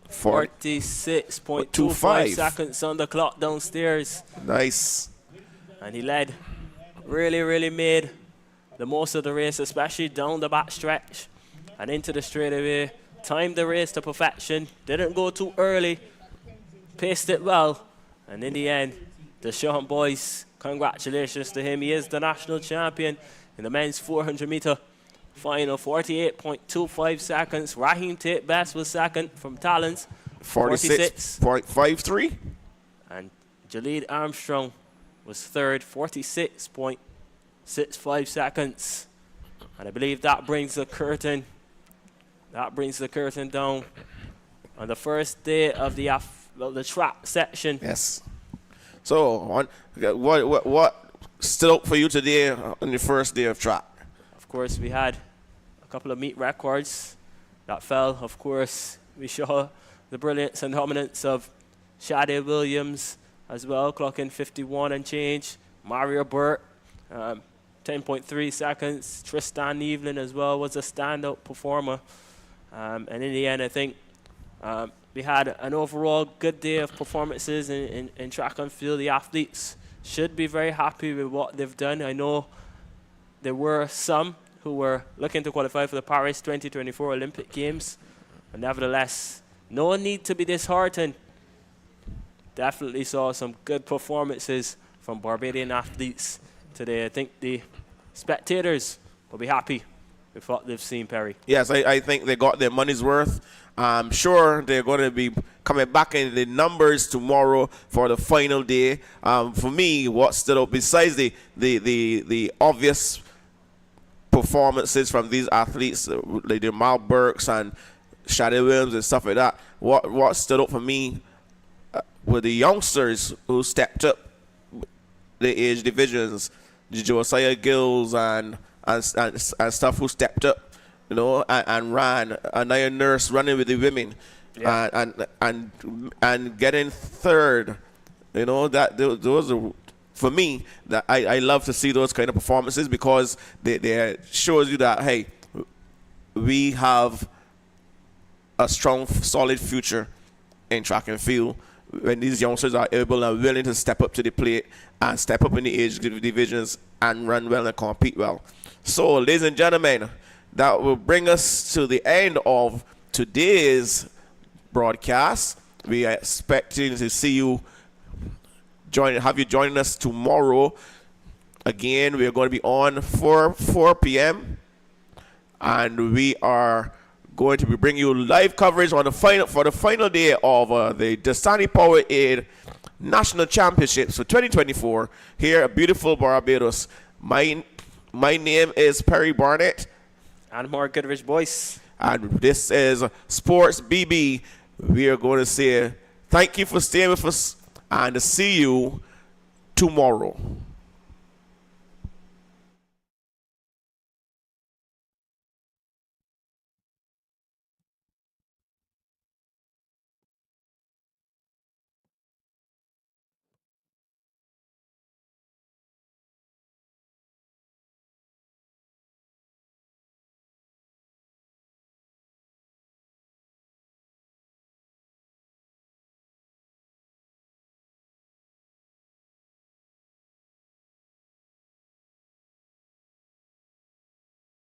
46.25 seconds on the clock downstairs. Nice. And he led. Really made the most of the race, especially down the back stretch and into the straightaway. Timed the race to perfection. Didn't go too early. Paced it well. And in the end, Deshaun Boyce, congratulations to him. He is the national champion in the men's 400-meter final. 48.25 seconds. Raheem Tate Best was second from Talents. 46.53. And Jaleel Armstrong was third. 46.65 seconds. And I believe that brings the curtain. That brings the curtain down on the first day of the track section. Yes. So, what stood out for you today on the first day of track? Of course, we had a couple of meet records that fell. Of course, we saw the brilliance and dominance of Shade Williams as well, clocking 51 and change. Mario Burt, 10.3 seconds. Tristan Evelyn as well was a standout performer. And in the end, I think we had an overall good day of performances in track and field. The athletes should be very happy with what they've done. I know there were some who were looking to qualify for the Paris 2024 Olympic Games. But nevertheless, no need to be disheartened. Definitely saw some good performances from Barbadian athletes today. I think the spectators We'll be happy with what they've seen, Perry. Yes, I think they got their money's worth. I'm sure they're going to be coming back in the numbers tomorrow for the final day. For me, what stood out besides the obvious performances from these athletes, like the Mal Burks and Shadi Williams and stuff like that, what stood out for me were the youngsters who stepped up the age divisions, the Josiah Gills and stuff who stepped up, you know, and ran. Anaya Nurse running with the women, and getting third. You know, that those are, for me, that I love to see those kind of performances, because they shows you that, hey, we have a strong, solid future in track and field when these youngsters are able and willing to step up to the plate and step up in the age divisions and run well and compete well. So, ladies and gentlemen, that will bring us to the end of today's broadcast. We are expecting to see you have you joining us tomorrow. Again, we are going to be on 4 p.m. and we are going to be bringing you live coverage on the final day of the Dasani-Powerade National Championships for 2024 here at beautiful Barbados. My name is Perry Barnett. And Mark Goodrich Boyce. And this is Sports BB. We are going to say thank you for staying with us and see you tomorrow.